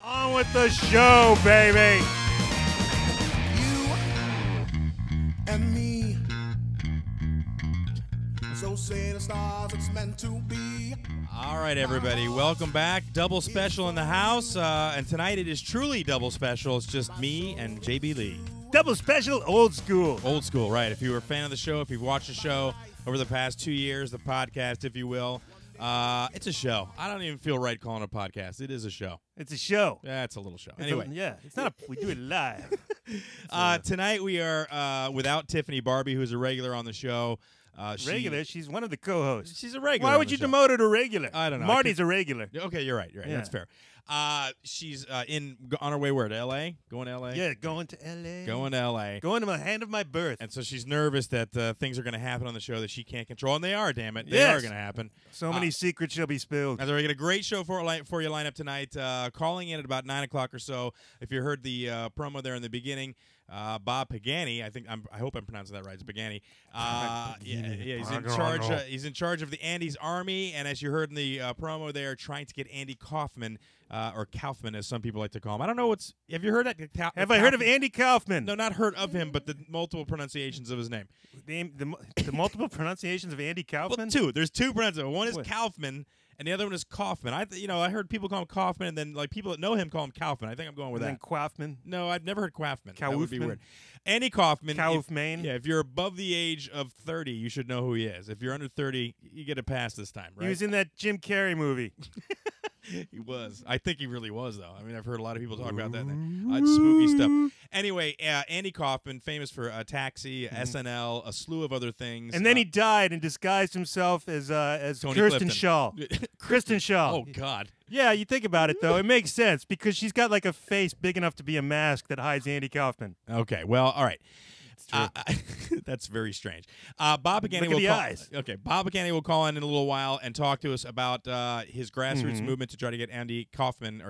On with the show, baby. You and me. So say the stars, it's meant to be. All right, everybody. Welcome back. Double special in the house. And tonight it is truly double special. It's just me and JB Lee. Double special, old school. Old school, right. If you were a fan of the show, if you've watched the show over the past 2 years, the podcast, if you will, it's a show. I don't even feel right calling it a podcast. It is a show. It's a show. Yeah, it's a little show. It's Anyway. it's not a. We do it live. Tonight we are without Tiffany Barbee, who's a regular on the show. Regular. She's one of the co-hosts. She's a regular. Why would you demote her to regular? I don't know. Marty's a regular. Okay, you're right. You're right. Yeah. That's fair. She's on her way where? To L.A.? Going to L.A.? Yeah, going to L.A. Going to L.A. Going to the hand of my birth. And so she's nervous that things are going to happen on the show that she can't control. And they are, damn it. They Yes. are going to happen. So many secrets shall be spilled. And so we got a great show for you lineup tonight. Calling in at about 9 o'clock or so. If you heard the promo there in the beginning, Bob Pagani, I hope I'm pronouncing that right. It's Pagani. He's in charge. He's in charge of the Andy's Army. And as you heard in the promo, they are trying to get Andy Kaufman, or Kaufman, as some people like to call him. I don't know what's. Have you heard that? Have I heard of Andy Kaufman? No, not heard of him, but the multiple pronunciations of his name. The multiple pronunciations of Andy Kaufman. Well, two. There's two pronunciations. One is Kaufman, and the other one is Kaufman. I heard people call him Kaufman, and then like people that know him call him Kaufman. I think I'm going with And that. then Kaufman. No, I've never heard Kaufman. That would be Kaufman? weird. Andy Kaufman. Kaufman. If you're above the age of 30, you should know who he is. If you're under 30, you get a pass this time, right? He was in that Jim Carrey movie. He was. I think he really was, though. I mean, I've heard a lot of people talk about that. Spooky stuff. Anyway, Andy Kaufman, famous for Taxi, SNL, a slew of other things. And then he died and disguised himself as Tony Kirsten Clifton. Shaw. Kristen Shaw. Oh, God. Yeah, you think about it, though. It makes sense because she's got like a face big enough to be a mask that hides Andy Kaufman. Okay, well, all right. True. That's very strange. Bob Pagani Look at the eyes. Okay, Bob Pagani will call in a little while and talk to us about his grassroots movement to try to get Andy Kaufman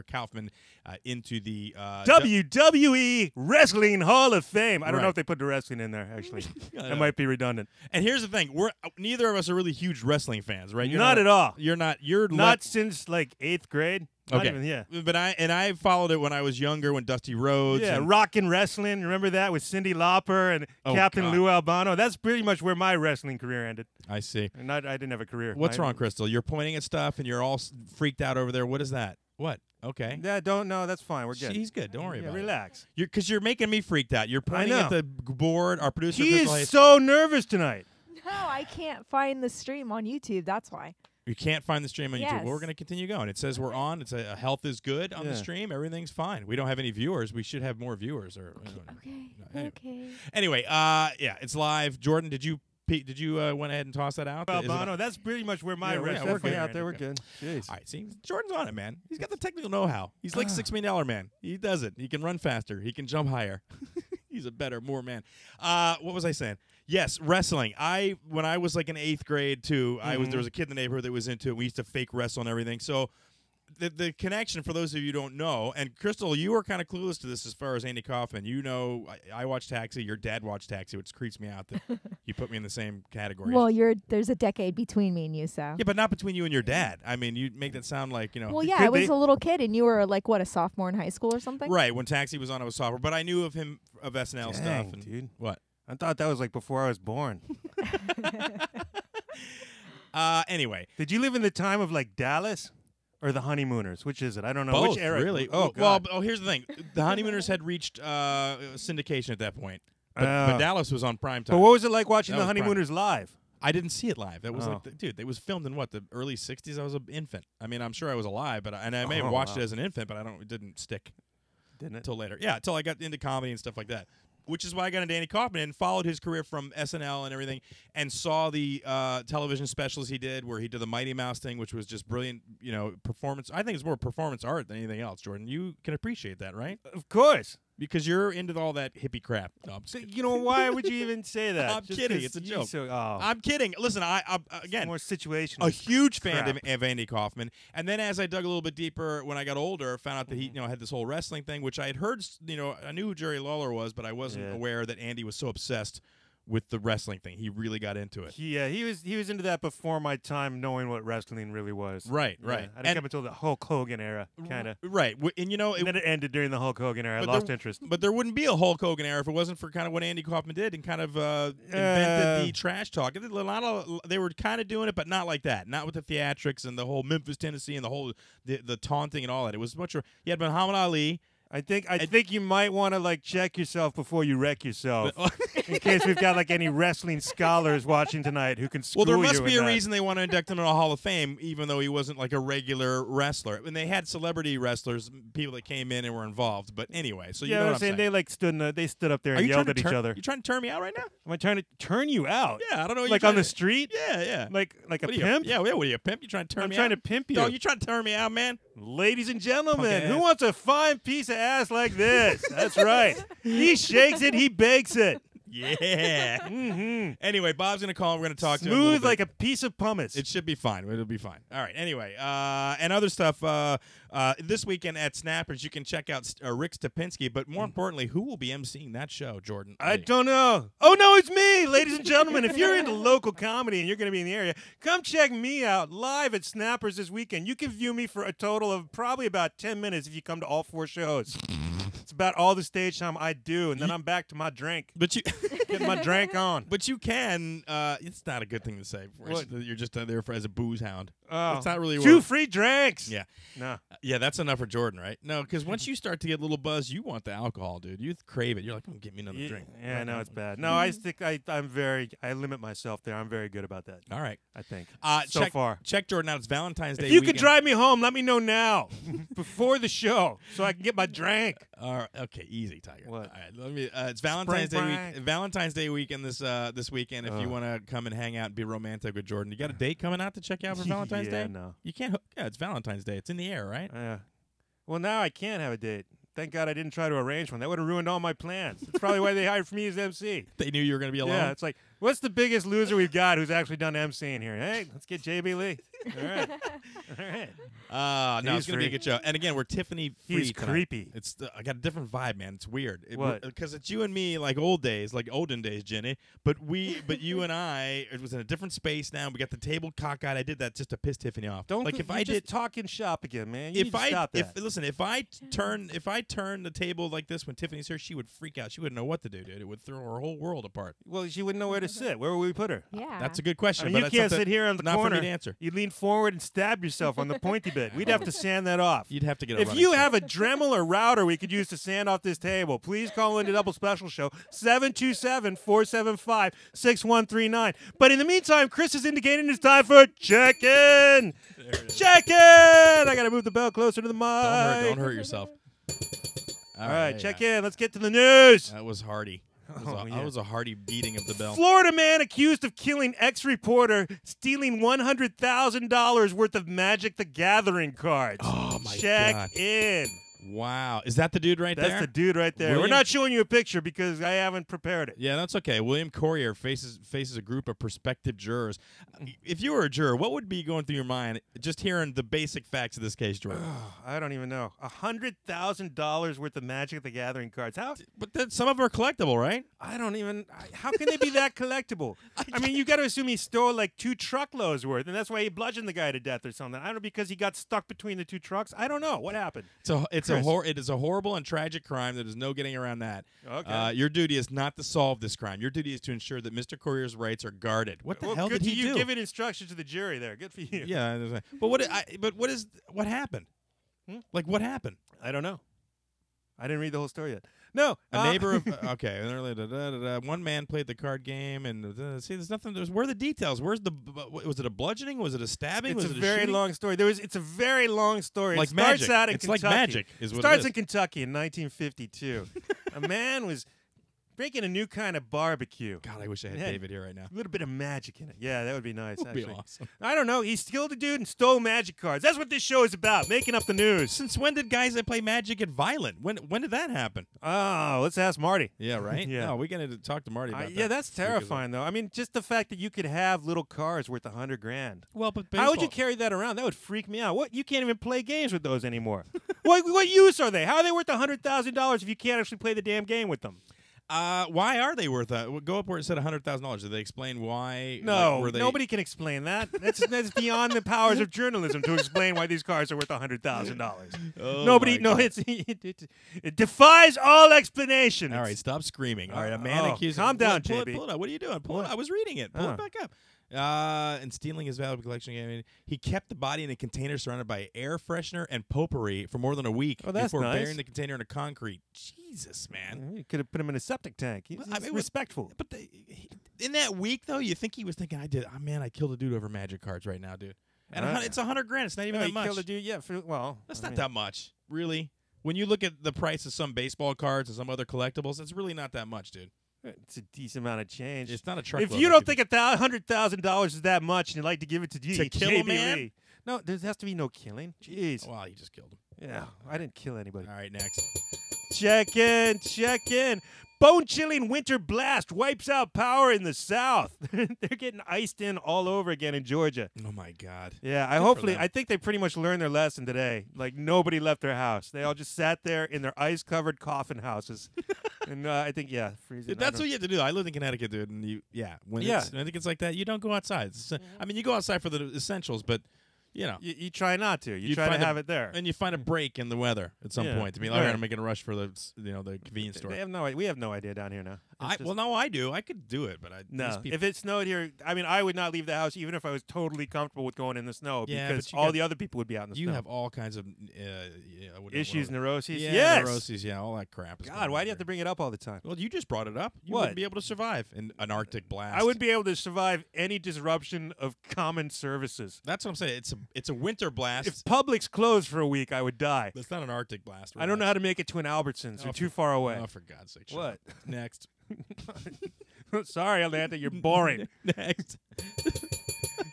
into the WWE Wrestling Hall of Fame. I don't know if they put the wrestling in there, actually. That might be redundant. And here's the thing: neither of us are really huge wrestling fans, right? Not at all. You're not. You're not since like 8th grade. Not Okay. even, yeah. But I followed it when I was younger, when Dusty Rhodes. Yeah, and Rockin' Wrestling. Remember that with Cyndi Lauper and Captain God. Lou Albano? That's pretty much where my wrestling career ended. I see. And I didn't have a career. What's wrong, Crystal? You're pointing at stuff and you're all freaked out over there. What is that? What? Okay. Yeah, that's fine. We're good. He's good. Don't worry about relax. it. Because you're making me freaked out. You're pointing at the board. Our producer. He Crystal is so nervous tonight. No, I can't find the stream on YouTube. That's why. You can't find the stream on YouTube. Yes. Well, we're going to continue going. It says we're on. It's a health is good on the stream. Everything's fine. We don't have any viewers. We should have more viewers. Okay. Anyway, it's live. Jordan, did you went ahead and toss that out? Albano, that's pretty much where my wrestling we're good. out there. We're good. Jeez. All right, see, Jordan's on it, man. He's got the technical know-how. He's like $6 million man. He does it. He can run faster. He can jump higher. He's a more man. What was I saying? Yes, wrestling. When I was like in 8th grade too, there was a kid in the neighborhood that was into it. We used to fake wrestle and everything. So the connection, for those of you who don't know, and Crystal, you were kind of clueless to this as far as Andy Kaufman. You know, I watched Taxi. Your dad watched Taxi, which creeps me out that you put me in the same category. Well, there's a decade between me and you, so. Yeah, but not between you and your dad. I mean, you make that sound like, Well, yeah, I was a little kid, and you were like, what, a sophomore in high school or something? Right. When Taxi was on, I was sophomore. But I knew of him, of SNL stuff. And dude. What? I thought that was like before I was born. Anyway. Did you live in the time of like Dallas or the Honeymooners? Which is it? I don't know. Both, Which era? really. Oh, God. Well, here's the thing. The Honeymooners had reached syndication at that point. But Dallas was on prime time. But what was it like watching That the was prime. Honeymooners live? I didn't see it live. That was dude, it was filmed in what, the early 60s? I was an infant. I mean, I'm sure I was alive, but I may have watched it as an infant, but it didn't stick. Didn't it? Until later. Yeah, until I got into comedy and stuff like that. Which is why I got into Andy Kaufman and followed his career from SNL and everything, and saw the television specials he did, where he did the Mighty Mouse thing, which was just brilliant, performance. I think it's more performance art than anything else, Jordan. You can appreciate that, right? Of course. Because you're into all that hippie crap. No, why would you even say that? I'm kidding. It's a joke. So, I'm kidding. Listen, again, more situational. A huge fan of Andy Kaufman. And then as I dug a little bit deeper, when I got older, found out that he had this whole wrestling thing, which I had heard. I knew who Jerry Lawler was, but I wasn't aware that Andy was so obsessed with the wrestling thing. He really got into it. He was into that before my time, knowing what wrestling really was. Right. I didn't come until the Hulk Hogan era, kind of. Right, and And then it ended during the Hulk Hogan era. I lost interest. But there wouldn't be a Hulk Hogan era if it wasn't for kind of what Andy Kaufman did and kind of invented the trash talk. They were kind of doing it, but not like that. Not with the theatrics and the whole Memphis, Tennessee, and the whole the taunting and all that. It was much. You had Muhammad Ali. I think you might want to check yourself before you wreck yourself, in case we've got any wrestling scholars watching tonight who can screw you. Well, there must be a that. reason they want to induct him in a Hall of Fame, even though he wasn't a regular wrestler. And they had celebrity wrestlers, people that came in and were involved. But anyway, so you know what I'm saying. They stood up there and yelled at each other. You trying to turn me out right now? Am I trying to turn you out? Yeah, I don't know. On the street? Yeah. Like a What are you, pimp? Yeah, what are you, a pimp? You trying to turn me out? I'm trying to pimp you. No, you trying to turn me out, man? Ladies and gentlemen, Punk who ass. wants a fine piece of ass like this? That's right. He shakes it, he bakes it. Yeah. Anyway, Bob's going to call him. We're going to talk to him. Smooth like a piece of pumice. It should be fine. It'll be fine. All right. Anyway, and other stuff. This weekend at Snappers, you can check out Rick Stopinski. But more importantly, who will be emceeing that show, Jordan? I don't know. Oh, no, it's me. Ladies and gentlemen, if you're into local comedy and you're going to be in the area, come check me out live at Snappers this weekend. You can view me for a total of probably about 10 minutes if you come to all 4 shows. It's about all the stage time I do, and then I'm back to my drink. But you Get my drink on. But you can. It's not a good thing to say. You're just there as a booze hound. Oh, it's not really 2 free drinks. Yeah. No. Yeah, that's enough for Jordan, right? No, because once you start to get a little buzz, you want the alcohol, dude. You crave it. You're like, get me another drink. Yeah, no, it's bad. No, I limit myself there. I'm very good about that. All right. I think. So far. Check Jordan out. It's Valentine's Day If you weekend. could drive me home, let me know now, before the show, so I can get my drink. All right, okay, easy, Tiger. What? All right, let me. It's Valentine's Day week. break. Valentine's Day weekend this weekend. If you want to come and hang out and be romantic with Jordan, you got a date coming out to check out for Valentine's Yeah, Day? no. You can't. Yeah, it's Valentine's Day. It's in the air, right? Yeah. Well, now I can't have a date. Thank God I didn't try to arrange one. That would have ruined all my plans. That's probably why they hired me as MC. They knew you were going to be alone. Yeah, it's like, what's the biggest loser we've got who's actually done MCing here? Hey, let's get JB Lee. All right. All right. No, it's He's going to be a free. good show. And again, we're Tiffany free He's tonight. creepy. I got a different vibe, man. It's weird. What? Because it's you and me, like old days, like olden days, Jenny. But you and I, it was in a different space now. We got the table cockeyed. I did that just to piss Tiffany off. Don't like if I just did. talking shop again, man. You need to stop that. If I turn the table like this when Tiffany's here, she would freak out. She wouldn't know what to do, dude. It would throw her whole world apart. Well, she wouldn't know where to sit. Where would we put her? Yeah. That's a good question. I mean, but you that's can't something sit here on the not corner. for me to answer. You lean forward and stab yourself on the pointy bit. We'd have to sand that off. You'd have to get a If running you start. have a Dremel or router we could use to sand off this table, please call into Double Special Show 727-475-6139. But in the meantime, Chris is indicating it's time for check-in. Check-in. I got to move the bell closer to the mic. Don't hurt yourself. All right, check in. Let's get to the news. That was hearty. Oh, That was a hearty beating of the bell. Florida man accused of killing ex-reporter stealing $100,000 worth of Magic the Gathering cards. Oh, my Check God. in. Wow. Is that the dude right there? That's the dude right there. We're William- not showing you a picture because I haven't prepared it. Yeah, that's okay. William Courier faces a group of prospective jurors. If you were a juror, what would be going through your mind just hearing the basic facts of this case, Jordan? I don't even know. $100,000 worth of Magic the Gathering cards. How? But then some of them are collectible, right? I don't even. How can they be that collectible? I mean, you got to assume he stole like 2 truckloads worth, and that's why he bludgeoned the guy to death or something. I don't know, because he got stuck between the 2 trucks. I don't know what happened. It is a horrible and tragic crime. There is no getting around that. Okay. Your duty is not to solve this crime. Your duty is to ensure that Mr. Courier's rights are guarded. What the hell good did to he you do? giving instructions to the jury there. Good for you. Yeah, but what happened? Like what happened? I don't know. I didn't read the whole story yet. No, A neighbor of okay. One man played the card game, and see, there's nothing. Where are the details? Where's the? Was it a bludgeoning? Was it a stabbing? It's was a it very shooting? long story. It's a very long story. Like it starts magic. out in It's Kentucky. like magic, is what it starts is. in Kentucky in 1952. A man was making a new kind of barbecue. God, I wish I had It had David here right now. A little bit of magic in it. Yeah, that would be nice. That would be actually. awesome. I don't know. He killed a dude and stole magic cards. That's what this show is about. Making up the news. Since when did guys that play magic get violent? When did that happen? Oh, let's ask Marty. Yeah, right. Yeah. No, we got to talk to Marty about that. Yeah, that's Because terrifying, though. I mean, just the fact that you could have little cards worth $100,000. Well, but How would you baseball- carry that around? That would freak me out. What? You can't even play games with those anymore. What use are they? How are they worth $100,000 if you can't actually play the damn game with them? Why are they worth that? Go up where it said $100,000. Did they explain why? No, were they... nobody can explain that. That's beyond the powers of journalism to explain why these cars are worth $100,000. Oh Nobody, my no, God. it defies all explanation. All right, stop screaming. All right, a man accused. Calm down, pull JB. Pull it up. What are you doing? Pull it. I was reading it. Pull it back up. And stealing his valuable collection. I mean, he kept the body in a container surrounded by air freshener and potpourri for more than a week before burying the container in a concrete. Jesus, man. You could have put him in a septic tank. He's respectful. But in that week, though, you think he was thinking, I killed a dude over magic cards right now, dude. And it's $100,000. It's not even that much. Killed a dude, yeah. That's not that much, really. When you look at the price of some baseball cards and some other collectibles, it's really not that much, dude. It's a decent amount of change. It's not a truckload. If you don't think $100,000 is that much and you'd like to give it to kill a man? Lee. No, there has to be no killing. Jeez. Well, you just killed him. Yeah, I didn't kill anybody. All right, next. Check in. Bone-chilling winter blast wipes out power in the south. They're getting iced in all over again in Georgia. Oh, my God. Yeah, I think they pretty much learned their lesson today. Like, nobody left their house. They all just sat there in their ice-covered coffin houses. And I think, freezing. That's what you have to do. I lived in Connecticut, dude, and when I think it's like that, you don't go outside. I mean, you go outside for the essentials, but you know, you try not to. You try to have it there, and you find a break in the weather at some point to be like, all right, I'm making a rush for the the convenience store. We have no idea down here now. I do. I could do it, but if it snowed here, I mean, I would not leave the house even if I was totally comfortable with going in the snow because all the other people would be out in the snow. You have all kinds of issues, neuroses. Yeah, yes, neuroses. Yeah, all that crap. God, why do you have to bring it up all the time? Well, you just brought it up. You wouldn't be able to survive in an Arctic blast. I wouldn't be able to survive any disruption of common services. That's what I'm saying. It's a winter blast. If Publix closed for a week, I would die. That's not an Arctic blast. I don't know how to make it to an Albertsons. They're too far away. Oh, for God's sake. What? Next. Sorry, Atlanta, you're boring. Next.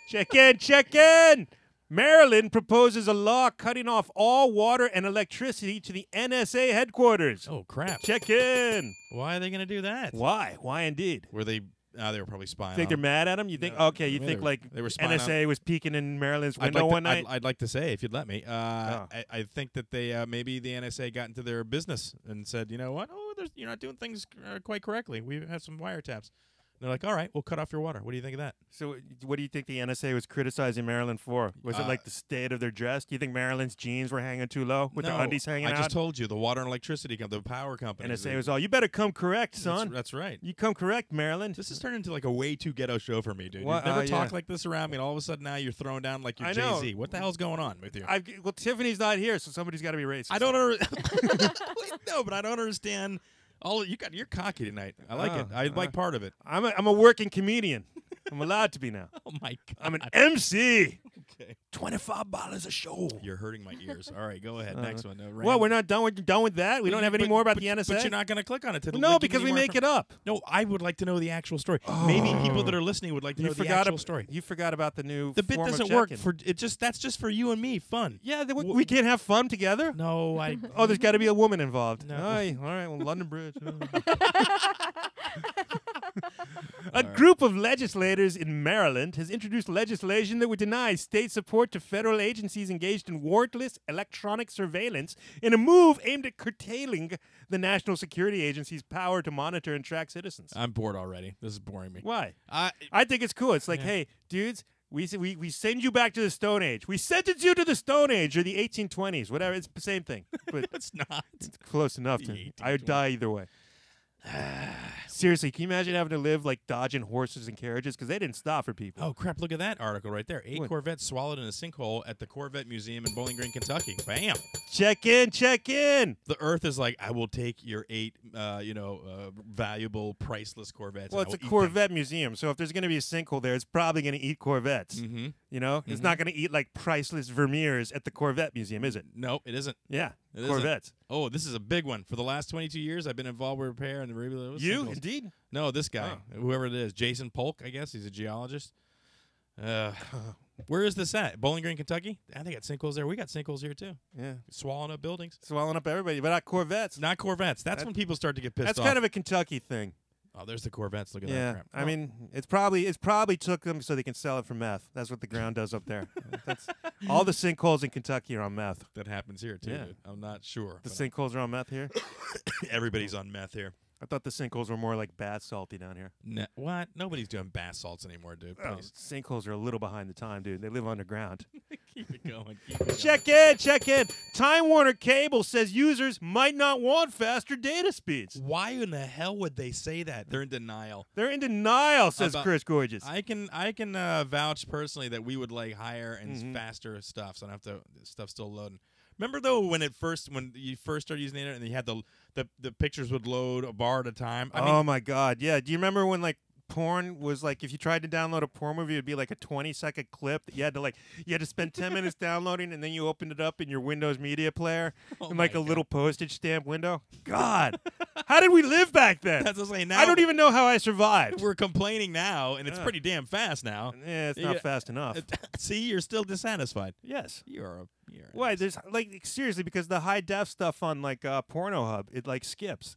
Check in. Maryland proposes a law cutting off all water and electricity to the NSA headquarters. Oh, crap. Check in. Why are they going to do that? Why? Why indeed? Were they... they were probably spying. Think they're mad at him? You think? Okay, you think like they were NSA was peeking in Maryland's window one night? I'd like to say, if you'd let me, I think that they maybe the NSA got into their business and said, you know what? Oh, you're not doing things quite correctly. We have some wiretaps. And they're like, all right, we'll cut off your water. What do you think of that? So what do you think the NSA was criticizing Maryland for? Was it like the state of their dress? Do you think Maryland's jeans were hanging too low with their undies hanging out? I just told you, the water and electricity the power company. NSA was all, you better come correct, son. That's right. You come correct, Maryland. This has turned into like a way too ghetto show for me, dude. What? You've never talked like this around me, and all of a sudden now you're throwing down like you're Jay-Z. What the hell's going on with you? Well, Tiffany's not here, so somebody's got to be racist. I don't No, but I don't understand. You're cocky tonight. I like it. I like part of it. I'm a working comedian. I'm allowed to be now. Oh my God. I'm an MC. Okay. $25 a show. You're hurting my ears. All right, go ahead. Next one. Well, we're not done. We're done with that. We don't have any more about the NSA. But you're not going to click on it. No, because we make it up. No, I would like to know the actual story. Maybe people that are listening would like to know the actual story. You forgot about the new. The bit doesn't work for it. That's just for you and me. Fun. Yeah, we can't have fun together. No, Oh, there's got to be a woman involved. No. All right. Well, London Bridge. A group of legislators in Maryland has introduced legislation that would deny state support to federal agencies engaged in warrantless electronic surveillance in a move aimed at curtailing the National Security Agency's power to monitor and track citizens. I'm bored already. This is boring me. Why? I think it's cool. It's like, hey, dudes, we send you back to the Stone Age. We sentence you to the Stone Age or the 1820s, whatever. It's the same thing. But it's not. It's close enough. I would die either way. Seriously, can you imagine having to live like dodging horses and carriages? Because they didn't stop for people. Oh, crap. Look at that article right there. 8 Corvettes swallowed in a sinkhole at the Corvette Museum in Bowling Green, Kentucky. Bam. Check in. The Earth is like, I will take your 8, valuable, priceless Corvettes. Well, it's a Corvette museum, so if there's going to be a sinkhole there, it's probably going to eat Corvettes. Mm-hmm. You know? Mm-hmm. It's not going to eat like priceless Vermeers at the Corvette Museum, is it? No, it isn't. Yeah. It Corvettes. Isn't. Oh, this is a big one. For the last 22 years, I've been involved with repair and the You? sinkholes. Indeed? No, this guy. Whoever it is. Jason Polk, I guess. He's a geologist. Where is this at? Bowling Green, Kentucky? They got sinkholes there. We got sinkholes here, too. Yeah. Swallowing up buildings. Swallowing up everybody, but not Corvettes. Not Corvettes. That's when people start to get pissed off. That's kind of a Kentucky thing. Oh, there's the Corvettes. Look at that crap. I mean, it's probably took them so they can sell it for meth. That's what the ground does up there. All the sinkholes in Kentucky are on meth. That happens here, too. Yeah. Dude. I'm not sure. The sinkholes are on meth here? Everybody's on meth here. I thought the sinkholes were more like bath salty down here. What? Nobody's doing bath salts anymore, dude. Oh, Please. sinkholes are a little behind the time, dude. They live underground. Keep it going. Keep it going. Check in. Time Warner Cable says users might not want faster data speeds. Why in the hell would they say that? They're in denial. They're in denial, says Chris Gorges. I can vouch personally that we would like higher and faster stuff, so I don't have to stuff still loading. Remember though when you first started using the internet and you had the pictures would load a bar at a time? I mean, my God, yeah. Do you remember when like porn was like if you tried to download a porn movie, it'd be like a 20-second clip that you had to spend 10 minutes downloading, and then you opened it up in your Windows Media Player in like a little postage stamp window. God, how did we live back then? That's what I'm saying. Now I don't even know how I survived. We're complaining now, and it's pretty damn fast now. Yeah, it's not fast enough. See, you're still dissatisfied. Yes. You're Why? There's like seriously because the high def stuff on like Pornhub, it like skips.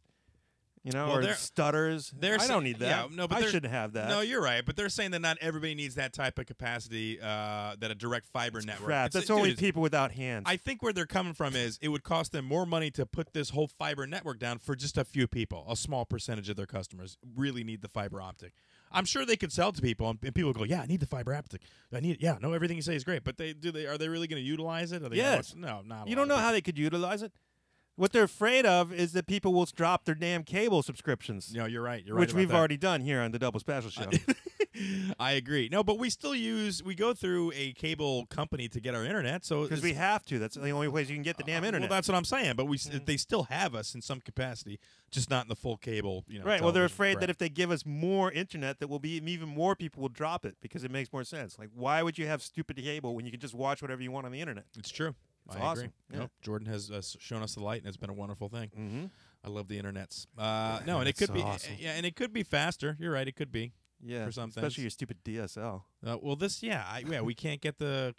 You know, Well, or stutters. I don't need that. Yeah, no, but I shouldn't have that. No, you're right. But they're saying that not everybody needs that type of capacity that a direct fiber network. Crap. That's only people without hands. I think where they're coming from is it would cost them more money to put this whole fiber network down for just a few people. A small percentage of their customers really need the fiber optic. I'm sure they could sell it to people, and people go, "Yeah, I need the fiber optic. I need it. Yeah, no, everything you say is great." But are they really going to utilize it? Yes. No, not. You don't know how they could utilize it. What they're afraid of is that people will drop their damn cable subscriptions. No, you're right. You're which right. we've already done here on the Double Special Show. I agree. No, but we go through a cable company to get our internet. So because we have to. That's the only ways you can get the damn internet. Well, that's what I'm saying. But they still have us in some capacity, just not in the full cable. Right. Well, they're afraid that if they give us more internet, that will be even more people will drop it because it makes more sense. Like, why would you have stupid cable when you can just watch whatever you want on the internet? It's true. It's I awesome. agree. Yeah. Nope. Jordan has shown us the light, and it's been a wonderful thing. Mm-hmm. I love the internets. No, and it could be, awesome. yeah, and it could be faster. You're right. It could be. Yeah, for some especially things. your stupid DSL. Well, we can't get the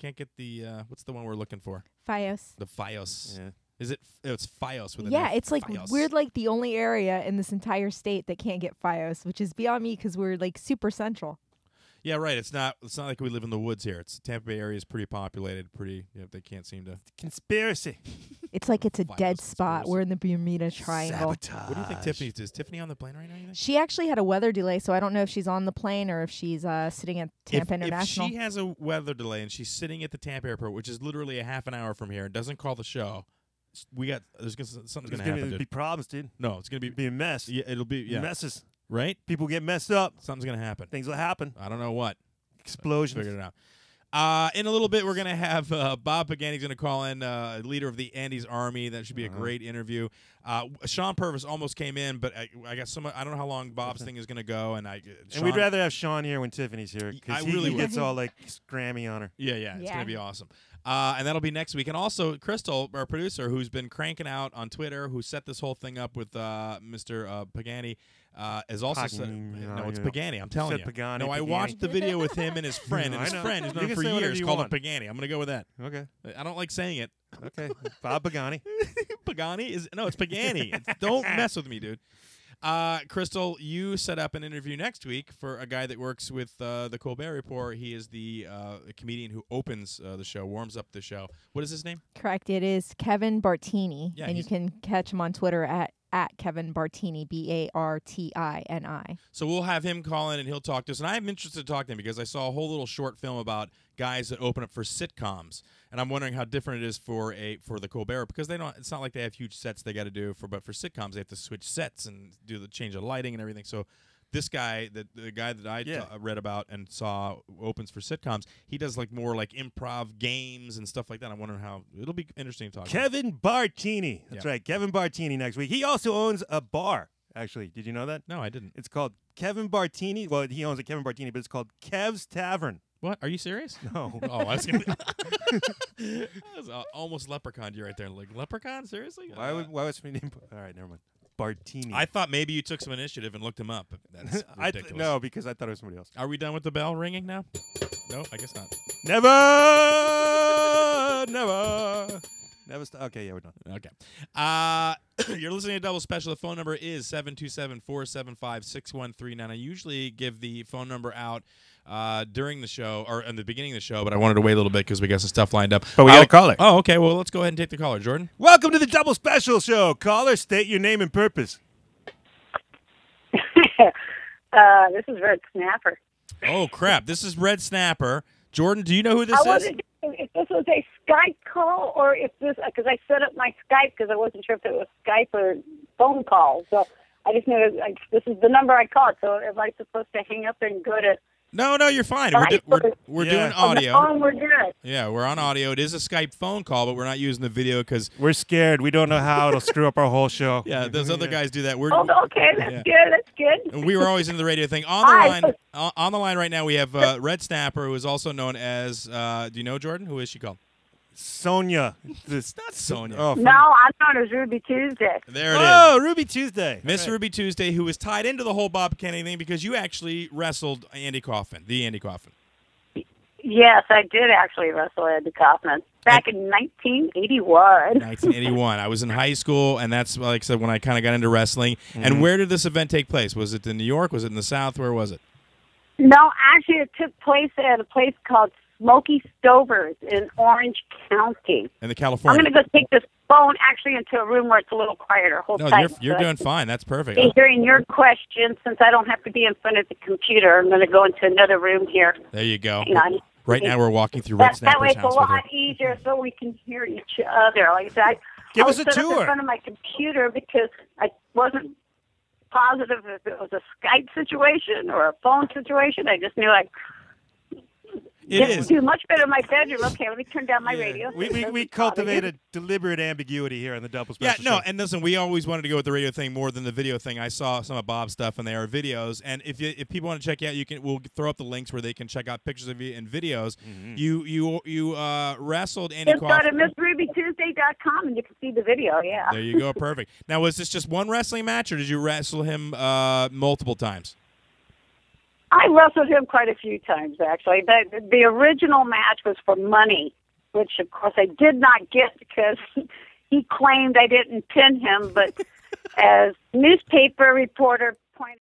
what's the one we're looking for? Fios. The Fios. Yeah. Is it? It's Fios with an Yeah, F. it's like Fios. we're like the only area in this entire state that can't get Fios, which is beyond me because we're like super central. Yeah, right. It's not like we live in the woods here. It's Tampa Bay area is pretty populated. They can't seem to. Conspiracy. It's like it's a Fios dead spot. conspiracy. We're in the Bermuda Triangle. Sabotage. What do you think Tiffany's? Is Tiffany on the plane right now? You think? She actually had a weather delay, so I don't know if she's on the plane or if she's sitting at Tampa International. If she has a weather delay and she's sitting at the Tampa airport, which is literally a half an hour from here, and doesn't call the show, something's gonna happen. There's be problems, dude. No, it's gonna Be a mess. Yeah, it'll be Messes. right. People get messed up. Something's gonna happen. Things will happen. I don't know what. Explosions. Figured it out. In a little bit, we're going to have Bob Pagani going to call in, leader of the Andes Army. That should be a great interview. Sean Purvis almost came in, but I got I don't know how long Bob's thing is going to go. And we'd rather have Sean here when Tiffany's here because he gets all like scrammy on her. Yeah, it's going to be awesome. And that'll be next week. And also, Crystal, our producer, who's been cranking out on Twitter, who set this whole thing up with Mr. Pagani, is also said, no, it's Pagani. I'm telling you. Pagani, No, I Pagani. watched the video with him and his friend, and his friend who's known him for years called him Pagani. I'm going to go with that. Okay. I don't like saying it. Okay. Bob Pagani. Pagani is it's Pagani. Don't mess with me, dude. Crystal, you set up an interview next week for a guy that works with the Colbert Report. He is the comedian who opens the show, warms up the show. What is his name? Correct. It is Kevin Bartini, Yeah, and you can catch him on Twitter at Kevin Bartini, Bartini. So we'll have him call in and he'll talk to us. And I'm interested to talk to him because I saw a whole little short film about guys that open up for sitcoms, and I'm wondering how different it is for the Colbert because they don't. It's not like they have huge sets they got to do but for sitcoms they have to switch sets and do the change of lighting and everything. So this guy, the guy that I read about and saw opens for sitcoms, he does like more like improv games and stuff like that. I'm wondering how it'll be interesting to talk. Kevin Bartini. That's right, Kevin Bartini next week. He also owns a bar. Actually, did you know that? No, I didn't. It's called Kevin Bartini. Well, he owns a Kevin Bartini, but it's called Kev's Tavern. What? Are you serious? No. Oh, I was gonna. That was almost leprechaun you right there. Like leprechaun? Seriously? Why was my name? All right, never mind. Bartini. I thought maybe you took some initiative and looked him up. That's ridiculous. No, because I thought it was somebody else. Are we done with the bell ringing now? No, I guess not. Never. Okay, yeah, we're done. Okay. You're listening to Double Special. The phone number is 727-475-6139. I usually give the phone number out during the show or in the beginning of the show, but I wanted to wait a little bit because we got some stuff lined up. But we got a caller. Oh, okay. Well, let's go ahead and take the caller. Jordan? Welcome to the Double Special Show. Caller, state your name and purpose. This is Red Snapper. Oh, crap. This is Red Snapper. Jordan, do you know who this I is? wasn't sure if this was a Skype call or if this, because I set up my Skype because I wasn't sure if it was Skype or phone call. So I just knew this is the number I called. So am I supposed to hang up and go to? No, you're fine. We're doing audio. Oh, we're good. Yeah, we're on audio. It is a Skype phone call, but we're not using the video because We're scared. We don't know how it'll screw up our whole show. yeah, those other guys do that. Oh, okay, that's good. That's good. And we were always in the radio thing. On the line right now, we have Red Snapper, who is also known as. Do you know Jordan? Who is she called? Sonia. It's not Sonia. Oh, No, I'm known as Ruby Tuesday. There it is. Oh, Ruby Tuesday. Miss All right. Ruby Tuesday, who is tied into the whole Bob Kennedy thing because you actually wrestled Andy Kaufman, the Andy Kaufman. Yes, I did actually wrestle Andy Kaufman back in 1981. 1981. I was in high school, and that's, like I said, when I kind of got into wrestling. And where did this event take place? Was it in New York? Was it in the South? Where was it? No, actually, it took place at a place called Smoky Stovers in Orange County. In the I'm California. going to go take this phone actually into a room where it's a little quieter. Hold No, tight. you're so doing fine. That's perfect. I can hearing your question, since I don't have to be in front of the computer, I'm going to go into another room here. There you go. Hang on. Right now, we're walking through Red That way Snapper's it's a house with her. lot easier so we can hear each other. Like I said, Give I us was a set up tour. in front of my computer because I wasn't positive if it was a Skype situation or a phone situation. I just knew I It didn't is. do much better in my bedroom. Okay, let me turn down my radio. We cultivate a deliberate ambiguity here on the Double Yeah, Special no, Show. and listen, we always wanted to go with the radio thing more than the video thing. I saw some of Bob's stuff, and they are videos. And if people want to check you out, we'll throw up the links where they can check out pictures of you and videos. You wrestled Andy Just go Kaufman. to MissRubyTuesday.com and you can see the video. Yeah. There you go, perfect. Now, was this just one wrestling match, or did you wrestle him multiple times? I wrestled him quite a few times, actually. The original match was for money, which, of course, I did not get because he claimed I didn't pin him. But as newspaper reporter pointed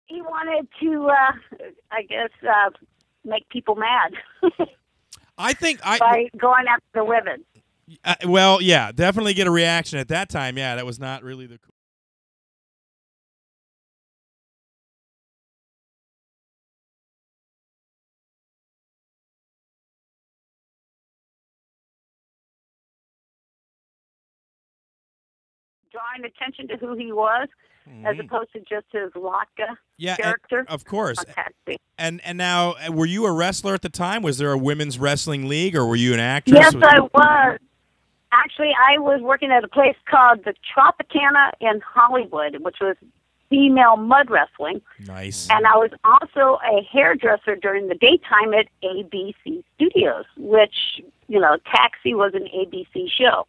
he wanted to, I guess, make people mad I think by going after the women. well, yeah, definitely get a reaction at that time. Yeah, that was not really the. Drawing attention to who he was, as opposed to just his vodka character. of course. Fantastic. And now, were you a wrestler at the time? Was there a women's wrestling league, or were you an actress? Yes, I was. Actually, I was working at a place called the Tropicana in Hollywood, which was female mud wrestling. Nice. And I was also a hairdresser during the daytime at ABC Studios, which, Taxi was an ABC show.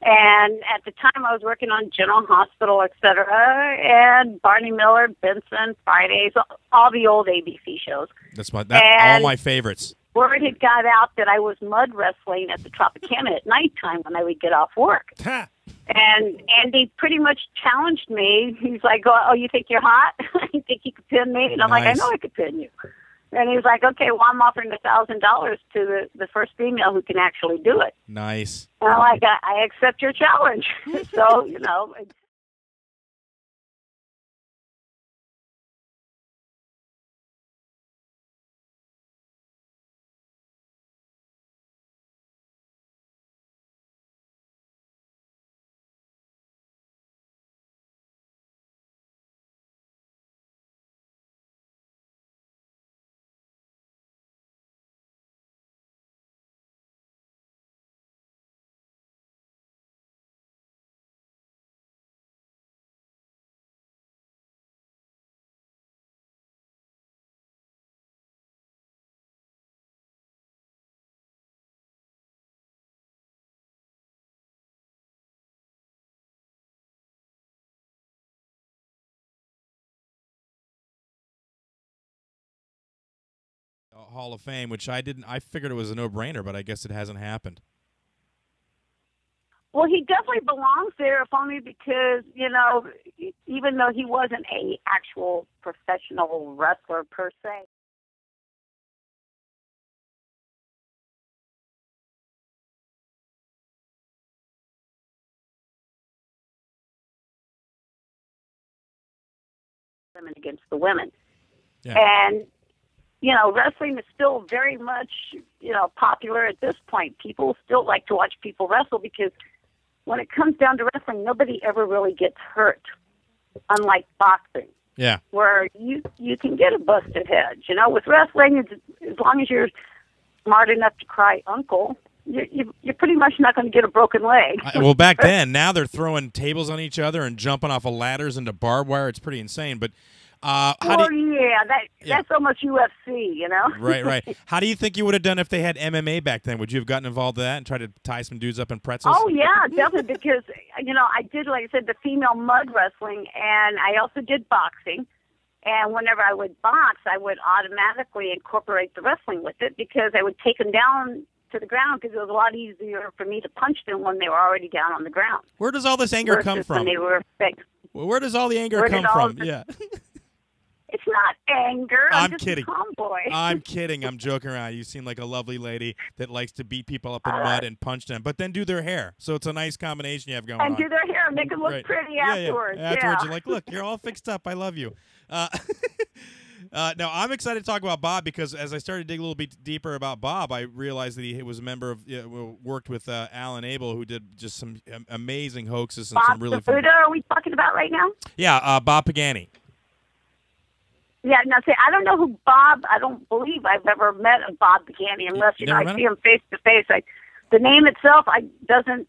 And at the time, I was working on General Hospital, et cetera, and Barney Miller, Benson, Fridays, all the old ABC shows. That's all my favorites. Word had got out that I was mud wrestling at the Tropicana at nighttime when I would get off work. And Andy pretty much challenged me. He's like, oh, you think you're hot? You think you could pin me? And I'm like, I know I could pin you. And he's like, okay, well, I'm offering $1,000 to the first female who can actually do it. Nice. And I'm like, I accept your challenge. So, Hall of Fame, which I didn't. I figured it was a no-brainer, but I guess it hasn't happened. Well, he definitely belongs there, if only because, you know, even though he wasn't a actual professional wrestler per se. Women against the women. Yeah. And, you know, wrestling is still very much, you know, popular at this point. People still like to watch people wrestle because when it comes down to wrestling, nobody ever really gets hurt, unlike boxing. Yeah. Where you can get a busted head. You know, with wrestling, as long as you're smart enough to cry uncle, you're pretty much not going to get a broken leg. Well, back then, now they're throwing tables on each other and jumping off of ladders into barbed wire. It's pretty insane. But that's almost UFC, you know? Right. How do you think you would have done if they had MMA back then? Would you have gotten involved in that and tried to tie some dudes up in pretzels? Oh, yeah, definitely, because, you know, I did, like I said, the female mud wrestling, and I also did boxing. And whenever I would box, I would automatically incorporate the wrestling with it because I would take them down to the ground because it was a lot easier for me to punch them when they were already down on the ground. Where does all this anger come from? When they were fixed. Where does all the anger come from? Yeah. It's not anger. I'm just kidding. A tomboy. I'm kidding. I'm joking around. You seem like a lovely lady that likes to beat people up in mud and punch them, but then do their hair. So it's a nice combination you have going on. And do their hair and make them look pretty afterwards. Yeah. Afterwards, you're like, look, you're all fixed up. I love you. Now, I'm excited to talk about Bob because as I started to dig a little bit deeper about Bob, I realized that he was a member of, worked with Alan Abel, who did just some amazing hoaxes and Bob some really fun. Are we talking about right now? Yeah, Bob Pagani. Yeah, now see, I don't know who Bob. I don't believe I've ever met a Bob Pagani unless I see him face to face. The name itself, doesn't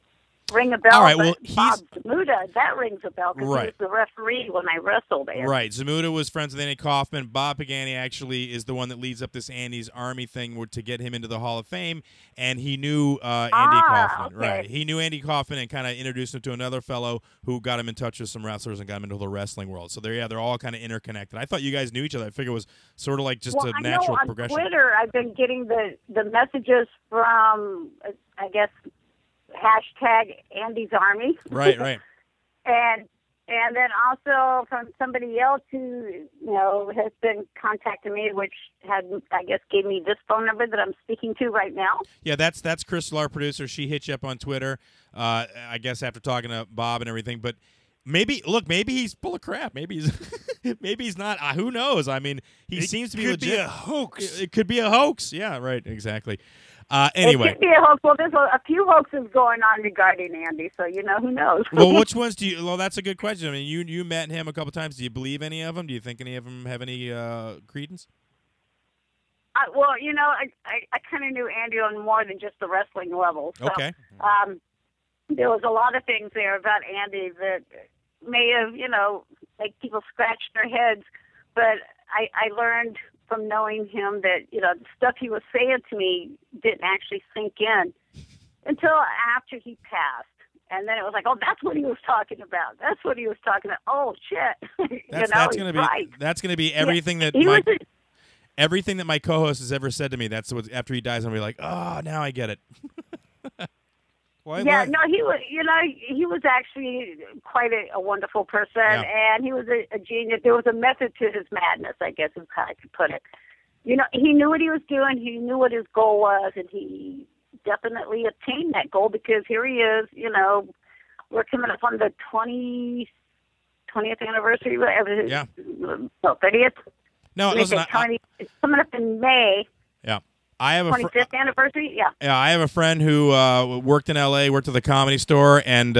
ring a bell. All right, but well, Bob Zamuda, that rings a bell because he was the referee when I wrestled there. Right, Zamuda was friends with Andy Kaufman. Bob Pagani actually is the one that leads up this Andy's Army thing to get him into the Hall of Fame, and he knew Andy Kaufman. Okay. Right, he knew Andy Kaufman and kind of introduced him to another fellow who got him in touch with some wrestlers and got him into the wrestling world. So they're all kind of interconnected. I thought you guys knew each other. I figured it was sort of like just a natural progression. On Twitter, I've been getting the messages from, I guess, hashtag Andy's Army. Right. and then also from somebody else who, has been contacting me, which gave me this phone number that I'm speaking to right now. Yeah, that's Crystal, our producer. She hit you up on Twitter, I guess after talking to Bob and everything. But maybe he's full of crap. Maybe he's not. Who knows? I mean, he seems to be legit. It could be a hoax. It could be a hoax. Yeah, right, exactly. Anyway. It could be a hoax. Well, there's a few hoaxes going on regarding Andy, so who knows? Well, which ones do you? Well, that's a good question. I mean, you met him a couple times. Do you believe any of them? Do you think any of them have any credence? Well, I kind of knew Andy on more than just the wrestling level. So, okay. There was a lot of things there about Andy that may have, make people scratch their heads, but I learned from knowing him that, the stuff he was saying to me didn't actually sink in until after he passed. And then it was like, oh, that's what he was talking about. That's what he was talking about. Oh, shit. That's going to be right. That's going to be everything that everything that my co-host has ever said to me. That's what after he dies, I'm gonna be like, oh, now I get it. He was actually quite a wonderful person, and he was a genius. There was a method to his madness, I guess is how I could put it. He knew what he was doing. He knew what his goal was, and he definitely attained that goal because here he is, we're coming up on the 20th anniversary. Yeah. No, 30th. No, listen, it's coming up in May. Yeah. I have 25th anniversary, yeah. Yeah, I have a friend who worked in L.A., worked at the Comedy Store, and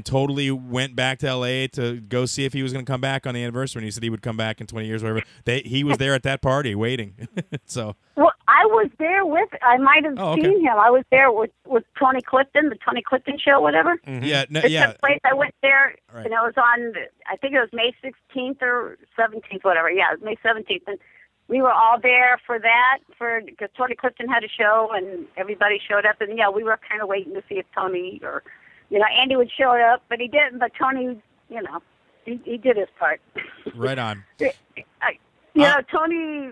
totally went back to L.A. to go see if he was going to come back on the anniversary. And he said he would come back in 20 years, or whatever. He was there at that party waiting. So. Well, I was there I might have seen him. I was there with Tony Clifton, the Tony Clifton show, whatever. Mm-hmm. Yeah, It's place I went there, and it was on, I think it was May 16th or 17th, whatever. Yeah, it was May 17th. And we were all there for that, because Tony Clifton had a show, and everybody showed up. And, we were kind of waiting to see if Tony or, Andy would show up, but he didn't. But Tony, he did his part. Right on. Tony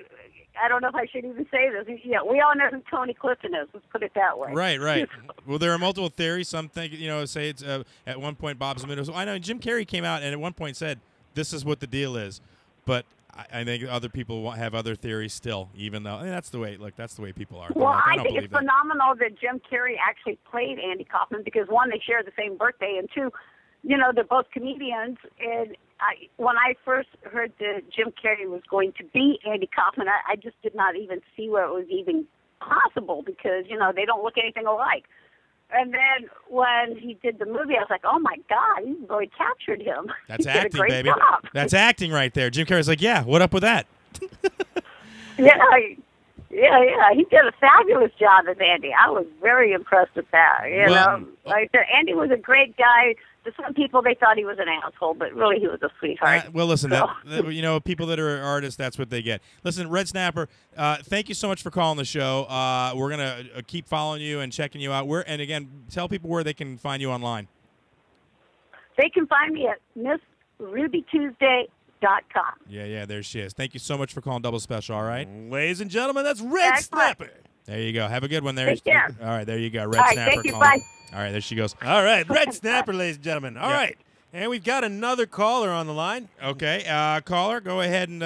I don't know if I should even say this. Yeah, we all know who Tony Clifton is. Let's put it that way. Right. Well, there are multiple theories. Some think, say it's at one point Bob Zmuda. So I know Jim Carrey came out and at one point said, this is what the deal is. But I think other people have other theories still, even though that's the way. Look, that's the way people are. Well, I think it's phenomenal that Jim Carrey actually played Andy Kaufman because, one, they share the same birthday, and two, they're both comedians. And when I first heard that Jim Carrey was going to be Andy Kaufman, I just did not even see where it was even possible because, they don't look anything alike. And then when he did the movie, I was like, oh, my God, he really captured him. That's he did acting, a great baby. Job. That's acting right there. Jim Carrey's like, yeah, what up with that? Yeah. He did a fabulous job as Andy. I was very impressed with that. Like Andy was a great guy. To some people, they thought he was an asshole, but really he was a sweetheart. Well, listen, people that are artists, that's what they get. Listen, Red Snapper, thank you so much for calling the show. We're going to keep following you and checking you out. And again, tell people where they can find you online. They can find me at MissRubyTuesday.com. Yeah, there she is. Thank you so much for calling Double Special, all right? Ladies and gentlemen, that's Red Snapper. There you go. Have a good one there. Take care. All right, there you go. Red All right, Snapper thank you. calling. Bye. All right, there she goes. All right, Red Snapper, ladies and gentlemen. All Yeah. right. And we've got another caller on the line. Okay, caller, go ahead and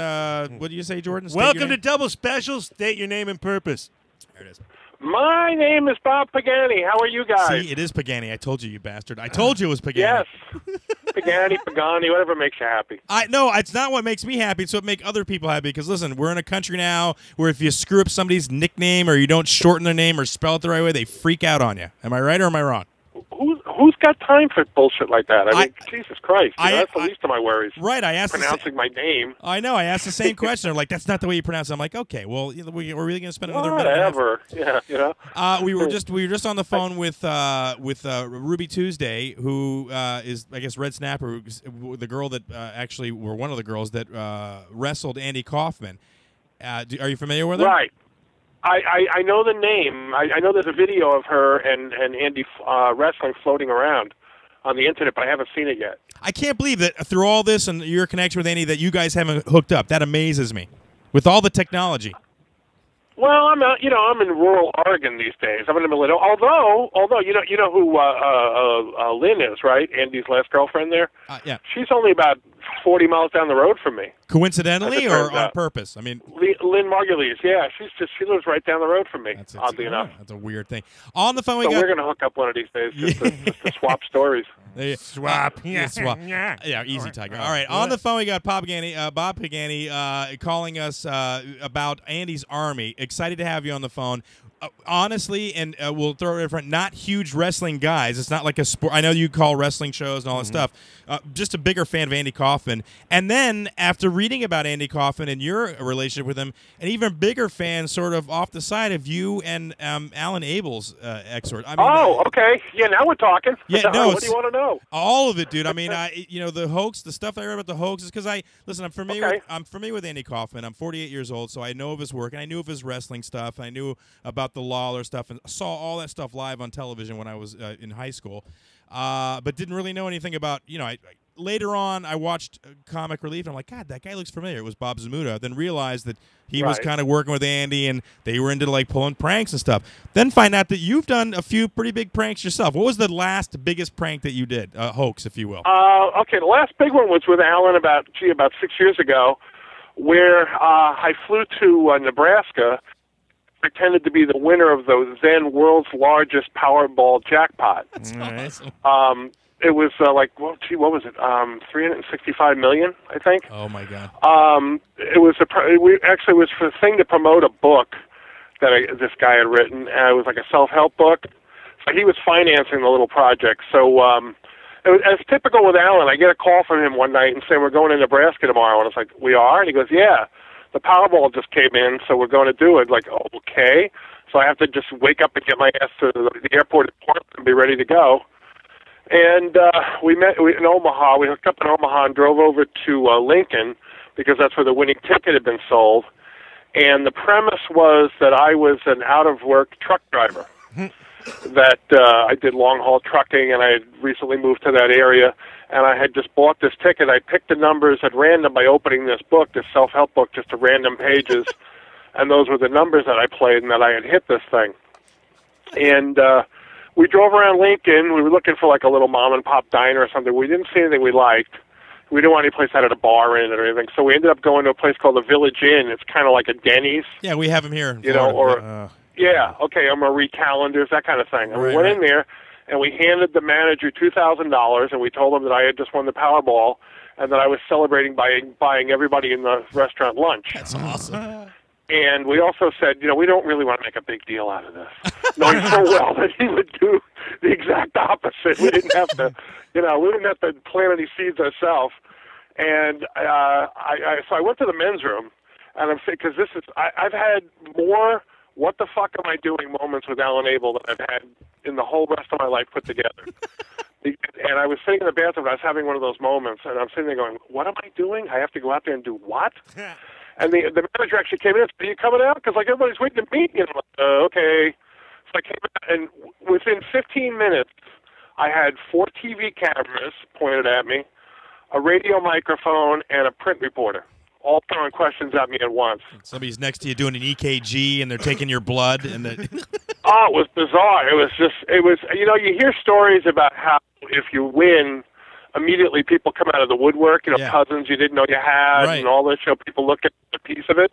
what do you say, Jordan? State your Welcome to name. Double Special. State your name and purpose. There it is. My name is Bob Pagani. How are you guys? See, it is Pagani. I told you, you bastard. I told you it was Pagani. Yes. Pagani, whatever makes you happy. No, it's not what makes me happy. It's what makes other people happy. Because listen, we're in a country now where if you screw up somebody's nickname or you don't shorten their name or spell it the right way, they freak out on you. Am I right or am I wrong? Who's got time for bullshit like that? I mean, Jesus Christ. That's the least of my worries. Right, I asked pronouncing my name. I know. I asked the same question. They're like, that's not the way you pronounce it. I'm like, okay, well, we're really going to spend another minute. Whatever. Yeah, we were just on the phone with Ruby Tuesday, who is, I guess, Red Snapper, the girl that one of the girls that wrestled Andy Kaufman. Are you familiar with her? Right. I know the name. I know there's a video of her and Andy wrestling floating around on the internet, but I haven't seen it yet. I can't believe that through all this and your connection with Andy that you guys haven't hooked up. That amazes me. With all the technology. Well, I'm in rural Oregon these days. I'm in the middle. Although you know who Lynn is, right? Andy's last girlfriend there. Yeah. She's only about 40 miles down the road from me. Coincidentally or on purpose? I mean, Lynn Margulies. Yeah, she lives right down the road from me. Oddly enough, that's a weird thing. On the phone, we're going to hook up one of these days just to swap stories. Swap. Swap. Yeah, easy, Tiger. All right, on the phone we got Bob Pagani calling us about Andy's Army. Excited to have you on the phone. Honestly, and we'll throw it in front, not huge wrestling guys. It's not like a sport. I know you call wrestling shows and all that stuff. Just a bigger fan of Andy Kaufman. And then after reading about Andy Kaufman and your relationship with him, an even bigger fan sort of off the side of you and Alan Abel's excerpt. I mean, okay. Yeah, now we're talking. Yeah, no. What do you want to know? All of it, dude. I mean, the hoax, the stuff I read about the hoax is because I'm familiar with Andy Kaufman. I'm 48 years old, so I know of his work, and I knew of his wrestling stuff. I knew about the Lawler stuff and saw all that stuff live on television when I was in high school, but didn't really know anything about, later on I watched Comic Relief and I'm like, God, that guy looks familiar. It was Bob Zmuda. Then realized that he was kind of working with Andy and they were into like pulling pranks and stuff. Then find out that you've done a few pretty big pranks yourself. What was the last biggest prank that you did? Hoax, if you will. Okay, the last big one was with Alan about 6 years ago, where I flew to Nebraska, pretended to be the winner of the then world's largest Powerball jackpot. That's awesome. It was what was it? $365 million, I think. Oh my God. It was it was for the thing to promote a book that this guy had written. It was like a self-help book. So he was financing the little project. So it was, as typical with Alan, I get a call from him one night and saying, we're going to Nebraska tomorrow. And I was like, we are? And he goes, yeah. The Powerball just came in, so we're going to do it. Like, okay. So I have to just wake up and get my ass to the airport at Portland and be ready to go. And we met in Omaha. We hooked up in Omaha and drove over to Lincoln because that's where the winning ticket had been sold. And the premise was that I was an out-of-work truck driver, that I did long-haul trucking, and I had recently moved to that area. And I had just bought this ticket. I picked the numbers at random by opening this book, this self-help book, just to random pages. and those were the numbers that I played and that I had hit this thing. And we drove around Lincoln. We were looking for like a little mom-and-pop diner or something. We didn't see anything we liked. We didn't want any place that had a bar in it or anything. So we ended up going to a place called the Village Inn. It's kind of like a Denny's. Yeah, we have them here in you know, Florida. or yeah, okay, or Marie Callender's, that kind of thing. And we went in there, and we handed the manager $2,000, and we told him that I had just won the Powerball, and that I was celebrating by buying everybody in the restaurant lunch. That's awesome. And we also said, you know, we don't really want to make a big deal out of this, knowing full well that he would do the exact opposite. We didn't have to, you know, we didn't have to plant any seeds ourselves. And so I went to the men's room, and I'm saying, because this is, I've had more what the fuck am I doing moments with Alan Abel that I've had in the whole rest of my life put together. And I was sitting in the bathroom, and I was having one of those moments, and I'm sitting there going, what am I doing? I have to go out there and do what? And the manager actually came in and said, are you coming out? Because, like, everybody's waiting to meet you. And I'm like, okay. So I came out, and within 15 minutes, I had 4 TV cameras pointed at me, a radio microphone, and a print reporter, all throwing questions at me at once. Somebody's next to you doing an EKG, and they're taking your blood. And Oh, it was bizarre. It was, you know, you hear stories about how if you win, immediately people come out of the woodwork, you know, cousins you didn't know you had, and all this, you know, people look at a piece of it.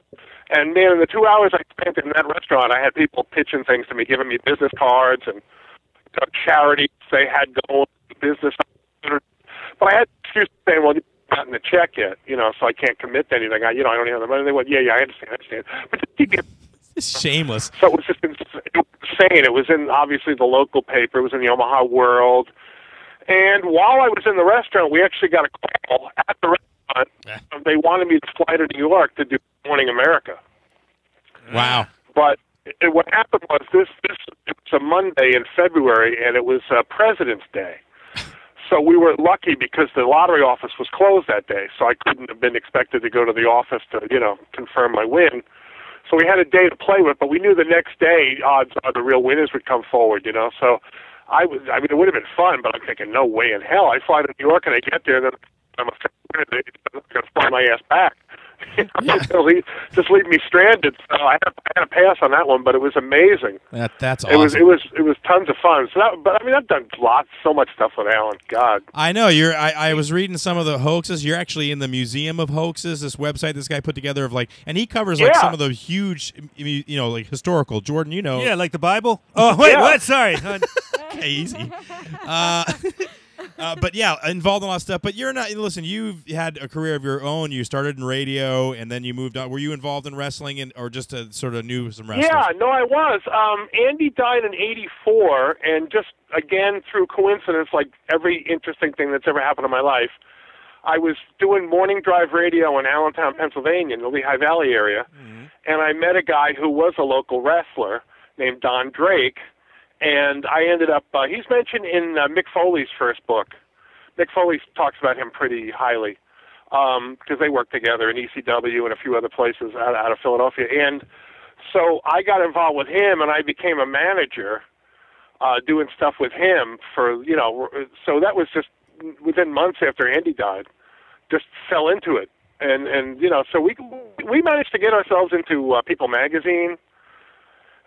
And, man, in the 2 hours I spent in that restaurant, I had people pitching things to me, giving me business cards and charities they had going, business. But I had excuses saying, well, you haven't gotten the check yet, you know, so I can't commit to anything. I don't have the money. They went, yeah, I understand. But just keep it's shameless. So it was just insane. It was in, obviously, the local paper. It was in the Omaha World. And while I was in the restaurant, we actually got a call at the restaurant. They wanted me to fly to New York to do Morning America. Wow. But what happened was it was a Monday in February, and it was President's Day. So we were lucky because the lottery office was closed that day, so I couldn't have been expected to go to the office to, you know, confirm my win. So we had a day to play with, but we knew the next day odds are the real winners would come forward, you know. So I mean, it would have been fun, but I'm thinking, no way in hell. I fly to New York and I get there, and then I'm going to fly my ass back. Just leave me stranded. So I had to pass on that one, but it was amazing. That's awesome. It was tons of fun. So but I mean, I've done so much stuff with Alan. God, I know you're. I was reading some of the hoaxes. You're actually in the Museum of Hoaxes. This website this guy put together of like, and he covers like some of the huge, you know, like historical. Jordan, you know, like the Bible. Oh wait, what? Sorry. Okay, easy. But yeah, involved in a lot of stuff. But you're not. Listen, you've had a career of your own. You started in radio, and then you moved on. Were you involved in wrestling, or just sort of knew some wrestlers? Yeah, no, I was. Andy died in '84, and just again through coincidence, like every interesting thing that's ever happened in my life, I was doing morning drive radio in Allentown, Pennsylvania, in the Lehigh Valley area, and I met a guy who was a local wrestler named Don Drake. And I ended up, he's mentioned in Mick Foley's first book. Mick Foley talks about him pretty highly because they worked together in ECW and a few other places out of Philadelphia. And so I got involved with him, and I became a manager doing stuff with him for, you know, so that was just within months after Andy died, just fell into it. And you know, so we managed to get ourselves into People Magazine.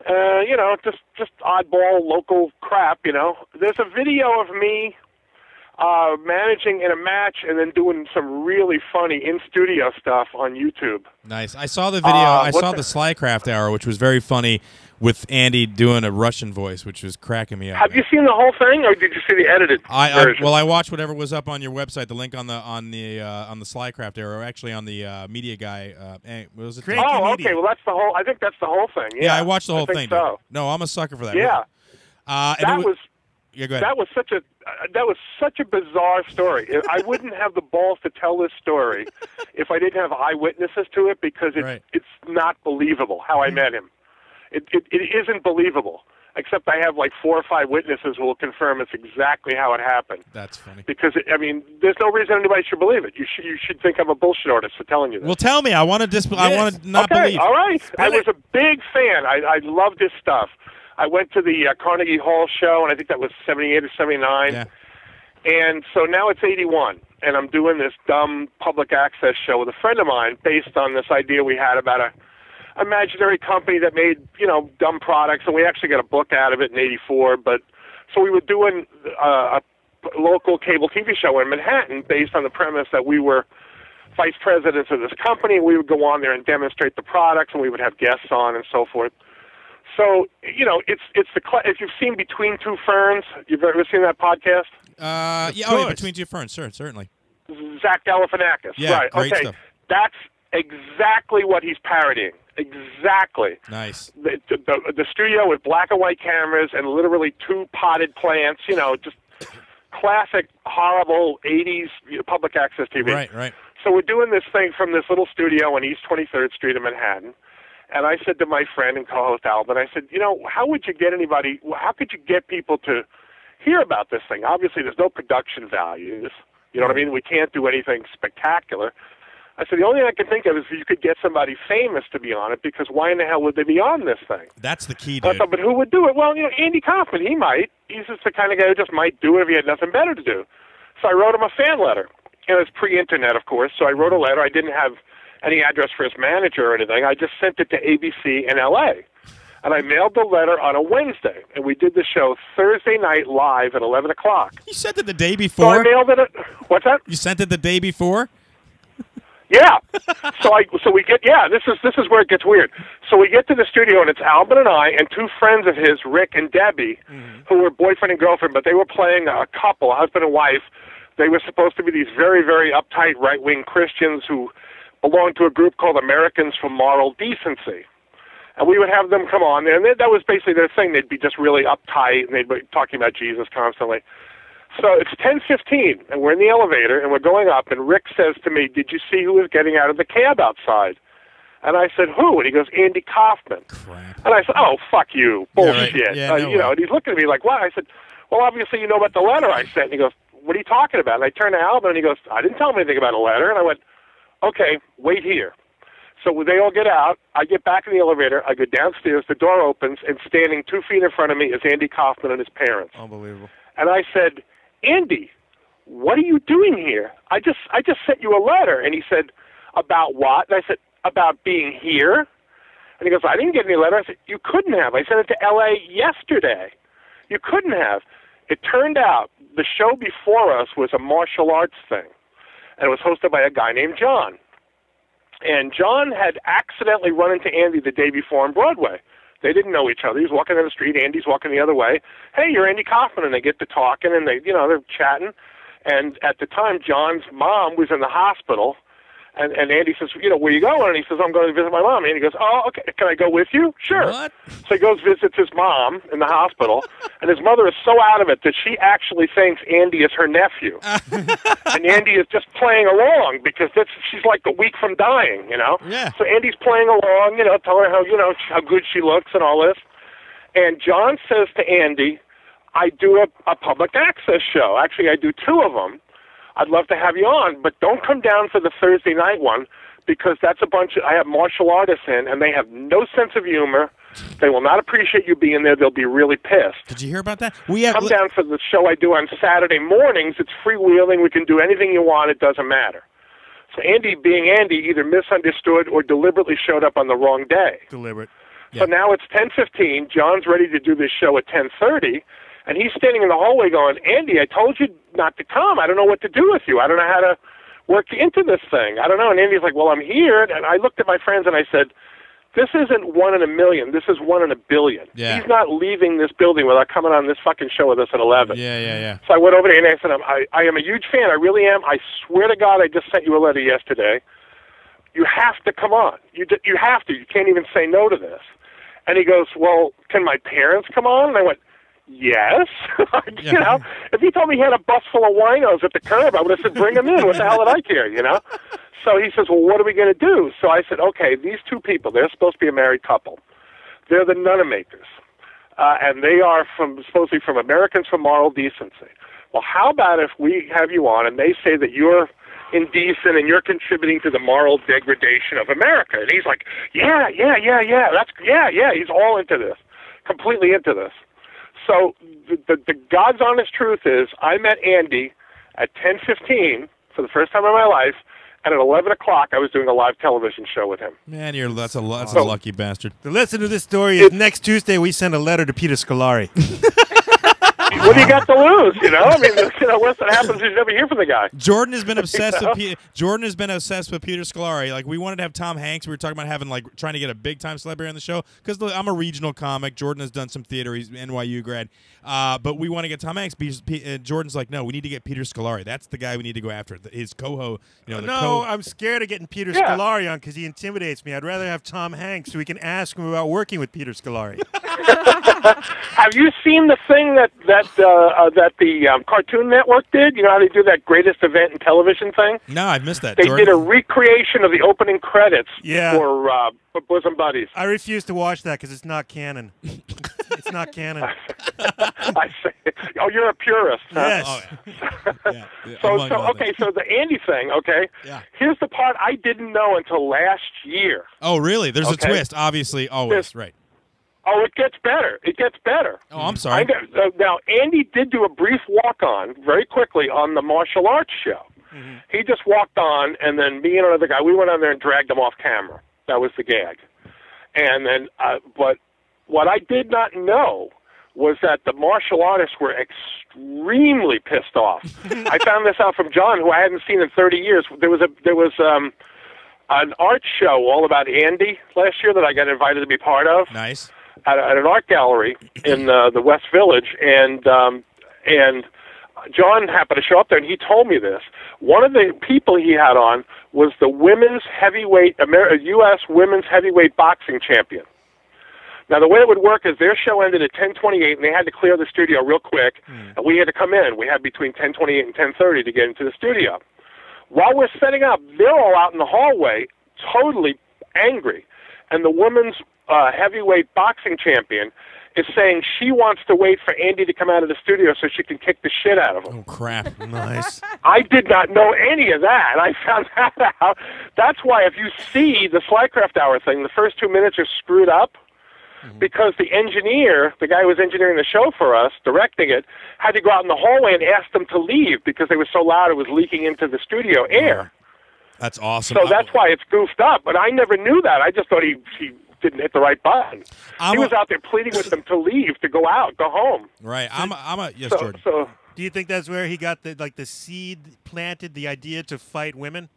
You know, just oddball local crap, you know. There's a video of me managing in a match and then doing some really funny in-studio stuff on YouTube. Nice. I saw the video. I saw the Slycraft Hour, which was very funny, with Andy doing a Russian voice, which was cracking me up. Have you seen the whole thing, or did you see the edited version? Well, I watched whatever was up on your website. The link on the Slycraft Hour, or actually on the Media Guy. What was it? Cranky Media. Okay. Well, that's the whole. I think that's the whole thing. Yeah, I watched the whole thing. So. No, I'm a sucker for that. Yeah. That was. Yeah, go ahead. That was such a bizarre story. I wouldn't have the balls to tell this story if I didn't have eyewitnesses to it, because it's not believable how I met him. It isn't believable, except I have like 4 or 5 witnesses who will confirm it's exactly how it happened. That's funny. Because, I mean, there's no reason anybody should believe it. You should think I'm a bullshit artist for telling you this. Well, tell me. I want to I want to not believe. All right. I was a big fan. I loved his stuff. I went to the Carnegie Hall show, and I think that was 78 or 79. Yeah. And so now it's 81, and I'm doing this dumb public access show with a friend of mine based on this idea we had about imaginary company that made, dumb products, and we actually got a book out of it in '84. But so we were doing a local cable TV show in Manhattan based on the premise that we were vice presidents of this company. We would go on there and demonstrate the products, and we would have guests on and so forth. So, it's if you've seen Between Two Ferns, you've ever seen that podcast? Yeah, Between Two Ferns, sure, certainly. Zach Galifianakis, yeah, right? Great okay, stuff. That's exactly what he's parodying. Exactly. Nice. The studio with black and white cameras and literally 2 potted plants. Just classic, horrible '80s public access TV. Right. So we're doing this thing from this little studio on East 23rd Street in Manhattan. And I said to my friend and co-host Albert, I said, how could you get people to hear about this thing? Obviously, there's no production values. You know what I mean? We can't do anything spectacular. I said, the only thing I can think of is if you could get somebody famous to be on it, because why in the hell would they be on this thing? That's the key, I dude. thought, but who would do it? Well, Andy Kaufman, he might. He's just the kind of guy who just might do it if he had nothing better to do. So I wrote him a fan letter. And it was pre-internet, of course, so I wrote a letter. I didn't have any address for his manager or anything. I just sent it to ABC in L.A., and I mailed the letter on a Wednesday, and we did the show Thursday night live at 11 o'clock. You sent it the day So before? I mailed it what's that? You sent it the day before? Yeah. So we get this is where it gets weird. So we get to the studio, and it's Albert and I and 2 friends of his, Rick and Debbie, who were boyfriend and girlfriend, but they were playing a couple, husband and wife. They were supposed to be these very, very uptight right-wing Christians who belonged to a group called Americans for Moral Decency. And we would have them come on there, and that was basically their thing. They'd be just really uptight, and they'd be talking about Jesus constantly. So it's 10:15, and we're in the elevator, and we're going up, and Rick says to me, did you see who was getting out of the cab outside? And I said, who? And he goes, Andy Kaufman. Crap. And I said, oh, fuck you. Bullshit. Yeah, right. Yeah, no way. And he's looking at me like, what? I said, well, obviously you know about the letter I sent. And he goes, what are you talking about? And I turned to Albert, and he goes, I didn't tell him anything about a letter. And I went, okay, wait here. So they all get out. I get back in the elevator. I go downstairs. The door opens, and standing 2 feet in front of me is Andy Kaufman and his parents. Unbelievable. And I said, Andy, what are you doing here? I just sent you a letter. And he said, about what? And I said, about being here. And he goes, I didn't get any letter. I said, you couldn't have. I sent it to L.A. yesterday. You couldn't have. It turned out the show before us was a martial arts thing, and it was hosted by a guy named John. And John had accidentally run into Andy the day before on Broadway. They didn't know each other. He was walking down the street. Andy's walking the other way. Hey, you're Andy Kaufman. And they get to talking, and they're chatting. And at the time, John's mom was in the hospital. And Andy says, where you going? And he says, I'm going to visit my mom. And he goes, oh, okay, can I go with you? Sure. What? So he goes, visits his mom in the hospital, and his mother is so out of it that she actually thinks Andy is her nephew. And Andy is just playing along because she's like a week from dying, Yeah. So Andy's playing along, telling her how good she looks and all this. And John says to Andy, I do a public access show. Actually, I do 2 of them. I'd love to have you on, but don't come down for the Thursday night one because that's I have martial artists in, and they have no sense of humor. They will not appreciate you being there. They'll be really pissed. Did you hear about that? Come down for the show I do on Saturday mornings. It's freewheeling. We can do anything you want. It doesn't matter. So Andy, being Andy, either misunderstood or deliberately showed up on the wrong day. Deliberate. So now it's 10:15. John's ready to do this show at 10:30. And he's standing in the hallway going, Andy, I told you not to come. I don't know what to do with you. I don't know how to work into this thing. I don't know. And Andy's like, well, I'm here. And I looked at my friends and I said, this isn't 1 in a million. This is 1 in a billion. Yeah. He's not leaving this building without coming on this fucking show with us at 11. Yeah. So I went over to Andy and I said, I am a huge fan. I really am. I swear to God, I just sent you a letter yesterday. You have to come on. You have to. You can't even say no to this. And he goes, well, can my parents come on? And I went, yes. If he told me he had a bus full of winos at the curb, I would have said, bring them in. What the hell did I care, So he says, well, what are we going to do? So I said, okay, these 2 people, they're supposed to be a married couple. They're the Nunnamakers. And they are supposed to be from Americans for Moral Decency. Well, how about if we have you on and they say that you're indecent and you're contributing to the moral degradation of America? And he's like, yeah. He's all into this, completely into this. So the God's honest truth is I met Andy at 10:15 for the first time in my life, and at 11 o'clock I was doing a live television show with him. Man, that's a lucky bastard. The lesson of this story is next Tuesday we send a letter to Peter Scolari. What do you got to lose? I mean, worst that happens is you never hear from the guy. Jordan has been obsessed with Jordan has been obsessed with Peter Scolari. Like, we wanted to have Tom Hanks. We were talking about trying to get a big time celebrity on the show because I'm a regional comic. Jordan has done some theater. He's an NYU grad, but we want to get Tom Hanks. Jordan's like, no, we need to get Peter Scolari. That's the guy we need to go after. His co-host. I'm scared of getting Peter Scolari on because he intimidates me. I'd rather have Tom Hanks so we can ask him about working with Peter Scolari. Have you seen the thing that the Cartoon Network did? You know how they do that greatest event in television thing? No, I missed that. They Jordan? did a recreation of the opening credits Yeah. for Bosom Buddies. I refuse to watch that because it's not canon. It's not canon. I say, you're a purist. Huh? Yes. Oh, yeah. So the Andy thing, okay? Yeah. Here's the part I didn't know until last year. Oh, really? There's Okay. a twist, obviously, always, right. Oh, it gets better. It gets better. Oh, I'm sorry. Now, Andy did do a brief walk-on very quickly on the martial arts show. Mm-hmm. He just walked on, and then me and another guy, we went on there and dragged him off camera. That was the gag. And then, but what I did not know was that the martial artists were extremely pissed off. I found this out from John, who I hadn't seen in 30 years. There was an art show all about Andy last year that I got invited to be part of. Nice. At an art gallery in the West Village, and John happened to show up there, and he told me this. One of the people he had on was the women's heavyweight, U.S. women's heavyweight boxing champion. Now, the way it would work is their show ended at 10:28, and they had to clear the studio real quick, and we had to come in. We had between 10:28 and 10:30 to get into the studio. While we're setting up, they're all out in the hallway, totally angry, and the women's heavyweight boxing champion is saying she wants to wait for Andy to come out of the studio so she can kick the shit out of him. Oh, crap. Nice. I did not know any of that. I found that out. That's why if you see the Slycraft Hour thing, the first 2 minutes are screwed up because the engineer, the guy who was engineering the show for us, directing it, had to go out in the hallway and ask them to leave because they were so loud it was leaking into the studio air. That's awesome. So that's why it's goofed up. But I never knew that. I just thought he didn't hit the right button. He was out there pleading with them to leave, to go out, go home. Right. Yes, Jordan. So, do you think that's where he got the seed planted, the idea to fight women?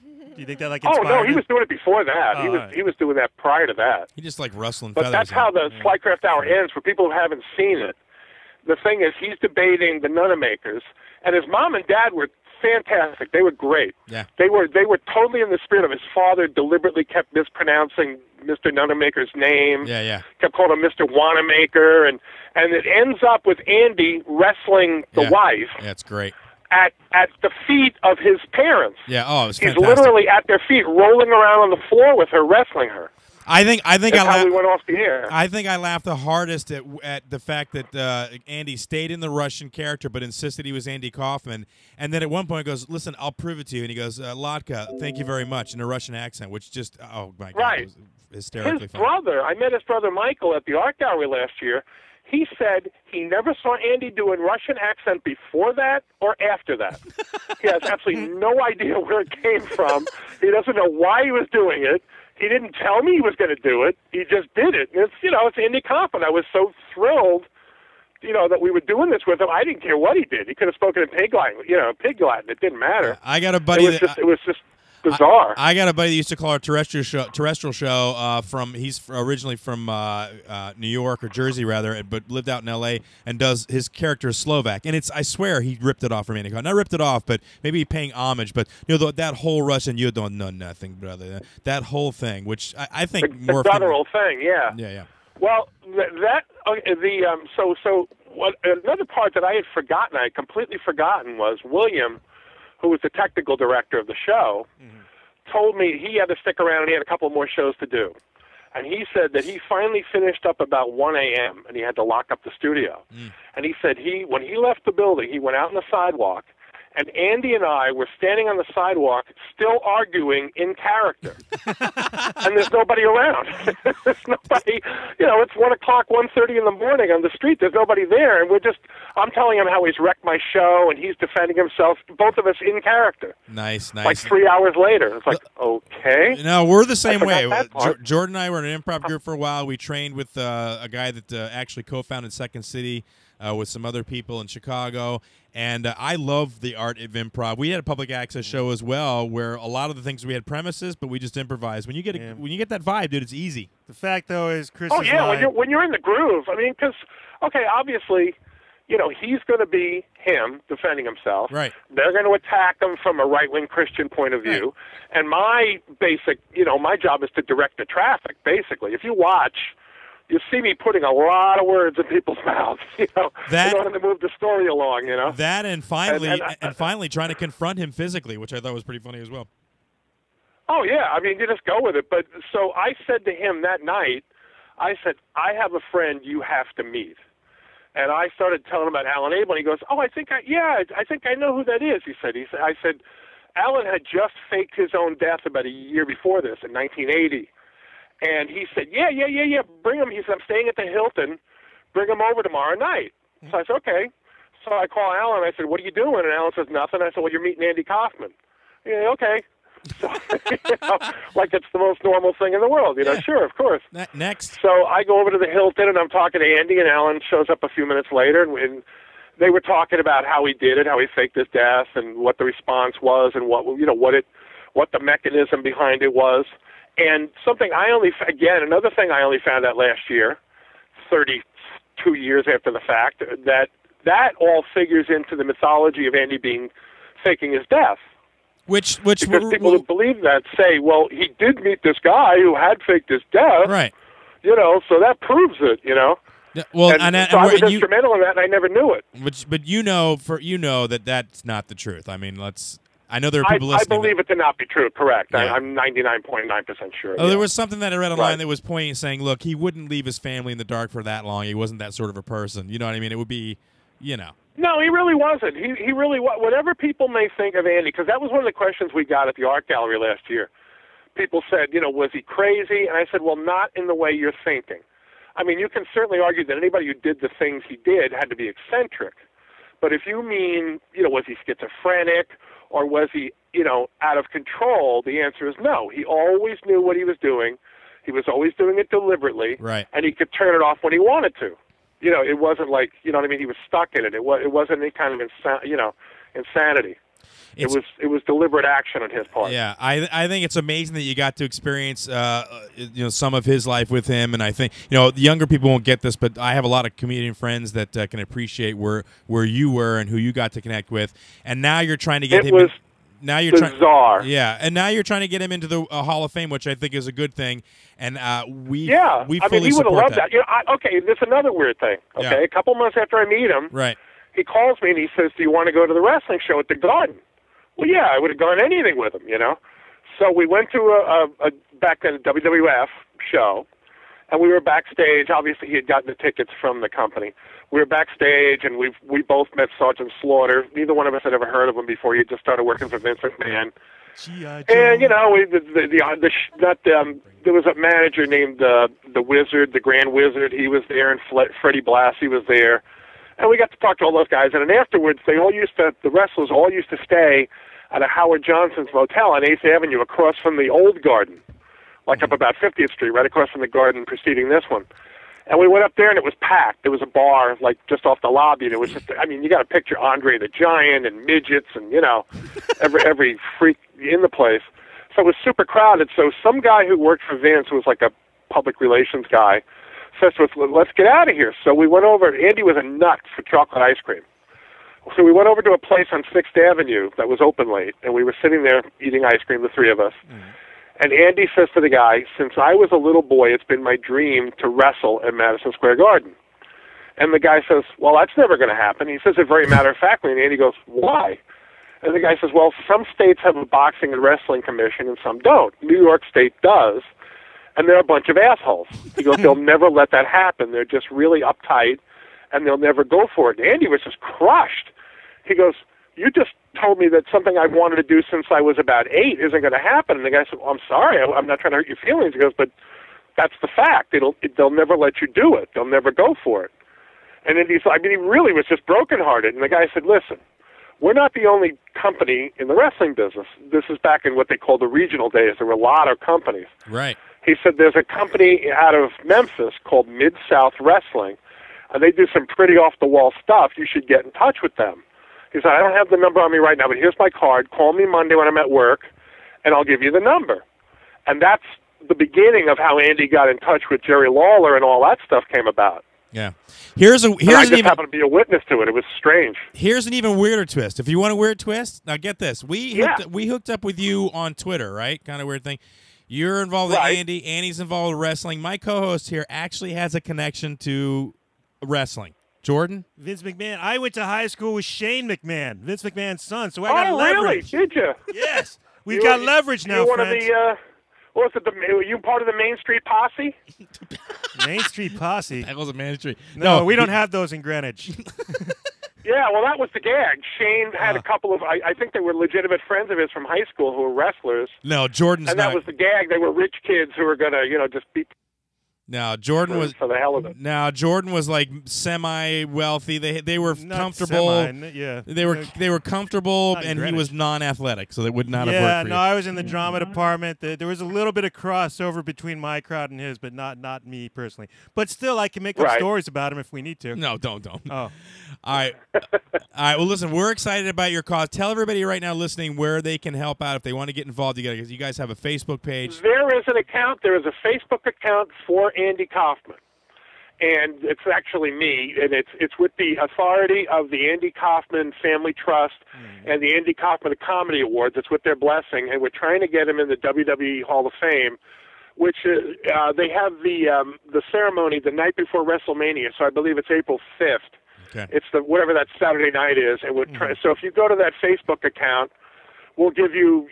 Do you think that inspired he him? was doing it before that. He was doing that prior to that. He just rustling But feathers. that's how the Slycraft Hour ends. For people who haven't seen it, the thing is he's debating the Nunnamakers, and his mom and dad were fantastic. They were great. Yeah. They were totally in the spirit of his father. Deliberately kept mispronouncing Mr. Nunnamaker's name. Yeah. Kept calling him Mr. Wanamaker, and it ends up with Andy wrestling the wife. Yeah, it's great. At the feet of his parents. Yeah. Oh, it's He's fantastic. literally at their feet, rolling around on the floor with her, wrestling her. I think That's how we went off the air. I think I laughed the hardest at the fact that Andy stayed in the Russian character but insisted he was Andy Kaufman. And then at one point he goes, listen, I'll prove it to you. And he goes, Latka, thank you very much, in a Russian accent, which just, oh, my God, Right. it was hysterically His funny. brother, I met his brother Michael at the art gallery last year. He said he never saw Andy do a Russian accent before that or after that. He has absolutely no idea where it came from. He doesn't know why he was doing it. He didn't tell me he was going to do it. He just did it. And it's Andy Kaufman. I was so thrilled, that we were doing this with him. I didn't care what he did. He could have spoken in pig Latin. It didn't matter. I got a buddy It was just bizarre. I got a buddy that used to call our terrestrial show he's originally from New York or Jersey rather, but lived out in L.A. and does his character is Slovak, and I swear he ripped it off from Andy Kaufman. Not ripped it off, but maybe paying homage. But that whole Russian, you don't know nothing, brother. That whole thing, which I think the more guttural thing, yeah. Yeah. Well, another part that I had completely forgotten was William, who was the technical director of the show, told me he had to stick around and he had a couple more shows to do. And he said that he finally finished up about 1 a.m. and he had to lock up the studio. And he said when he left the building, he went out on the sidewalk and Andy and I were standing on the sidewalk, still arguing in character. And there's nobody around. There's nobody, it's 1 o'clock, 1:30 in the morning on the street. There's nobody there. And I'm telling him how he's wrecked my show, and he's defending himself, both of us in character. Nice. Like 3 hours later. It's like, okay. No, we're the same way. Jordan and I were in an improv group for a while. We trained with a guy that actually co-founded Second City with some other people in Chicago. And I love the art of improv. We had a public access show as well, where a lot of the things we had premises, but we just improvised. When you get that vibe, dude, it's easy. The fact, though, is Chris. Oh yeah, when you're in the groove. I mean, because obviously, he's going to be him defending himself. Right. They're going to attack him from a right-wing Christian point of view. Right. And my basic, my job is to direct the traffic. Basically, if you watch, you see me putting a lot of words in people's mouths, in order to move the story along, That and finally trying to confront him physically, which I thought was pretty funny as well. Oh, yeah. I mean, you just go with it. But so I said to him that night, I said, I have a friend you have to meet. And I started telling him about Alan Abel, and he goes, oh, I think I know who that is, he said. I said, Alan had just faked his own death about a year before this, in 1980. And he said, yeah, bring him. He said, I'm staying at the Hilton. Bring him over tomorrow night. So I said, okay. So I call Alan. I said, what are you doing? And Alan says, nothing. I said, well, you're meeting Andy Kaufman. Yeah, okay. So, like it's the most normal thing in the world. Sure, of course. Next. So I go over to the Hilton, and I'm talking to Andy, and Alan shows up a few minutes later, and they were talking about how he did it, how he faked his death, and what the response was, and what the mechanism behind it was. And another thing I only found out last year, 32 years after the fact, that all figures into the mythology of Andy faking his death. Because people who believe that say, well, he did meet this guy who had faked his death. Right. So that proves it, Yeah, well, so I was instrumental in that, and I never knew it. But that's not the truth. I mean, I know there are people listening. I believe it to not be true, correct. Yeah. I'm 99.9% sure. Oh, there was something that I read online that was pointing, saying, look, he wouldn't leave his family in the dark for that long. He wasn't that sort of a person. You know what I mean? It would be, No, he really wasn't. He really, whatever people may think of Andy, because that was one of the questions we got at the art gallery last year. People said, was he crazy? And I said, well, not in the way you're thinking. I mean, you can certainly argue that anybody who did the things he did had to be eccentric. But if you mean, was he schizophrenic or was he, out of control, the answer is no. He always knew what he was doing. He was always doing it deliberately. Right. And he could turn it off when he wanted to. It wasn't like, he was stuck in it. It wasn't any kind of, insanity. It was deliberate action on his part. Yeah, I think it's amazing that you got to experience some of his life with him, and I think the younger people won't get this, but I have a lot of comedian friends that can appreciate where you were and who you got to connect with, and now you're trying to get him. Now you're bizarre. And now you're trying to get him into the Hall of Fame, which I think is a good thing, and we fully he would have loved that. Okay, there's another weird thing. Okay, a couple months after I meet him, right, he calls me and he says, "Do you want to go to the wrestling show at the Garden?" Well, yeah, I would have gone anything with him, So we went to a back then a WWF show, and we were backstage. Obviously, he had gotten the tickets from the company. We were backstage, and we both met Sergeant Slaughter. Neither one of us had ever heard of him before. He had just started working for Vince McMahon. And there was a manager named the Wizard, the Grand Wizard. He was there, and Freddie Blassie was there. And we got to talk to all those guys. And then afterwards, the wrestlers all used to stay at a Howard Johnson's motel on 8th Avenue across from the old Garden, like up about 50th Street, right across from the Garden preceding this one. And we went up there, and it was packed. There was a bar, like, just off the lobby. And it was just, you got to picture Andre the Giant and midgets and, every freak in the place. So it was super crowded. So some guy who worked for Vince, who was like a public relations guy, says to us, let's get out of here. So we went over. Andy was a nut for chocolate ice cream. So we went over to a place on 6th Avenue that was open late, and we were sitting there eating ice cream, the three of us. Mm-hmm. And Andy says to the guy, since I was a little boy, it's been my dream to wrestle at Madison Square Garden. And the guy says, well, that's never going to happen. He says it very matter-of-factly, and Andy goes, why? And the guy says, well, some states have a boxing and wrestling commission, and some don't. New York State does. And they're a bunch of assholes. He goes, they'll never let that happen. They're just really uptight, and they'll never go for it. And Andy was just crushed. He goes, you just told me that something I've wanted to do since I was about 8 isn't going to happen. And the guy said, well, I'm sorry, I'm not trying to hurt your feelings. He goes, but that's the fact. They'll never let you do it. They'll never go for it. And then he really was just brokenhearted. And the guy said, listen, we're not the only company in the wrestling business. This is back in what they call the regional days. There were a lot of companies. Right. He said there's a company out of Memphis called Mid-South Wrestling, and they do some pretty off-the-wall stuff. You should get in touch with them. He said, I don't have the number on me right now, but here's my card. Call me Monday when I'm at work, and I'll give you the number. And that's the beginning of how Andy got in touch with Jerry Lawler and all that stuff came about. Yeah. Here's I just happened to be a witness to it. It was strange. Here's an even weirder twist. If you want a weird twist, now get this. We hooked up with you on Twitter, right? Kind of weird thing. You're involved with Andy. Andy's involved with wrestling. My co-host here actually has a connection to wrestling. Jordan? Vince McMahon. I went to high school with Shane McMahon, Vince McMahon's son, so I got leverage. Really? Did you? Yes. We've got leverage now, You're one friends. of the, what was it, were you part of the Main Street Posse? Main Street Posse? That was a Main Street. No, we don't have those in Greenwich. Yeah, well, that was the gag. Shane had a couple of, I think they were legitimate friends of his from high school who were wrestlers. No, Jordan's and not. that was the gag. They were rich kids who were going to, just beat No, Jordan was for the hell of it. No, Jordan was like semi-wealthy. They were Not comfortable. yeah. They were comfortable, Not in and he Greenwich. was non-athletic, so that would not have worked Yeah, for no, you. I was in the drama department. There was a little bit of crossover between my crowd and his, but not me personally. But still, I can make up stories about him if we need to. No, don't. Oh. All right. All right. Well, listen, we're excited about your cause. Tell everybody right now listening where they can help out if they want to get involved. You guys have a Facebook page. There is an account. There is a Facebook account for Andy Kaufman. And it's actually me, and it's with the authority of the Andy Kaufman Family Trust and the Andy Kaufman Comedy Awards. It's with their blessing, and we're trying to get him in the WWE Hall of Fame, which they have the ceremony the night before WrestleMania, so I believe it's April 5th. Okay. It's whatever that Saturday night is, and we're trying. So if you go to that Facebook account, we'll give you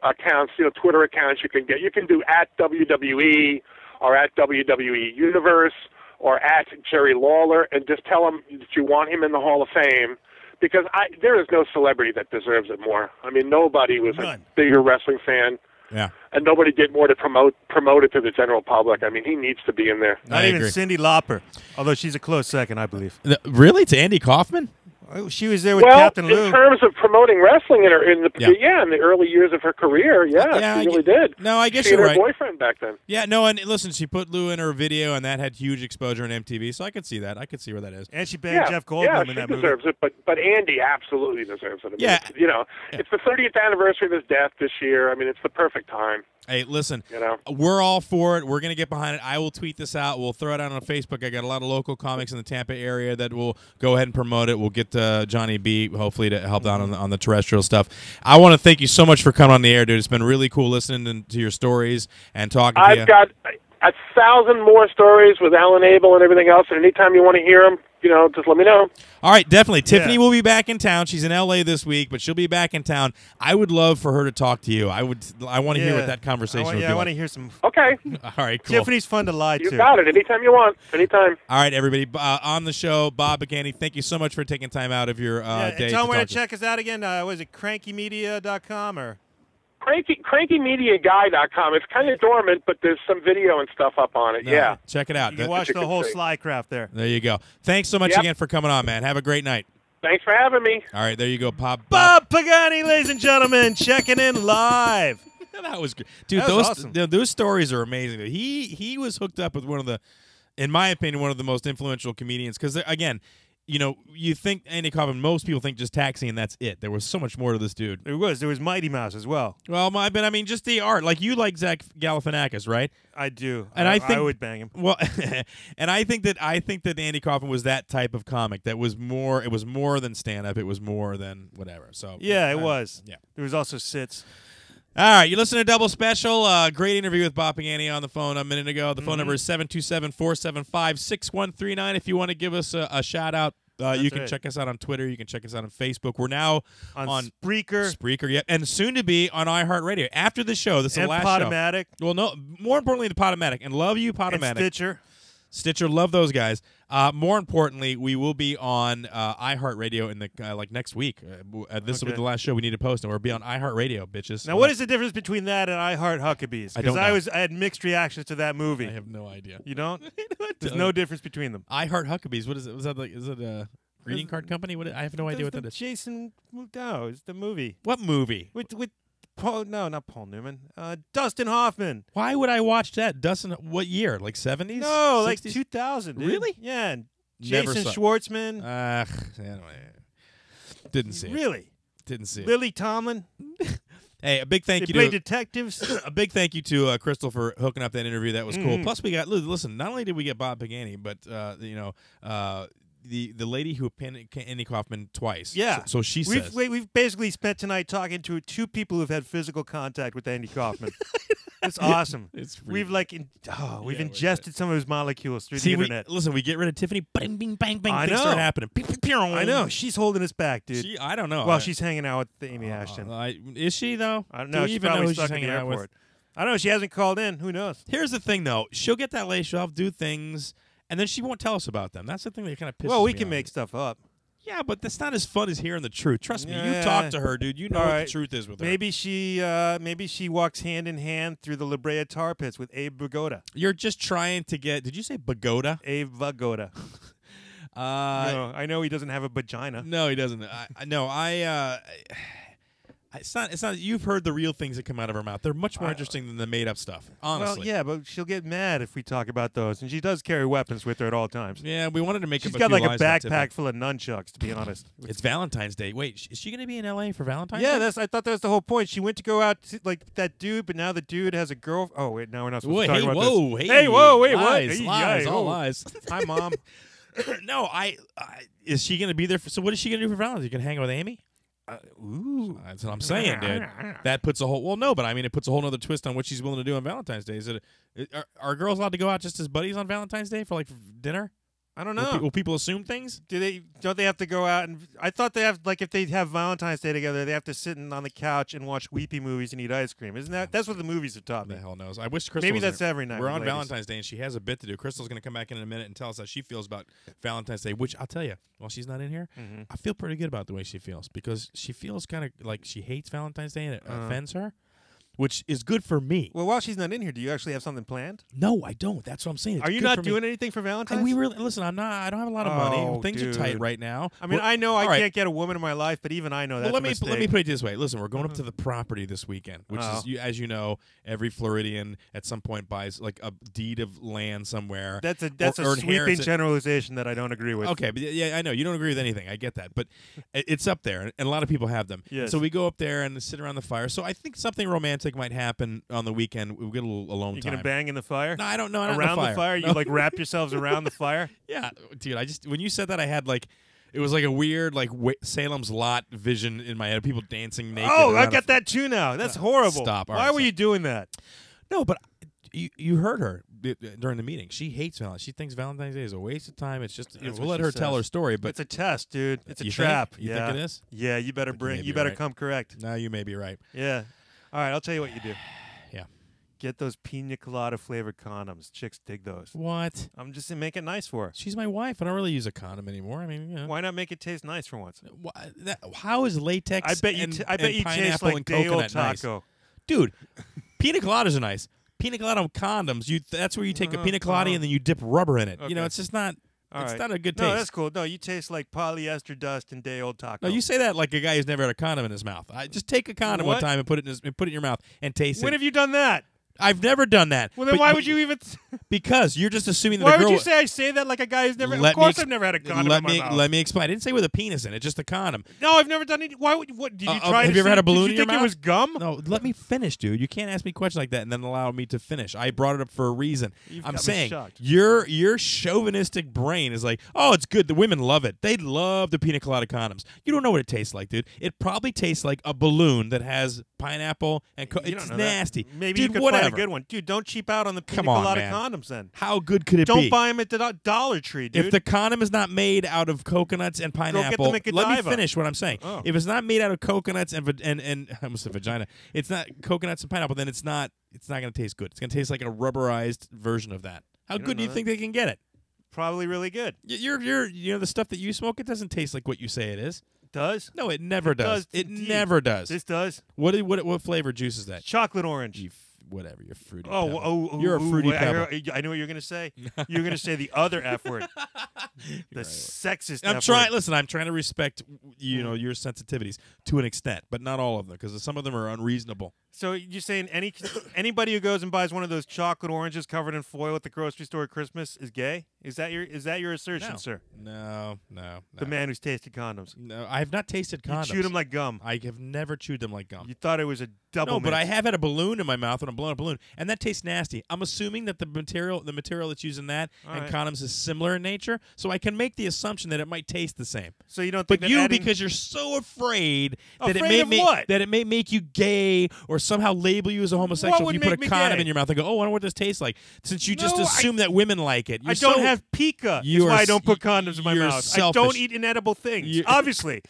accounts, Twitter accounts you can get. You can do at WWE or at WWE Universe or at Jerry Lawler, and just tell him that you want him in the Hall of Fame, because there is no celebrity that deserves it more. I mean, nobody was a bigger wrestling fan. Yeah. And nobody did more to promote it to the general public. I mean, he needs to be in there. Not even Cyndi Lauper, although she's a close second, I believe. Really? To Andy Kaufman? She was there with Captain Lou. In terms of promoting wrestling in the early years of her career, she really did. No, I guess she you're and right. her boyfriend back then. Yeah, no, and listen, she put Lou in her video, and that had huge exposure on MTV, so I could see that. I could see where that is. And she banged Jeff Goldblum in that movie. Yeah, she deserves it, but Andy absolutely deserves it. I mean, Yeah. It's the 30th anniversary of his death this year. I mean, it's the perfect time. Hey, listen, we're all for it. We're going to get behind it. I will tweet this out. We'll throw it out on Facebook. I got a lot of local comics in the Tampa area that will go ahead and promote it. We'll get Johnny B, hopefully, to help out on the terrestrial stuff. I want to thank you so much for coming on the air, dude. It's been really cool listening to your stories and talking to you. I've got 1,000 more stories with Alan Abel and everything else, and anytime you want to hear them, just let me know. All right, definitely. Tiffany will be back in town. She's in L.A. this week, but she'll be back in town. I would love for her to talk to you. I want to hear what that conversation would be. I want to hear some. Okay. All right, cool. Tiffany's fun to lie to. You got it. Anytime you want. Anytime. All right, everybody. On the show, Bob Pagani, thank you so much for taking time out of your day. Tell them where to check us out again. Was it crankymedia.com or? CrankyMediaGuy.com. It's kind of dormant, but there's some video and stuff up on it. Yeah. Check it out. You can watch the whole Slycraft there. There you go. Thanks so much again for coming on, man. Have a great night. Thanks for having me. All right, there you go, Bob Pagani, ladies and gentlemen, checking in live. That was good. Dude, awesome. Those stories are amazing. He was hooked up with one of the, in my opinion, one of the most influential comedians, because, again, you think Andy Kaufman, most people think just Taxi and that's it. There was so much more to this dude. There was Mighty Mouse as well. Well, but I mean, just the art. Like, you like Zach Galifianakis, right? I do. And I think I would bang him. Well, and I think that Andy Kaufman was that type of comic that was more. It was more than stand up. It was more than whatever. So yeah, it was. Yeah, there was also Sits. All right, you listen to Double Special. Great interview with Bob Pagani on the phone a minute ago. The phone number is 727-475-6139. If you want to give us a shout out. You can check us out on Twitter. You can check us out on Facebook. We're now on Spreaker, yeah, and soon to be on iHeartRadio. After the show, this is the last Podomatic. show. Well, no, more importantly, the Podomatic. And love you, Podomatic. And Stitcher. Stitcher, love those guys. More importantly, we will be on iHeartRadio in the next week. This will be the last show we need to post, and we'll be on iHeartRadio, bitches. Now, what is the difference between that and I Heart Huckabees? I don't know. I had mixed reactions to that movie. I have no idea. You don't? There's no difference between them. iHeartHuckabees. What is it? Was that is it a greeting card company? I have no idea what that is. Jason, no, it's the movie What movie? with Paul. No, not Paul Newman. Dustin Hoffman. Wwhy would I watch that? Dustin, what year? Like 70s? No, 60s? like 2000. Dude. Really? Yeah. And Never Jason saw- Schwartzman. Anyway, didn't see it. Really? Didn't see it. Lily Tomlin. Hey, a big thank They you play to detectives. a big thank you to Crystal for hooking up that interview. That was cool. Mhm. Plus, we got listen. Not only did we get Bob Pagani, but the lady who pinned Andy Kaufman twice. Yeah. So she says. We've basically spent tonight talking to two people who've had physical contact with Andy Kaufman. It's awesome. It's We've we've ingested some of his molecules through the See, internet. we get rid of Tiffany. Bang, bing, bang, bang. I Things know. start happening. Pew, pew, pew. I know. She's holding us back, dude. I don't know. Well, she's hanging out with Amy Ashton. Is she though? I don't Do know. we She's even know probably who stuck she's in the hanging out with? airport. I don't know. She hasn't called in. Who knows? Here's the thing, though. She'll get that late. She'll do things, and then she won't tell us about them. That's the thing that kind of pisses Well, we me can off. make stuff up. Yeah, but that's not as fun as hearing the truth. Trust me. Yeah. You've talked to her, dude. You know All what right. the truth is with her. Maybe she walks hand in hand through the La Brea tar pits with Abe Vigoda. You're just trying to get. Did you say Pagoda? Abe Vigoda. No, I know he doesn't have a vagina. No, he doesn't. It's not. You've heard the real things that come out of her mouth. They're much more interesting than the made up stuff. Honestly. Well, yeah, but she'll get mad if we talk about those, and she does carry weapons with her at all times. Yeah, we wanted to make She's up got a few like a lies about Tiffany. backpack full of nunchucks, to be honest. It's Valentine's Day. Wait, is she going to be in L.A. for Valentine's Yeah, Day? I thought that was the whole point. She went to go out to, like that dude, but now the dude has a girl. Oh wait, now we're not supposed to talk about this. Hey, whoa, wait, lies, what? Hey, lies, hey, all whoa. lies. Hi, mom. No, is she going to be there? So what is she going to do for Valentine's? You can hang out with Amy? Ooh, That's what I'm saying, dude. That puts a whole. Well, no, but I mean, it puts a whole other twist on what she's willing to do on Valentine's Day. Are girls allowed to go out just as buddies on Valentine's Day for dinner? I don't know. Will people assume things? Don't they have to go out and? I thought they have if they have Valentine's Day together, they have to sit on the couch and watch weepy movies and eat ice cream. Isn't that's what the movies have taught me? The hell knows. I wish Crystal. Maybe was that's there. every night. We're with on ladies. Valentine's Day and she has a bit to do. Crystal's going to come back in a minute and tell us how she feels about Valentine's Day. Which I'll tell you, while she's not in here, I feel pretty good about the way she feels because she feels kind of like she hates Valentine's Day and it offends her. Which is good for me. Well, while she's not in here, do you actually have something planned? No, I don't. That's what I'm saying. It's Are you good not for me. doing anything for Valentine's? And we really listen. I'm not. I don't have a lot of money. Oh, Things are tight dude. right now. I mean, We're- I know all I right. can't get a woman in my life, but even I know that's Well, a let mistake. me put it this way. Listen, we're going up to the property this weekend, which Oh. is, as you know, every Floridian at some point buys like a deed of land somewhere. That's a or sweeping inherits it. generalization that I don't agree with. Okay, but yeah, I know you don't agree with anything. I get that, but it's up there, and a lot of people have them. Yes. So we go up there and sit around the fire. So I think something romantic might happen on the weekend. We'll get a little alone You time. gonna bang in the fire? No, I don't know. Not in Around the fire. You No. like wrap yourselves around the fire? Yeah, dude. When you said that, I had it was like a weird Salem's Lot vision in my head. People dancing naked. Oh, I around got that too now. That's horrible. Stop. All Why right, were stop. you doing that? No, but you heard her during the meeting. She hates Valentine's. She thinks Valentine's Day is a waste of time. It's just That's we'll what let she her tell says. her story. But It's a test, dude. It's a You trap. think? You yeah. think it is? Yeah, you better may be you better right. come correct. now you may be right. Yeah. All right, I'll tell you what you do. Yeah. Get those pina colada flavored condoms. Chicks dig those. What? I'm just saying, make it nice for her. She's my wife. I don't really use a condom anymore. I mean, you know. Why not make it taste nice for once? How is latex? I bet you. And, I bet and you taste pineapple like and day old coconut nice? taco. Dude. Pina coladas are nice. Pina colada condoms. That's where you take a pina colada and then you dip rubber in it. You know, Okay. it's just not. All it's right. not a good No, taste. that's cool. No, you taste like polyester dust and day old taco. No, you say that like a guy who's never had a condom in his mouth. Just take a condom one What? time and put it in your mouth and taste When it. have you done that? I've never done that. Well, then But- why but would you even? Because you're just assuming that Why a girl. would you say I say that like a guy who's never? Of Let me course, ex- I've never had a condom let in my me mouth. let me explain. I didn't say with a penis in it, just a condom. No, I've never done it. Why would? What did you try? Have to you ever say- had a balloon Did in you your think mouth? it was gum? No, let me finish, dude. You can't ask me questions like that and then allow me to finish. I brought it up for a reason. You've I'm got me saying shocked. your chauvinistic brain is like, oh, it's good. The women love it. They love the pina colada condoms. You don't know what it tastes like, dude. It probably tastes like a balloon that has pineapple and You it's don't know that. nasty. Maybe dude, you could whatever. find a good one, dude. Don't cheap out on the pina Come on, colada man. condoms. Then How good could it don't be? buy them at the Dollar Tree, dude. If the condom is not made out of coconuts and pineapple, them at let me Godiva. finish what I'm saying. Oh. If it's not made out of coconuts and I almost said vagina, it's not coconuts and pineapple, then it's not going to taste good. It's going to taste like a rubberized version of that. How You don't good do you know think they can get it? Probably really good. The stuff that you smoke, it doesn't taste like what you say it is. Does? No, it never does. It indeed. never does. This does. What flavor juice is that? Chocolate orange. Whatever, you're fruity. You're a fruity pebble. I know what you're gonna say. You're gonna say the other F word, the sexist. I'm F trying. word. Listen, I'm trying to respect your sensitivities to an extent, but not all of them, because some of them are unreasonable. So you're saying anybody who goes and buys one of those chocolate oranges covered in foil at the grocery store at Christmas is gay? Is that your assertion, No. sir? No. The man who's tasted condoms. No, I have not tasted condoms. You chewed them like gum. I have never chewed them like gum. You thought it was a double. No, but mix. I have had a balloon in my mouth when I'm blowing a balloon, and that tastes nasty. I'm assuming that the material that's used in that All and right. condoms is similar in nature, so I can make the assumption that it might taste the same. So you don't think But that adding, because you're so afraid that Afraid of what? that it may make you gay or somehow label you as a homosexual would if you put make a me condom gay? in your mouth and go, oh, I wonder what this tastes like. Since you just No, assume that women like it. I don't have pica. That's you why are I don't put condoms in my you're mouth. selfish. I don't eat inedible things. Obviously,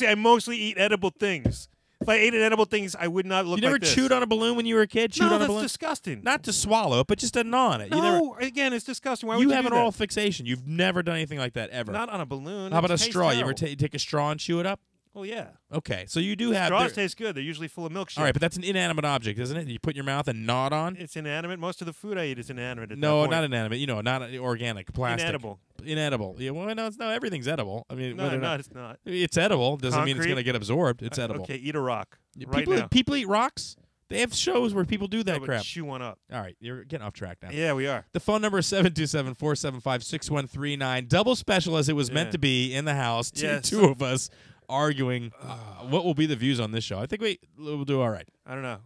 I mostly eat edible things. If I ate inedible things, I would not look You never like this. chewed on a balloon when you were a kid? Chewed No, on a that's balloon? disgusting. Not to swallow it, but just to gnaw on it. No, again, it's disgusting. Why would You you have do an that? oral fixation. You've never done anything like that ever. Not on a balloon. How about It a tastes straw? You ever terrible. take a straw and chew it up? Well, yeah. Okay, so you do have. Straws taste good. They're usually full of milkshake. All right, but that's an inanimate object, isn't it? You put in your mouth and gnaw it on? It's inanimate. Most of the food I eat is inanimate. At No, that point. not inanimate. Not organic, plastic. Inedible. Inedible. Yeah, well, no, everything's edible. I mean, No, whether or no, not- it's not. It's edible. Doesn't mean it's Concrete? going to get absorbed. It's edible. Okay, eat a rock. Right people, now. people eat rocks. They have shows where people do that No, but crap. chew one up. All right, you're getting off track now. Yeah, we are. The phone number is 727-475-6139. Double special as it was meant Yeah. to be in the house. Yes. Two of us arguing what will be the views on this show. I think we'll do all right. I don't know.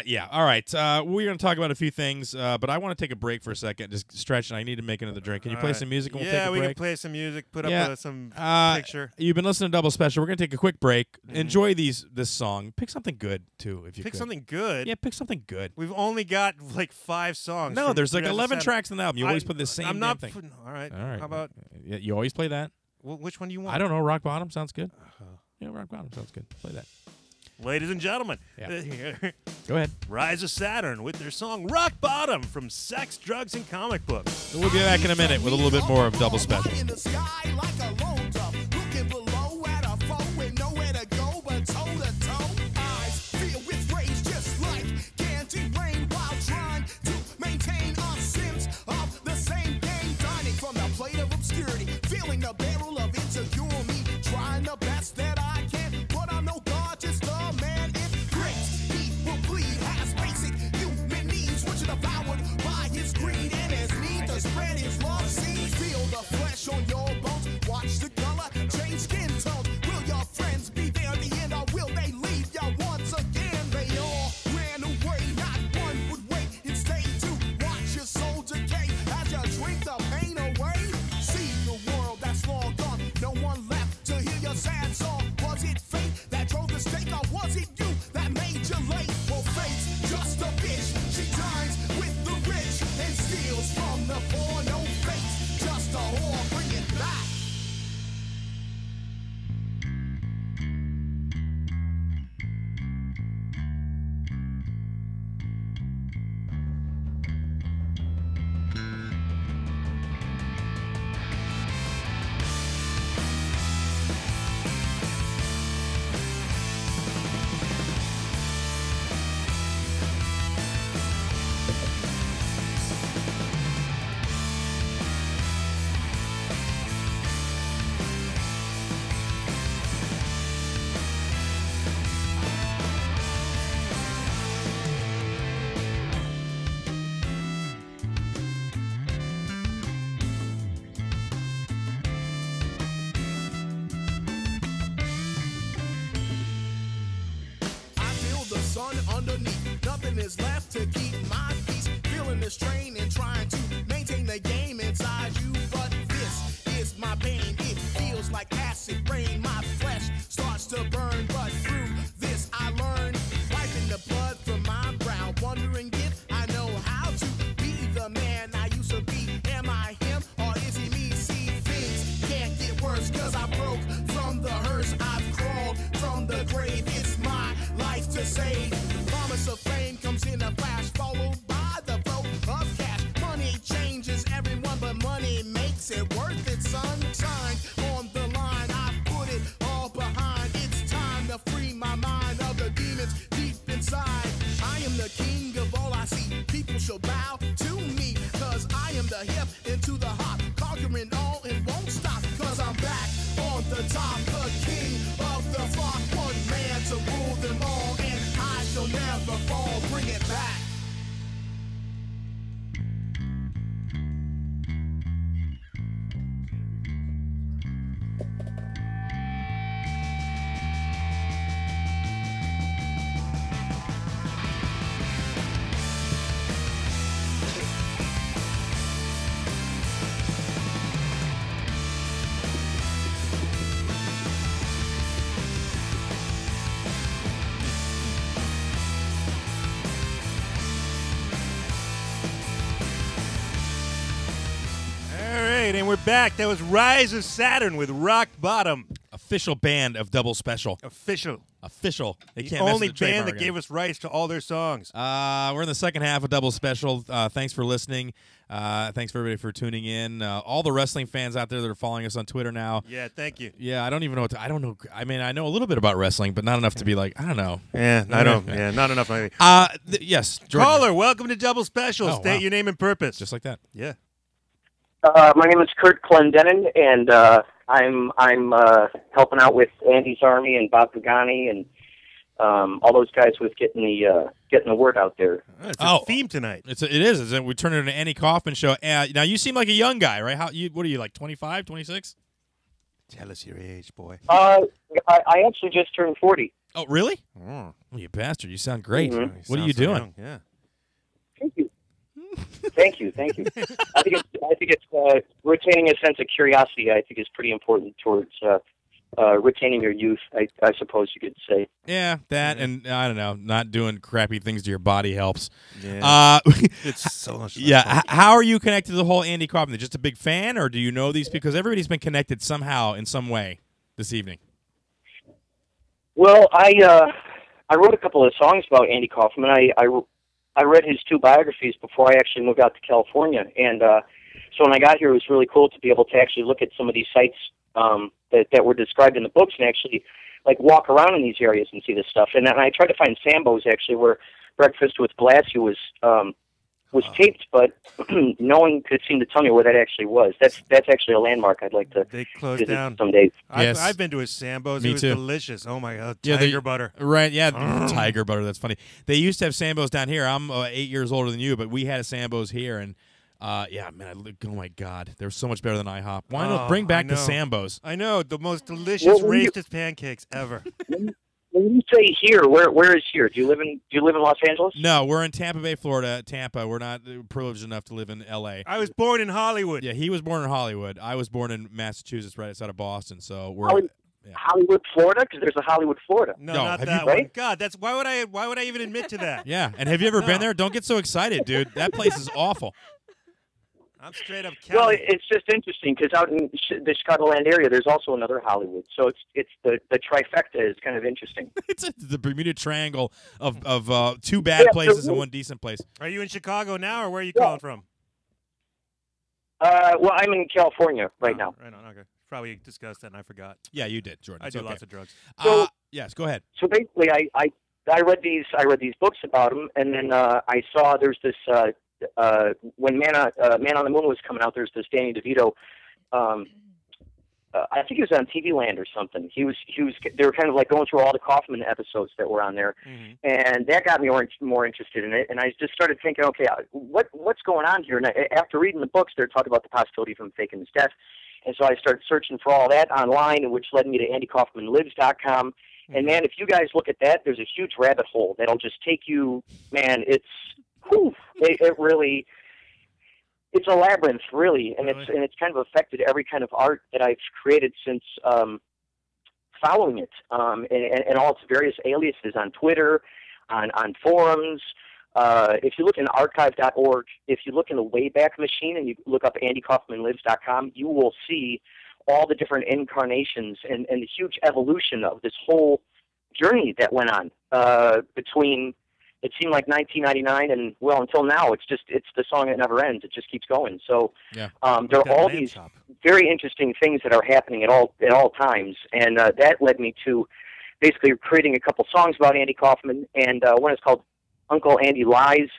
Yeah. All right. We're going to talk about a few things, but I want to take a break for a second. Just stretch, and I need to make another drink. Can you play some music and we'll take a break? we can play some music, put Yeah. up some picture. You've been listening to Double Special. We're going to take a quick break. Enjoy this song. Pick something good, too, if you Pick could. something good. Yeah, pick something good. We've only got like 5 songs. No, from there's like 2007. 11 tracks in the album. You always I- put the same I'm damn not thing. putting. All right. All right. How about Yeah, you always play that? which one do you want? I don't know. Rock Bottom sounds good. Yeah, Rock Bottom sounds good. Play that. Ladies and gentlemen, Yeah. Go ahead. Rise of Saturn with their song Rock Bottom from Sex, Drugs, and Comic Books. We'll be back in a minute with a little bit more of Double Special. In the sky like a lone dove, looking below at a foe with nowhere to go but toe to toe. Eyes filled with rage, just like candy rain, while trying to maintain a sense of the same game. Dining from the plate of obscurity, feeling the barrel of insecure me, trying the best that I can, but I'm no god, just a man in grace. He will bleed, has basic human needs, which are devoured by his greed and his need to spread his love seed. Feel the flesh on your bones, watch the color change skin tones. Will your friends be there at the end, or will they leave you once again? They all ran away, not one would wait and stay to watch your soul decay as you drink the pain away. See the world that's long gone, no one left to hear your sad song. Was it fate that drove the stake, or was it you that made you late? Well, fate's just a bitch. She dines with the rich and steals from the poor. No fate's just a whore. Bring it back. I feel the sun underneath. Nothing is left to keep my peace. Feeling the strain and trying to maintain the game inside you. But this is my pain. It feels like acid rain. My flesh starts to burn. But through this I learn. Wiping the blood from my brow. Wondering if I know how to be the man I used to be. Am I him or is he me? See, things can't get worse. Cause I broke from the hearse. I've crawled from the grave. It's my life to save. Promise of fame comes in a flash, followed by the flow of cash. Money changes everyone, but money the top, the king of the flock, one man to rule them all, and I shall never fall. Bring it back. And we're back. That was Rise of Saturn with Rock Bottom. Official band of Double Special. Official. They The can't mess only with the band trademark that gave us rights to all their songs. We're in the second half of Double Special. Thanks for listening. Thanks for everybody for tuning in. All the wrestling fans out there that are following us on Twitter now. Yeah, thank you. Yeah, I don't even know what to, I don't know. I mean, I know a little bit about wrestling, but not enough to be like, I don't know. Yeah, I don't. Yeah, not enough. Yes, Jordan. Caller, welcome to Double Special. Oh, State wow. your name and purpose. Just like that. Yeah. My name is Kurt Clendennon, and I'm helping out with Andy's Army and Bob Pagani and all those guys with getting the word out there. It's a theme tonight. It is. We turned it into an Andy Kaufman show. Now, you seem like a young guy, right? What are you, like 25, 26? Tell us your age, boy. I actually just turned 40. Oh, really? Oh. Oh, you bastard. You sound great. Mhm. What are you doing? Yeah. Thank you. I think it's retaining a sense of curiosity. I think is pretty important towards retaining your youth. I suppose you could say. Yeah, that and I don't know, not doing crappy things to your body helps. Yeah. It's so much fun. Yeah. How are you connected to the whole Andy Kaufman? Just a big fan, or do you know these people? Because everybody's been connected somehow in some way this evening. Well, I wrote a couple of songs about Andy Kaufman. I read his two biographies before I actually moved out to California, and so when I got here, it was really cool to be able to actually look at some of these sites that were described in the books and actually like walk around in these areas and see this stuff. And then I tried to find Sambo's actually where Breakfast with Blassie was taped, but no one could seem to tell me where that actually was. That's actually a landmark I'd like to They closed visit down. someday. Yes. I've been to a Sambo's. Me It was too. delicious. Oh my God, Yeah, tiger butter. Right, yeah, tiger butter. That's funny. They used to have Sambo's down here. I'm 8 years older than you, but we had a Sambo's here, and yeah, man, oh my God, they're so much better than IHOP. Why not bring back the Sambo's? I know, the most delicious Well, when you- racist pancakes ever. When you say here, where is here? Do you live in Los Angeles? No, we're in Tampa Bay, Florida. Tampa. We're not privileged enough to live in L.A. I was born in Hollywood. Yeah, he was born in Hollywood. I was born in Massachusetts, right outside of Boston. So we're Hollywood, Florida, because there's a Hollywood, Florida. No, No, not have that you- one. Right? God, that's why would I even admit to that? yeah. And have you ever No. been there? Don't get so excited, dude. That place is awful. I'm straight up Well, Cali. it's just interesting because out in the Chicagoland area, there's also another Hollywood. So it's the trifecta is kind of interesting. It's the Bermuda Triangle of two bad places and one decent place. Are you in Chicago now, or where are you calling from? Well, I'm in California right now. Right on. Okay. Probably discussed that, and I forgot. Yeah, you did, Jordan. I It's do okay. lots of drugs. So- Yes, go ahead. So basically, I read these books about him, and then I saw there's this when Man on the Moon was coming out. There's this Danny DeVito. I think he was on TV Land or something. He was. They were kind of like going through all the Kaufman episodes that were on there, and that got me more interested in it. And I just started thinking, okay, what's going on here? And after reading the books, they're talking about the possibility of him faking his death. And so I started searching for all that online, which led me to AndyKaufmanLives.com. And man, if you guys look at that, there's a huge rabbit hole that'll just take you. Man, it really. It's a labyrinth, really, and it's kind of affected every kind of art that I've created since following it, and all its various aliases on Twitter, on forums. If you look in archive.org, if you look in the Wayback Machine and you look up AndyKaufmanLives.com, you will see all the different incarnations and the huge evolution of this whole journey that went on between. It seemed like 1999, and well, until now, it's the song that never ends. It just keeps going. So Yeah. there are all these very interesting things that are happening at all times, and that led me to basically creating a couple songs about Andy Kaufman, and one is called Uncle Andy Lies,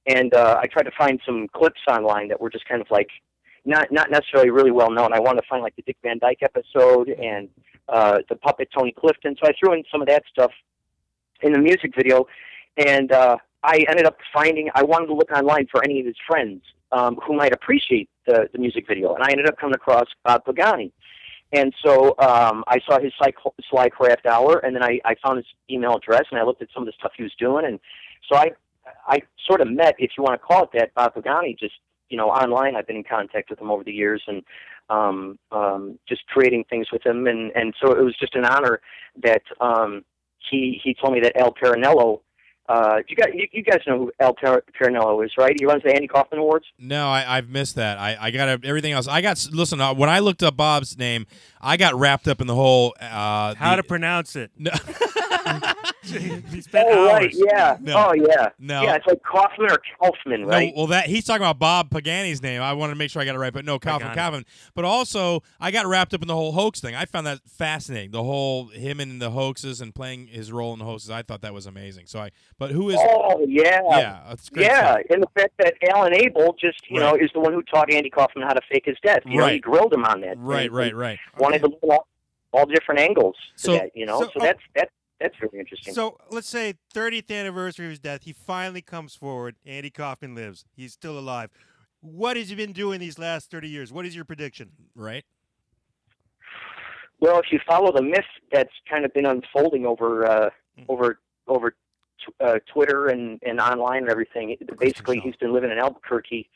and I tried to find some clips online that were just kind of like not necessarily really well known. I wanted to find like the Dick Van Dyke episode and the puppet Tony Clifton. So I threw in some of that stuff in the music video, and I ended up finding I wanted to look online for any of his friends who might appreciate the music video, and I ended up coming across Bob Pagani. And so I saw his Sly Craft Hour, and then I found his email address, and I looked at some of the stuff he was doing, and so I sort of met, if you want to call it that, Bob Pagani, just, online. I've been in contact with him over the years, and just creating things with him, and so it was just an honor that he told me that Al Perinello, you guys know who Al Perinello is, right? He runs the Andy Kaufman Awards. No, I've missed that. I got everything else. Listen, when I looked up Bob's name, I got wrapped up in the whole how to pronounce it. No. He spent hours. Right, yeah. No. Oh, yeah. No. Yeah, it's like Kaufman or Kaufman, right? No, well, he's talking about Bob Pagani's name. I wanted to make sure I got it right, but no, Kaufman. But also, I got wrapped up in the whole hoax thing. I found that fascinating. The whole him and the hoaxes and playing his role in the hoaxes. I thought that was amazing. But who is? Oh, yeah. Yeah, that's great. Yeah, stuff. and the fact that Alan Abel just, Right. is the one who taught Andy Kaufman how to fake his death. You know, he grilled him on that. Right. Wanted to learn all different angles to So- that, So that's really interesting. So let's say 30th anniversary of his death. He finally comes forward. Andy Kaufman lives. He's still alive. What has he been doing these last 30 years? What is your prediction? Right. Well, if you follow the myth that's kind of been unfolding over Twitter and online and everything, basically he's been living in Albuquerque,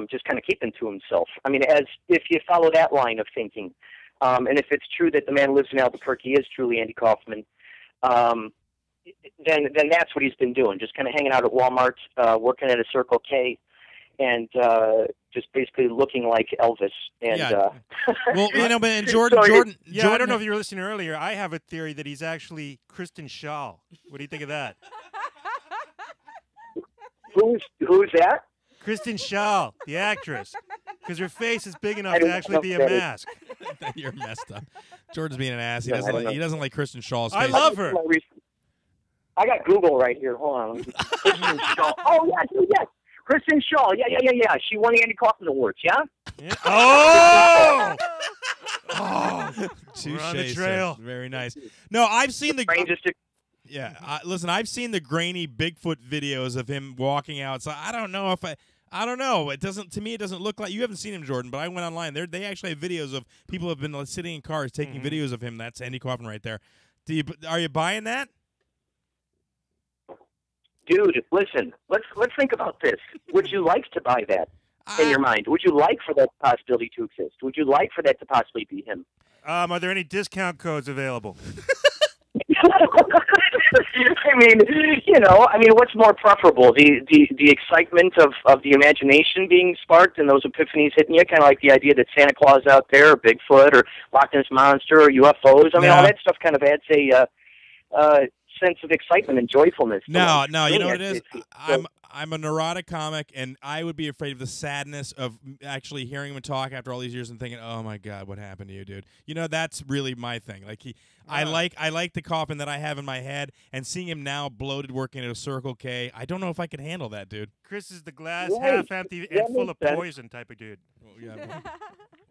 just kind of keeping to himself. I mean, as if you follow that line of thinking, and if it's true that the man who lives in Albuquerque is truly Andy Kaufman, then that's what he's been doing, just kind of hanging out at Walmart, working at a Circle K, and just basically looking like Elvis. And well, but Jordan. Yeah, I don't know if you were listening earlier. I have a theory that he's actually Kristen Schaal. What do you think of that? Who's that? Kristen Schaal, the actress, because her face is big enough to actually be a mask. You're messed up. Jordan's being an ass. He doesn't like Kristen Shaw's face. I love her. I got Google right here. Hold on. Kristen Schaal. Oh yeah. Kristen Schaal. Yeah. She won the Andy Kaufman Awards. Yeah. Oh. Touché, We're on the trail. Sir. Very nice. No, I've seen the. Yeah. Listen, I've seen the grainy Bigfoot videos of him walking out. So I don't know if I don't know. It doesn't. To me, it doesn't look like you haven't seen him, Jordan. But I went online. They actually have videos of people have been sitting in cars taking videos of him. That's Andy Kaufman right there. Are you buying that? Dude, listen. Let's think about this. Would you like to buy that in your mind? Would you like for that possibility to exist? Would you like for that to possibly be him? Are there any discount codes available? I mean, what's more preferable? The excitement of the imagination being sparked and those epiphanies hitting you, kind of like the idea that Santa Claus out there, or Bigfoot, or Loch Ness Monster, or UFOs. I mean, all that stuff kind of adds a sense of excitement and joyfulness. No, you know what it is? I'm a neurotic comic, and I would be afraid of the sadness of actually hearing him talk after all these years and thinking, "Oh my God, what happened to you, dude?" That's really my thing. Like I like the Kaufman that I have in my head, and seeing him now bloated working at a Circle K, I don't know if I could handle that, dude. Chris is the glass half empty and full of poison type of dude. Well, yeah.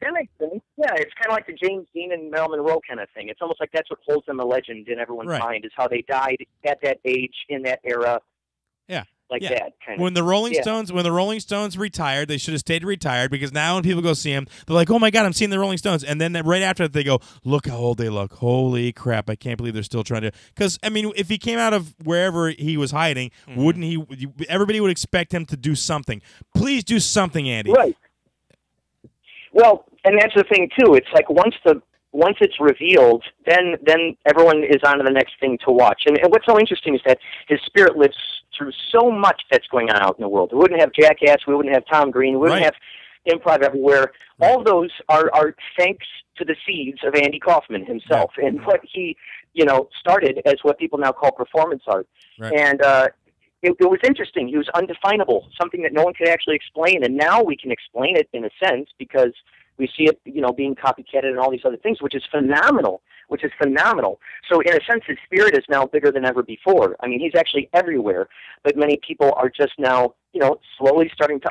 That makes sense. Yeah, it's kind of like the James Dean and Marilyn Monroe kind of thing. It's almost like that's what holds them a legend in everyone's mind, is how they died at that age, in that era. Yeah. That kind of. When the Rolling Stones retired, they should have stayed retired, because now when people go see them, they're like, "Oh my God, I'm seeing the Rolling Stones," and then right after that they go, "Look how old they look! Holy crap! I can't believe they're still trying to." Because I mean, if he came out of wherever he was hiding, wouldn't he? Everybody would expect him to do something. Please do something, Andy. Right. Well, and that's the thing too. It's like once it's revealed, then everyone is on to the next thing to watch. And what's so interesting is that his spirit lives through so much that's going on out in the world. We wouldn't have Jackass, we wouldn't have Tom Green, we wouldn't have Improv Everywhere. All those are thanks to the seeds of Andy Kaufman himself and what he, started as what people now call performance art. Right. And it was interesting. He was undefinable, something that no one could actually explain. And now we can explain it in a sense, because we see it, being copycatted and all these other things, which is phenomenal. which is phenomenal. So in a sense, his spirit is now bigger than ever before. I mean, he's actually everywhere, but many people are just now, slowly starting to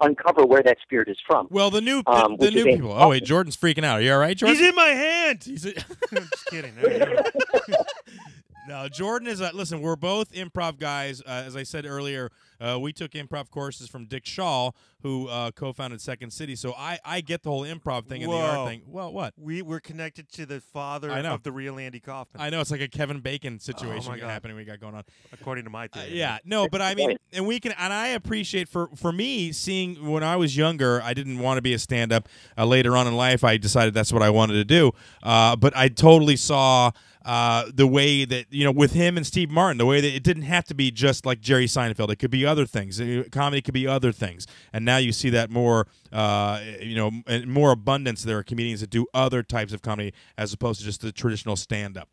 uncover where that spirit is from. Well, the new people. Oh wait, Jordan's freaking out. Are you all right, Jordan? He's in my hand. I'm just kidding. No, Jordan is. Listen, we're both improv guys. As I said earlier, we took improv courses from Dick Shaw, who co-founded Second City. So I get the whole improv thing and the art thing. Well, what? We're connected to the father of the real Andy Kaufman. I know, it's like a Kevin Bacon situation happening we got going on. According to my theory. Yeah, no, but I mean, and I appreciate for me seeing when I was younger, I didn't want to be a stand-up. Later on in life, I decided that's what I wanted to do. But I totally saw the way that, with him and Steve Martin, the way that it didn't have to be just like Jerry Seinfeld. It could be other things. Comedy could be other things. And now you see that more, in more abundance. There are comedians that do other types of comedy as opposed to just the traditional stand-up.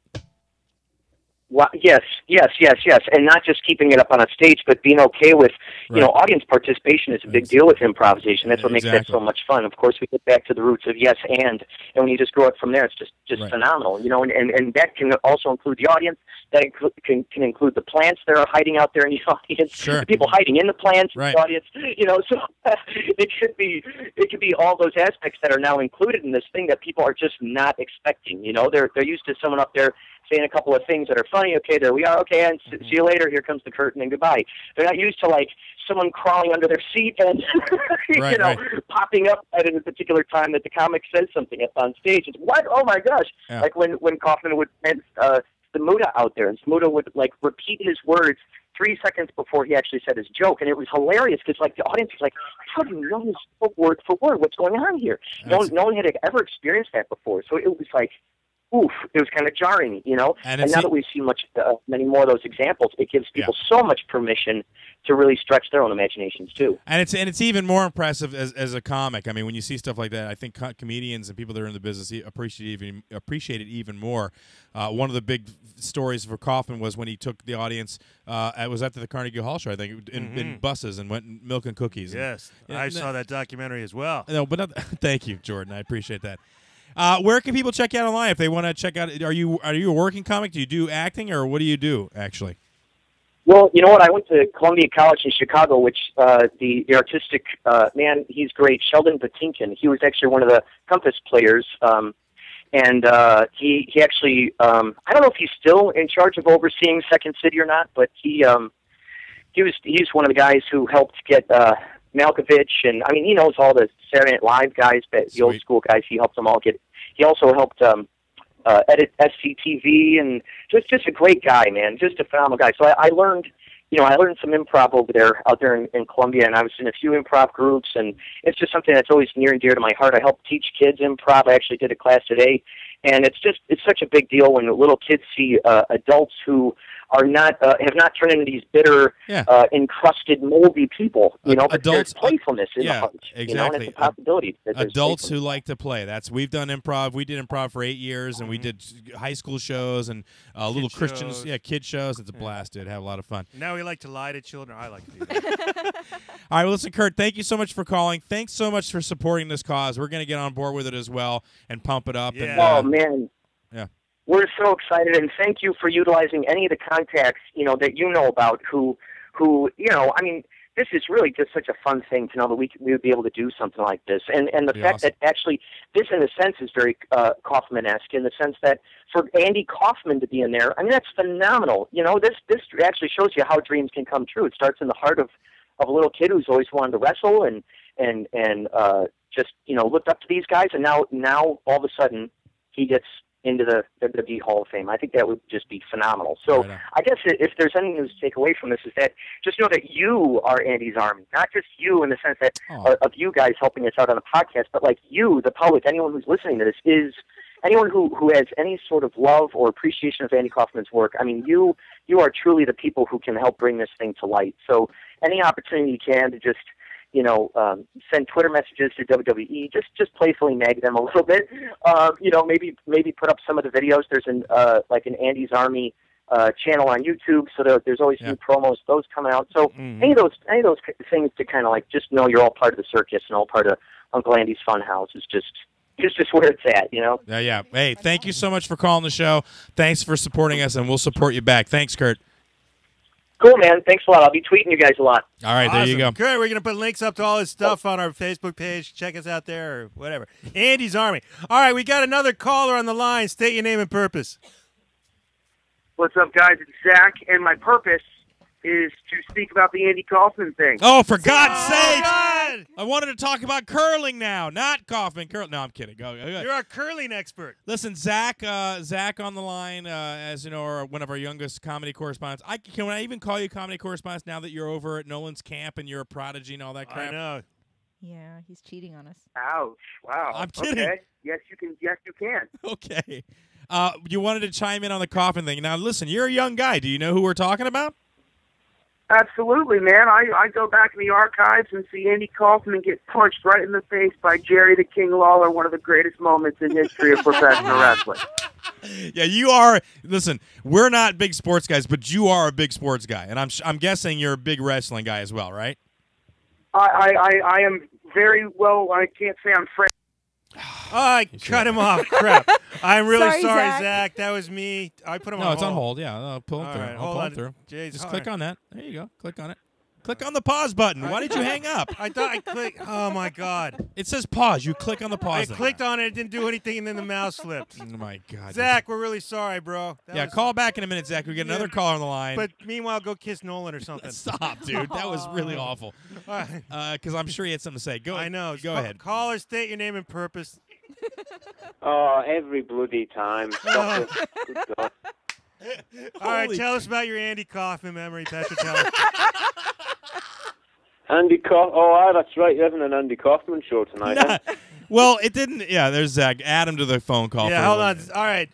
Well, yes, and not just keeping it up on a stage, but being okay with, audience participation is a big deal with improvisation. That's what makes that so much fun. Of course, we get back to the roots of yes and when you just grow it from there, it's just phenomenal, and that can also include the audience. That can include the plants that are hiding out there in the audience, the people hiding in the plants in the audience. So it could be all those aspects that are now included in this thing that people are just not expecting. They're used to someone up there saying a couple of things that are funny. Okay, there we are. Okay, and see you later. Here comes the curtain and goodbye. They're not used to like someone crawling under their seat and popping up at a particular time that the comic says something up on stage. It's what? Oh my gosh! Yeah. Like when Kaufman would Smuda out there, and Smuda would like repeat his words 3 seconds before he actually said his joke, and it was hilarious because like the audience was like, "How do you know this word for word? What's going on here?" No one had ever experienced that before, so it was like, oof, it was kind of jarring, And now that we see many more of those examples, it gives people so much permission to really stretch their own imaginations too. And it's even more impressive as a comic. I mean, when you see stuff like that, I think comedians and people that are in the business appreciate it even more. One of the big stories for Kaufman was when he took the audience. It was after the Carnegie Hall show, I think, in buses and went milk and cookies. Yes, I saw that documentary as well. No, but thank you, Jordan. I appreciate that. Where can people check you out online if they want to check out? Are you a working comic? Do you do acting, or what do you do actually? Well, you know what? I went to Columbia College in Chicago, which the artistic man, he's great, Sheldon Patinkin. He was actually one of the Compass players, and he actually I don't know if he's still in charge of overseeing Second City or not, but he's one of the guys who helped get Malkovich, and I mean he knows all the Saturday Night Live guys, but the old school guys. He helped them all get. He also helped edit SCTV, and just a great guy, man. Just a phenomenal guy. So I learned, I learned some improv out there in Columbia, and I was in a few improv groups, and it's just something that's always near and dear to my heart. I help teach kids improv. I actually did a class today, and it's such a big deal when little kids see adults who are not have not turned into these bitter, encrusted, moldy people. But adults, there's playfulness in the heart. Exactly. And it's a possibility. Adults who like to play. We've done improv. We did improv for 8 years, and we did high school shows and little Christians, kid shows. It's a blast, dude. Have a lot of fun. Now we like to lie to children. I like to do that. All right, well, listen, Kurt, thank you so much for calling. Thanks so much for supporting this cause. We're going to get on board with it as well and pump it up. Yeah. And, oh man. Yeah. We're so excited, and thank you for utilizing any of the contacts, that you know about who, I mean, this is really just such a fun thing to know that we would be able to do something like this. And the fact that actually this, in a sense, is very Kaufman-esque in the sense that for Andy Kaufman to be in there, I mean, that's phenomenal. This actually shows you how dreams can come true. It starts in the heart of a little kid who's always wanted to wrestle and just, looked up to these guys, and now all of a sudden he gets into the WWE Hall of Fame. I think that would just be phenomenal. So I guess if there's anything to take away from this is that just know that you are Andy's army, not just you in the sense that of you guys helping us out on the podcast, but like you, the public, anyone who's listening to this is anyone who has any sort of love or appreciation of Andy Kaufman's work. I mean, you are truly the people who can help bring this thing to light. So any opportunity you can to just send Twitter messages to WWE, just playfully nag them a little bit. Maybe put up some of the videos. There's an Andy's Army channel on YouTube, so there's always new promos. Those come out. So any of those things to kind of like just know you're all part of the circus and all part of Uncle Andy's Fun House is just it's just where it's at, you know. Yeah. Hey, thank you so much for calling the show. Thanks for supporting us, and we'll support you back. Thanks, Kurt. Cool, man. Thanks a lot. I'll be tweeting you guys a lot. All right, there you go. Good. We're going to put links up to all his stuff on our Facebook page. Check us out there or whatever. Andy's Army. All right, we got another caller on the line. State your name and purpose. What's up, guys? It's Zach, and my purpose is to speak about the Andy Kaufman thing. Oh, for God's sake! God! I wanted to talk about curling now, not Kaufman. No, I'm kidding. Go. You're a curling expert. Listen, Zach on the line, as you know, one of our youngest comedy correspondents. Can I even call you comedy correspondent now that you're over at Nolan's camp and you're a prodigy and all that crap? I know. Yeah, he's cheating on us. Ouch! Wow. I'm kidding. Okay. Yes, you can. Yes, you can. Okay. You wanted to chime in on the Kaufman thing. Now, listen, you're a young guy. Do you know who we're talking about? Absolutely, man. I go back in the archives and see Andy Kaufman get punched right in the face by Jerry the King Lawler, one of the greatest moments in history of professional wrestling. Yeah, you are. Listen, we're not big sports guys, but you are a big sports guy, and I'm guessing you're a big wrestling guy as well, right? I am very well. I can't say I'm French. Oh, I cut him off. Crap. I'm really Sorry, sorry, Zach. Zach. That was me. I put him on No, hold. it's on hold. Yeah, I'll pull him All through. right, I'll hold pull on. him through. Jeez, Just all click right. on that. There you go. Click on it. Click on the pause button. Why did you hang up? I thought I clicked. Oh, my God. It says pause. You click on the pause. I thing. clicked on it. It didn't do anything, and then the mouse slipped. Oh, my God. Zach, we're really sorry, bro. That Yeah, was- call back in a minute, Zach. We get another caller on the line. But meanwhile, go kiss Nolan or something. Stop, dude. That was really awful. All right. Because I'm sure he had something to say. Go. I know. Go ahead. Caller, state your name and purpose. Oh, every bloody time. Stop it. Good God. All right, Holy- tell us about your Andy Kaufman memory, Petchra Chelli. Andy Kaufman. Oh, that's right. You're having an Andy Kaufman show tonight. Nah. Huh? Well, it didn't. Yeah, there's Zach. Add him to the phone call. Yeah, for hold a on. little All right,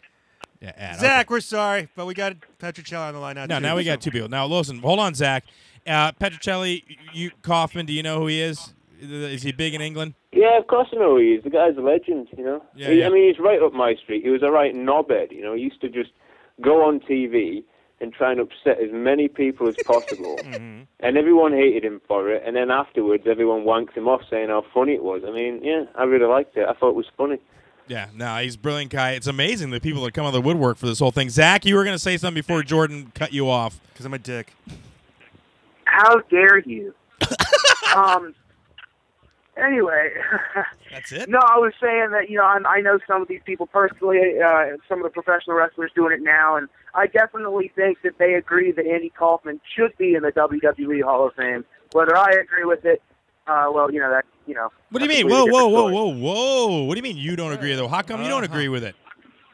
bit. Yeah, add. Zach, we're sorry, but we got Petchra Chelli on the line now. No, too, now we got so- two people. Now, listen, hold on, Zach. Petchra Chelli, you Kaufman, do you know who he is? Is he big in England? Yeah, of course I know who he is. The guy's a legend, you know. Yeah, yeah. I mean, he's right up my street. He was a right knobhead, you know. He used to just go on TV and try and upset as many people as possible. Mm-hmm. And everyone hated him for it. And then afterwards, everyone wanked him off saying how funny it was. I mean, yeah, I really liked it. I thought it was funny. Yeah, no, he's a brilliant guy. It's amazing the people that come out of the woodwork for this whole thing. Zach, you were going to say something before Jordan cut you off. Because I'm a dick. How dare you? Anyway, That's it? no, I was saying that, you know, I know some of these people personally, some of the professional wrestlers doing it now, and I definitely think that they agree that Andy Kaufman should be in the WWE Hall of Fame. Whether I agree with it, well, you know, that, you know. What do you mean? that's a Whoa, completely whoa, different whoa, story. whoa, whoa. What do you mean you don't agree with it? How come you don't agree with it?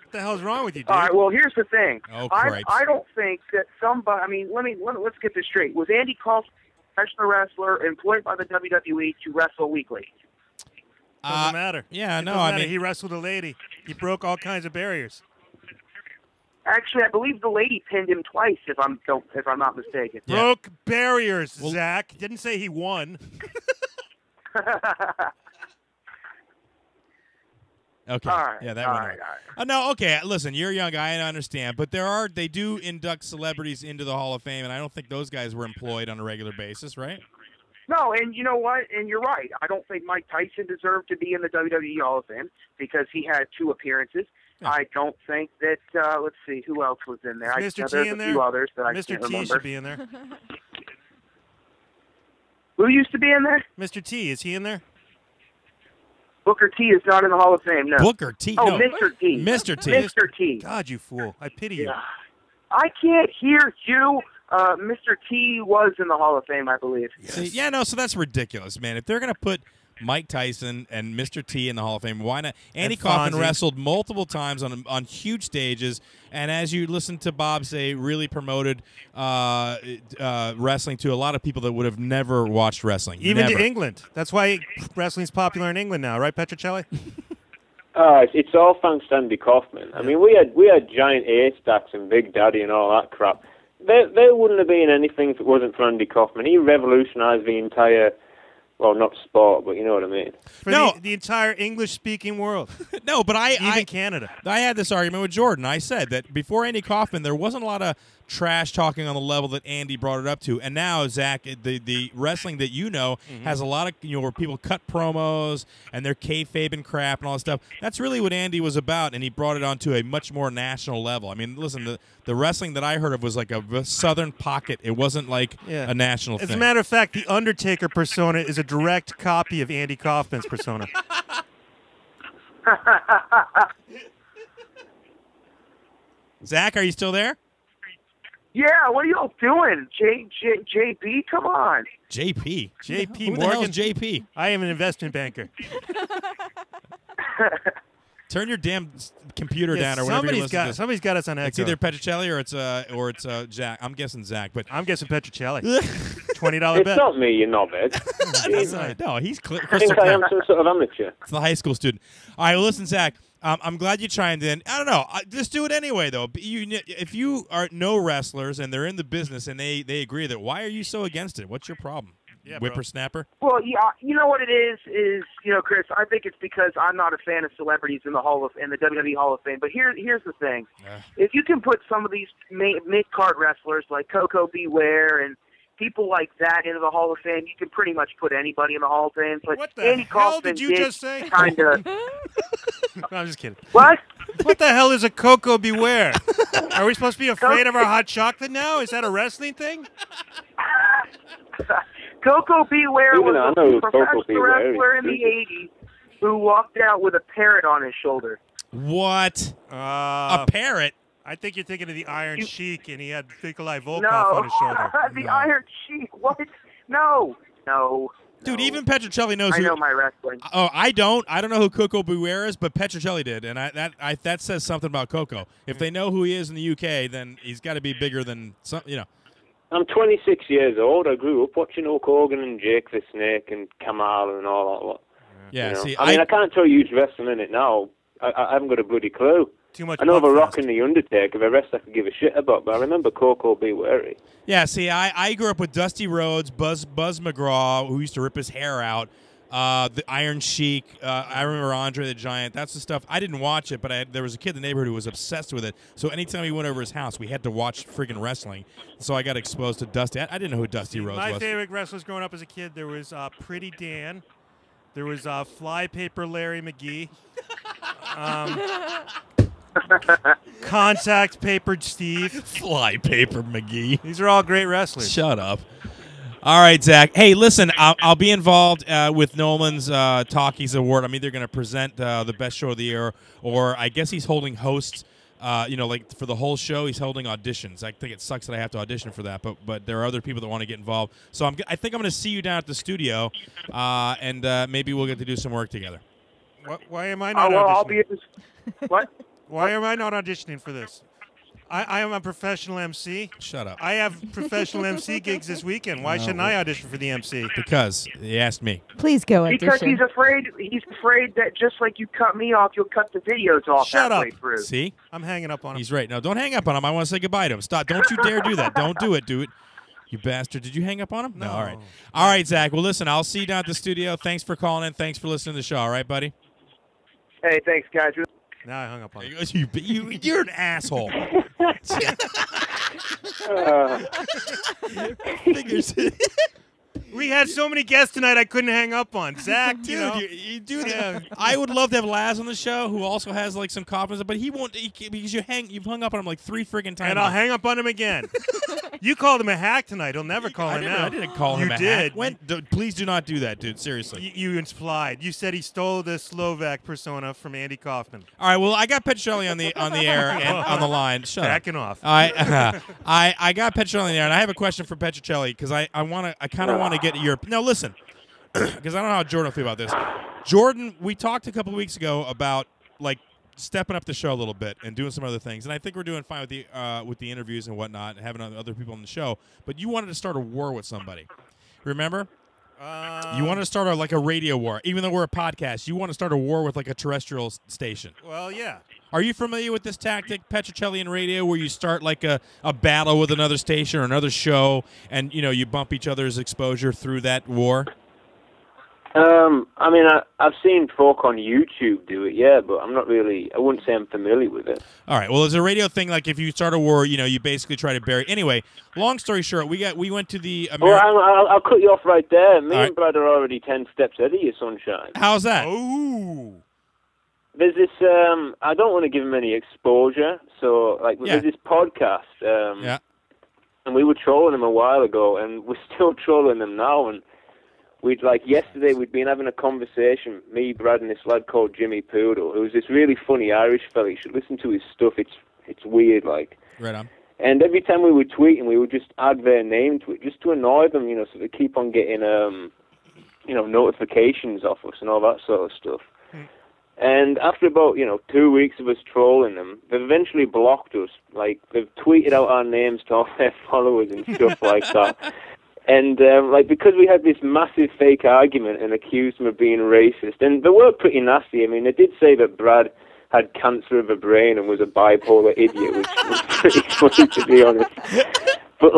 What the hell's wrong with you, dude? All right, well, here's the thing. Oh, I cripes. don't think that somebody, I mean, let's get this straight. Was Andy Kaufman a professional wrestler employed by the WWE to wrestle weekly? Doesn't matter. Yeah, It no, doesn't I matter. mean, He wrestled a lady. He broke all kinds of barriers. Actually, I believe the lady pinned him twice, if I'm not mistaken. Yeah. Broke barriers, Well- Zach. Didn't say he won. okay. All right, Yeah, that all one. right, all right. No, okay. Listen, you're a young guy, I understand, but they do induct celebrities into the Hall of Fame, and I don't think those guys were employed on a regular basis, right? No, and you know what? And you're right. I don't think Mike Tyson deserved to be in the WWE Hall of Fame because he had 2 appearances. Yeah. I don't think that, let's see, who else was in there? Is Mr. Now, T there's in a there? few others that I Mr. can't T remember. should be in there. Who used to be in there? Mr. T, is he in there? Booker T is not in the Hall of Fame, no. Booker T. Oh, no. Mr. T. Mr. T. Mr. T. God, you fool. I pity you. Yeah. I can't hear you. Mr. T was in the Hall of Fame, I believe. See, yeah, no, so that's ridiculous, man. If they're going to put Mike Tyson and Mr. T in the Hall of Fame, why not? Andy Kaufman Fonzie. wrestled multiple times on huge stages, and as you listen to Bob say, really promoted wrestling to a lot of people that would have never watched wrestling. Even Never. to England. That's why wrestling's popular in England now, right, Petchra Chelli? It's all thanks to Andy Kaufman. I mean, we had giant A-stacks and Big Daddy and all that crap. There wouldn't have been anything if it wasn't for Andy Kaufman. He revolutionized the entire Well, not sport, but you know what I mean. For the entire English-speaking world. No, but even Canada. I had this argument with Jordan. I said that before Andy Kaufman, there wasn't a lot of trash talking on the level that Andy brought it up to. And now, Zach, the wrestling that you know has a lot of, where people cut promos and they're kayfabe and crap and all that stuff. That's really what Andy was about, and he brought it onto a much more national level. I mean, listen, the wrestling that I heard of was like a southern pocket. It wasn't like a national thing. As a matter of fact, the Undertaker persona is a direct copy of Andy Kaufman's persona. Zach, are you still there? Yeah, what are y'all doing? JB, come on. JP? JP Who Morgan? the hell is JP? I am an investment banker. Turn your damn computer down or whatever. Somebody's got us on echo. It's either Petchra Chelli or it's Jack. I'm guessing Zach, but I'm guessing Petchra Chelli. $20 bet. It's not me, you knobhead. No, he's I think I am some sort of amateur. It's the high school student. All right, well, listen, Zach. I'm glad you chimed in. I don't know. Just do it anyway, though. If you know wrestlers and they're in the business and they agree that, why are you so against it? What's your problem? Yeah, whippersnapper? Well, yeah, you know what it is, Chris, I think it's because I'm not a fan of celebrities in the WWE Hall of Fame. But here's the thing. If you can put some of these mid-card wrestlers like Coco Beware and people like that into the Hall of Fame, you can pretty much put anybody in the Hall of Fame. But what the Andy hell Kaufman did you just say? Kind of. No, I'm just kidding. What? What the hell is a Coco Beware? Are we supposed to be afraid of our hot chocolate now? Is that a wrestling thing? Coco Beware was a professional Beware wrestler in the 80s who walked out with a parrot on his shoulder. What? A parrot? I think you're thinking of the Iron Sheik, and he had Nikolai Volkov No. on his shoulder. The Iron Sheik. What? No. Dude, even Petchra Chelli knows I know my wrestling. Oh, I don't. I don't know who Coco Beware is, but Petchra Chelli did, and that says something about Coco. If they know who he is in the UK, then he's got to be bigger than some. I'm 26 years old. I grew up watching Hulk Hogan and Jake the Snake and Kamal and all that lot. Yeah, see, I mean, I can't tell you who's wrestling in it now. I haven't got a bloody clue. Too much. I know The Rock and The Undertaker, the rest I could give a shit about, but I remember Coco Beware. Yeah, see, I grew up with Dusty Rhodes, Buzz McGraw, who used to rip his hair out, the Iron Sheik. I remember Andre the Giant. That's the stuff. I didn't watch it, but there was a kid in the neighborhood who was obsessed with it. So anytime we went over his house, we had to watch friggin' wrestling. So I got exposed to Dusty. I didn't know who Dusty Rhodes was. My favorite wrestlers growing up as a kid, there was Pretty Dan. There was Flypaper Larry McGee. Contact Papered Steve. Flypaper McGee. These are all great wrestlers. Shut up. All right, Zach. Hey, listen, I'll be involved with Nolan's Talkies Award. I'm either going to present the best show of the year, or I guess he's holding hosts. Like for the whole show, he's holding auditions. I think it sucks that I have to audition for that, but there are other people that want to get involved. So I think I'm going to see you down at the studio, and maybe we'll get to do some work together. Why am I not auditioning? I'll be at this. What? Why am I not auditioning for this? I am a professional MC. Shut up. I have professional MC gigs this weekend. Why shouldn't I audition for the MC? Because he asked me. Please go audition. Because he's afraid that just like you cut me off, you'll cut the videos off halfway through. See? I'm hanging up on him. He's right. No, don't hang up on him. I want to say goodbye to him. Stop. Don't you dare do that. Don't do it, dude. You bastard. Did you hang up on him? No. All right. All right, Zach. Well, listen, I'll see you down at the studio. Thanks for calling in. Thanks for listening to the show. All right, buddy? Hey, thanks, guys. Now I hung up on him. You're an asshole. We had so many guests tonight I couldn't hang up on. Zach, Dude, you do that. I would love to have Laz on the show, who also has like some confidence, but he won't because you've hung up on him like 3 friggin' times. And I'll hang up on him again. You called him a hack tonight. He'll never call him out. I didn't call him a hack. You did. Please do not do that, dude. Seriously. You implied. You said he stole the Slovak persona from Andy Kaufman. All right. Well, I got Petchra Chelli on the air and on the line. Shut Backing up. off. I got Petchra Chelli on the air, and I have a question for Petchra Chelli because I kind of want to get your. Now listen, because I don't know how Jordan will feel about this. Jordan, we talked a couple of weeks ago about like stepping up the show a little bit and doing some other things, and I think we're doing fine with the interviews and whatnot, and having other people on the show. But you wanted to start a war with somebody, remember? You wanted to start a radio war, even though we're a podcast. You want to start a war with like a terrestrial station. Well, yeah. Are you familiar with this tactic, Petchra Chelli in radio, where you start like a battle with another station or another show, and you bump each other's exposure through that war? I mean, I've seen folk on YouTube do it, yeah, but I wouldn't say I'm familiar with it. All right. Well, there's a radio thing, like if you start a war, you basically try to bury. Anyway, long story short, we went to the Well, I'll cut you off right there. Me and Brad are already 10 steps ahead of you, Sunshine. How's that? Oh. There's this, I don't want to give him any exposure, so, there's this podcast, and we were trolling them a while ago, and we're still trolling them now, and yesterday we'd been having a conversation, me, Brad, and this lad called Jimmy Poodle, who's this really funny Irish fella. You should listen to his stuff. It's weird, like. Right on. And every time we were tweeting, we would just add their name to it, just to annoy them, so they keep on getting, notifications off us and all that sort of stuff. And after about, 2 weeks of us trolling them, they've eventually blocked us. Like, they've tweeted out our names to all their followers and stuff like that. And, because we had this massive fake argument and accused them of being racist, and they were pretty nasty. I mean, they did say that Brad had cancer of the brain and was a bipolar idiot, which was pretty funny, to be honest. But,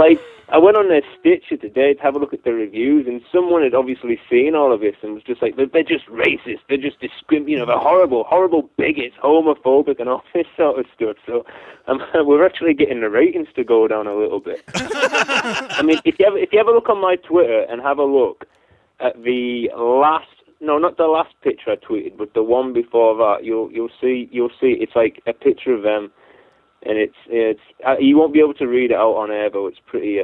I went on their Stitcher today to have a look at the reviews, and someone had obviously seen all of this and was just like, they're just racist, they're just they're horrible, horrible bigots, homophobic, and all this sort of stuff. So we're actually getting the ratings to go down a little bit. I mean, if you ever look on my Twitter and have a look at the last, no, not the last picture I tweeted, but the one before that, you'll see it's like a picture of them. And it's you won't be able to read it out on air, though. It's pretty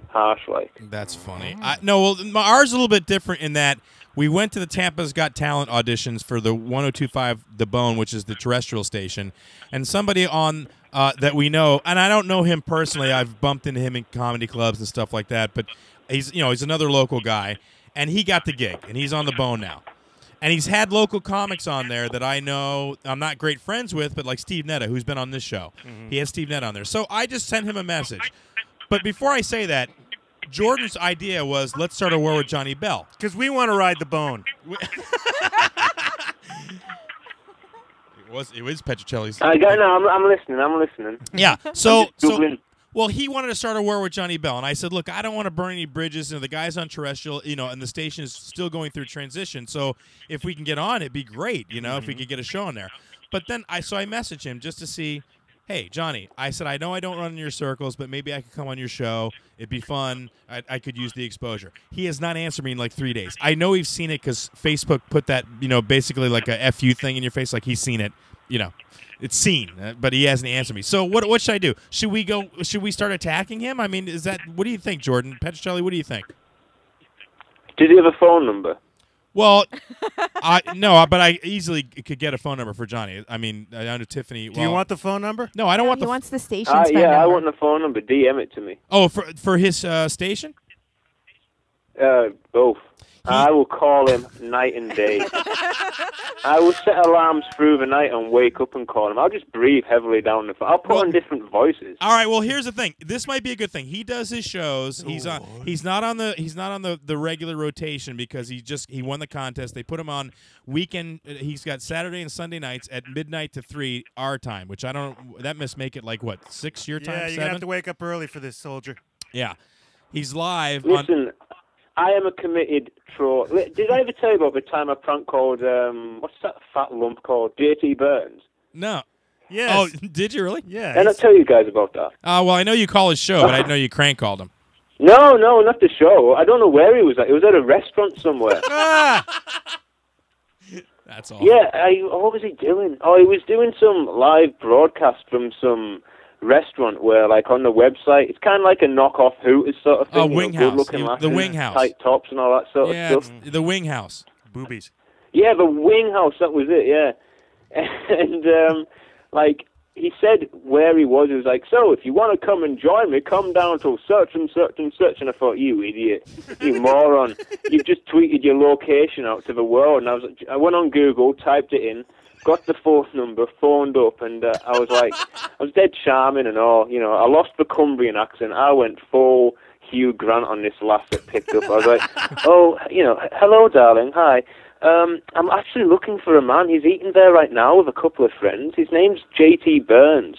harsh, like. That's funny. Ours is a little bit different in that we went to the Tampa's Got Talent auditions for the 102.5 The Bone, which is the terrestrial station, and somebody on that we know, and I don't know him personally. I've bumped into him in comedy clubs and stuff like that, but he's another local guy, and he got the gig, and he's on The Bone now. And he's had local comics on there that I know I'm not great friends with, but like Steve Netta, who's been on this show. Mm-hmm. He has Steve Netta on there. So I just sent him a message. But before I say that, Jordan's idea was, let's start a war with Johnny Bell. Because we want to ride the bone. It was Petchra Chelli's. I'm listening. Yeah. Well, he wanted to start a war with Johnny Bell, and I said, look, I don't want to burn any bridges. The guy's on terrestrial, and the station is still going through transition. So if we can get on, it'd be great, if we could get a show on there. But then I messaged him just to see, hey, Johnny, I said, I know I don't run in your circles, but maybe I could come on your show. It'd be fun. I could use the exposure. He has not answered me in like 3 days. I know he's seen it because Facebook put that, basically like a FU thing in your face, like he's seen it, It's seen, but he hasn't answered me. So what should I do? Should we start attacking him? I mean, what do you think, Jordan? Petchra Chelli, what do you think? Did he have a phone number? Well, no, but I easily could get a phone number for Johnny. I mean, I know Tiffany. Do you want the phone number? No, I don't want He wants the station's phone number. I want the phone number. DM it to me. Oh, for his station? Both. I will call him night and day. I will set alarms through the night and wake up and call him. I'll just breathe heavily down the phone. I'll put on different voices. All right. Well, here's the thing. This might be a good thing. He does his shows. He's not on the regular rotation because he won the contest. They put him on weekend. He's got Saturday and Sunday nights at midnight to 3 our time, which that must make it like what 6 your time? Yeah, you're 7? gonna have to wake up early for this, soldier. Yeah, he's live. Listen. I am a committed troll. Did I ever tell you about the time I prank called, what's that fat lump called? JT Burns? No. Yes. Oh, did you really? Yeah. Did I not tell you guys about that? Well, I know you call his show, but I didn't know you crank called him. No, not the show. I don't know where he was at. He was at a restaurant somewhere. That's all. Yeah, what was he doing? Oh, he was doing some live broadcast from some restaurant where, like, on the website, it's kind of like a knockoff Hooters sort of thing. Wing House. The Wing House. Tight tops and all that sort of stuff. The Wing House. Boobies. Yeah, the Wing House, that was it, yeah. And, he said where he was. He was like, so, if you want to come and join me, come down to such and such and such. And I thought, you idiot, you moron. You've just tweeted your location out to the world. And I went on Google, typed it in, got the phone number, phoned up, and I was dead charming and all. I lost the Cumbrian accent. I went full Hugh Grant on this lass that picked up. I was like, hello, darling, hi. I'm actually looking for a man. He's eating there right now with a couple of friends. His name's JT Burns.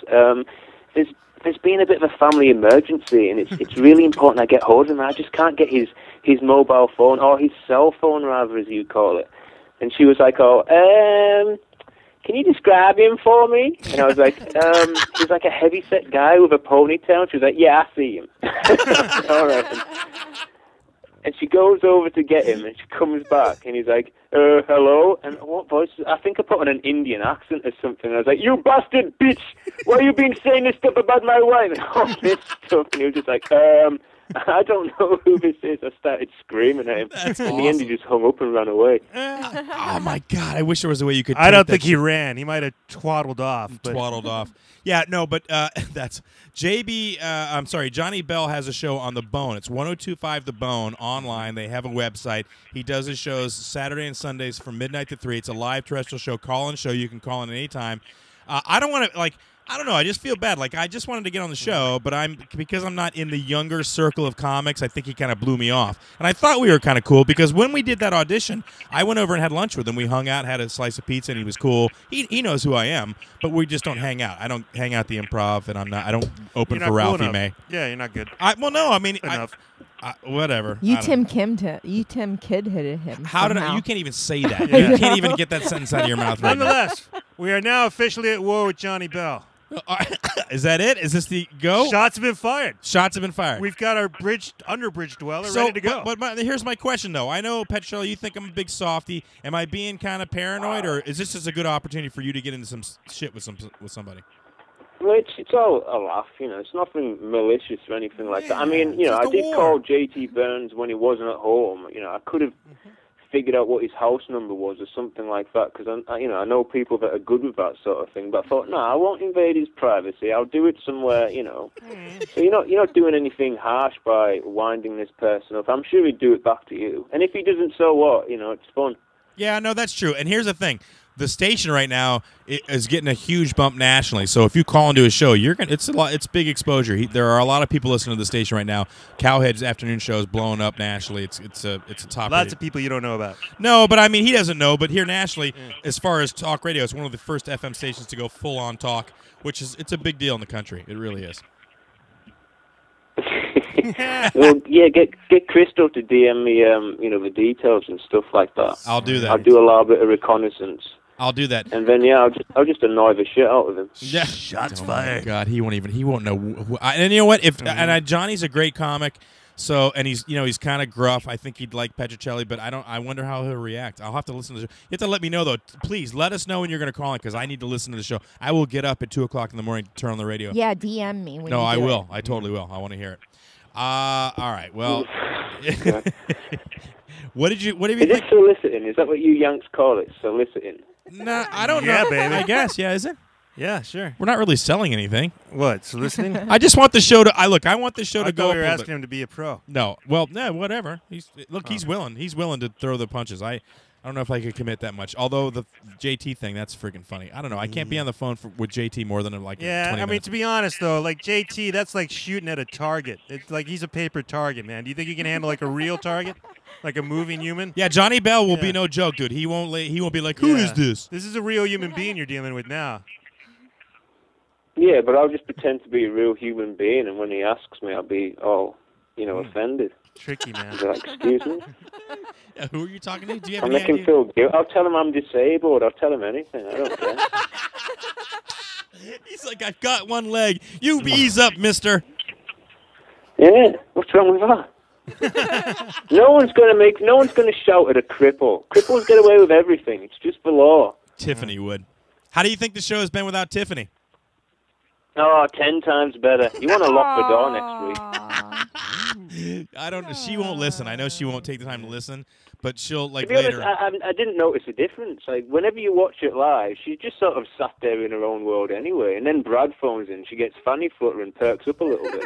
there's been a bit of a family emergency, and it's really important I get hold of him. I just can't get his mobile phone, or his cell phone, rather, as you call it. And she was like, can you describe him for me? And I was like, he's like a heavy-set guy with a ponytail. And she was like, yeah, I see him. All right. And she goes over to get him, and she comes back, and he's like, hello? And what voice? I think I put on an Indian accent or something. I was like, you bastard bitch! Why you been saying this stuff about my wife? And all this stuff. And he was just like, I don't know who this is. I started screaming at him. That's in awesome. the end, he just hung up and ran away. Oh, my God. I wish there was a way you could I don't tape think that he ran. He might have twaddled off. But. Twaddled off. Yeah, no, but that's I'm sorry, Johnny Bell has a show on The Bone. It's 1025 The Bone online. They have a website. He does his shows Saturday and Sundays from midnight to 3. It's a live terrestrial show, call-in show. You can call in anytime. I don't want to, I don't know. I just feel bad. I just wanted to get on the show, but because I'm not in the younger circle of comics, I think he kind of blew me off. And I thought we were kind of cool because when we did that audition, I went over and had lunch with him. We hung out, had a slice of pizza, and he was cool. He knows who I am, but we just don't hang out. I don't hang out at the Improv, and I don't open for Ralphie cool May. Yeah, you're not good. Enough. Whatever. You Tim Kidd hit him. How did somehow. you can't even say that? You can't even get that sentence out of your mouth right now. Nonetheless, we are now officially at war with Johnny Bell. Is that it? Is this the go? Shots have been fired. Shots have been fired. We've got our under-bridge dweller ready to go. But here's my question, though. I know, Petchra Chelli, you think I'm a big softie. Am I being kind of paranoid, or is this just a good opportunity for you to get into some shit with somebody? Well, it's all a laugh, It's nothing malicious or anything like that. I mean, I just a did war. call JT Burns when he wasn't at home. I could have figured out what his house number was or something like that, because I know people that are good with that sort of thing. But I thought, no, I won't invade his privacy. I'll do it somewhere, So you're not doing anything harsh by winding this person up. I'm sure he'd do it back to you. And if he doesn't, so what? It's fun. Yeah, no, that's true. And here's the thing. The station right now is getting a huge bump nationally. So if you call into a show, it's big exposure. There are a lot of people listening to the station right now. Cowhead's afternoon show is blowing up nationally. It's a top. Lots of people you don't know about. No, but I mean he doesn't know. But here nationally, as far as talk radio, it's one of the first FM stations to go full on talk, it's a big deal in the country. It really is. Well, yeah, get Crystal to DM me, the details and stuff like that. I'll do that. I'll do a little bit of reconnaissance. I'll do that. And then I'll just annoy the shit out of him. Yeah. Shots Oh fired. my God, he won't know. And you know what? Johnny's a great comic. So and he's kind of gruff. I think he'd like Petchra Chelli, but I wonder how he'll react. I'll have to listen to the show. You have to let me know though. Please let us know when you're going to call in because I need to listen to the show. I will get up at 2:00 in the morning to turn on the radio. Yeah, DM me. When No, you I do will. It. I totally will. I want to hear it. All right. Well, what have you Is think? it soliciting? Is that what you Yanks call it? Soliciting? Nah, I don't Yeah, know. baby. I guess. Yeah, is it? Yeah, sure. We're not really selling anything. What, soliciting? I just want the show to. I want the show I to go. thought Up we were a little asking him to be a pro. No, well, no, whatever. He's willing. He's willing to throw the punches. I don't know if I could commit that much. Although the JT thing, that's freaking funny. I don't know. I can't be on the phone with JT more than 20 Yeah, minutes. to be honest though, like JT, that's like shooting at a target. It's like he's a paper target, man. Do you think he can handle like a real target, like a moving human? Yeah, Johnny Bell will be Yeah. no joke, dude. He won't be like, who is this? This is a real human being you're dealing with now. Yeah, but I'll just pretend to be a real human being, and when he asks me, I'll be offended. Tricky, man. I'll be like, excuse me? Who are you talking to? Do you have I'll any make him idea? feel guilty. I'll tell him I'm disabled. I'll tell him anything. I don't care. He's like, I've got one leg. You ease up, mister. Yeah, what's wrong with that? No one's gonna shout at a cripple. Cripples get away with everything. It's just the law. Tiffany would. How do you think the show has been without Tiffany? Oh, 10 times better. You want to lock the door next week. I don't know. She won't listen. I know she won't take the time to listen, but she'll To like be later. honest, I didn't notice a difference. Like, whenever you watch it live, she just sort of sat there in her own world anyway. And then Brad phones in. She gets fanny flutter and perks up a little bit.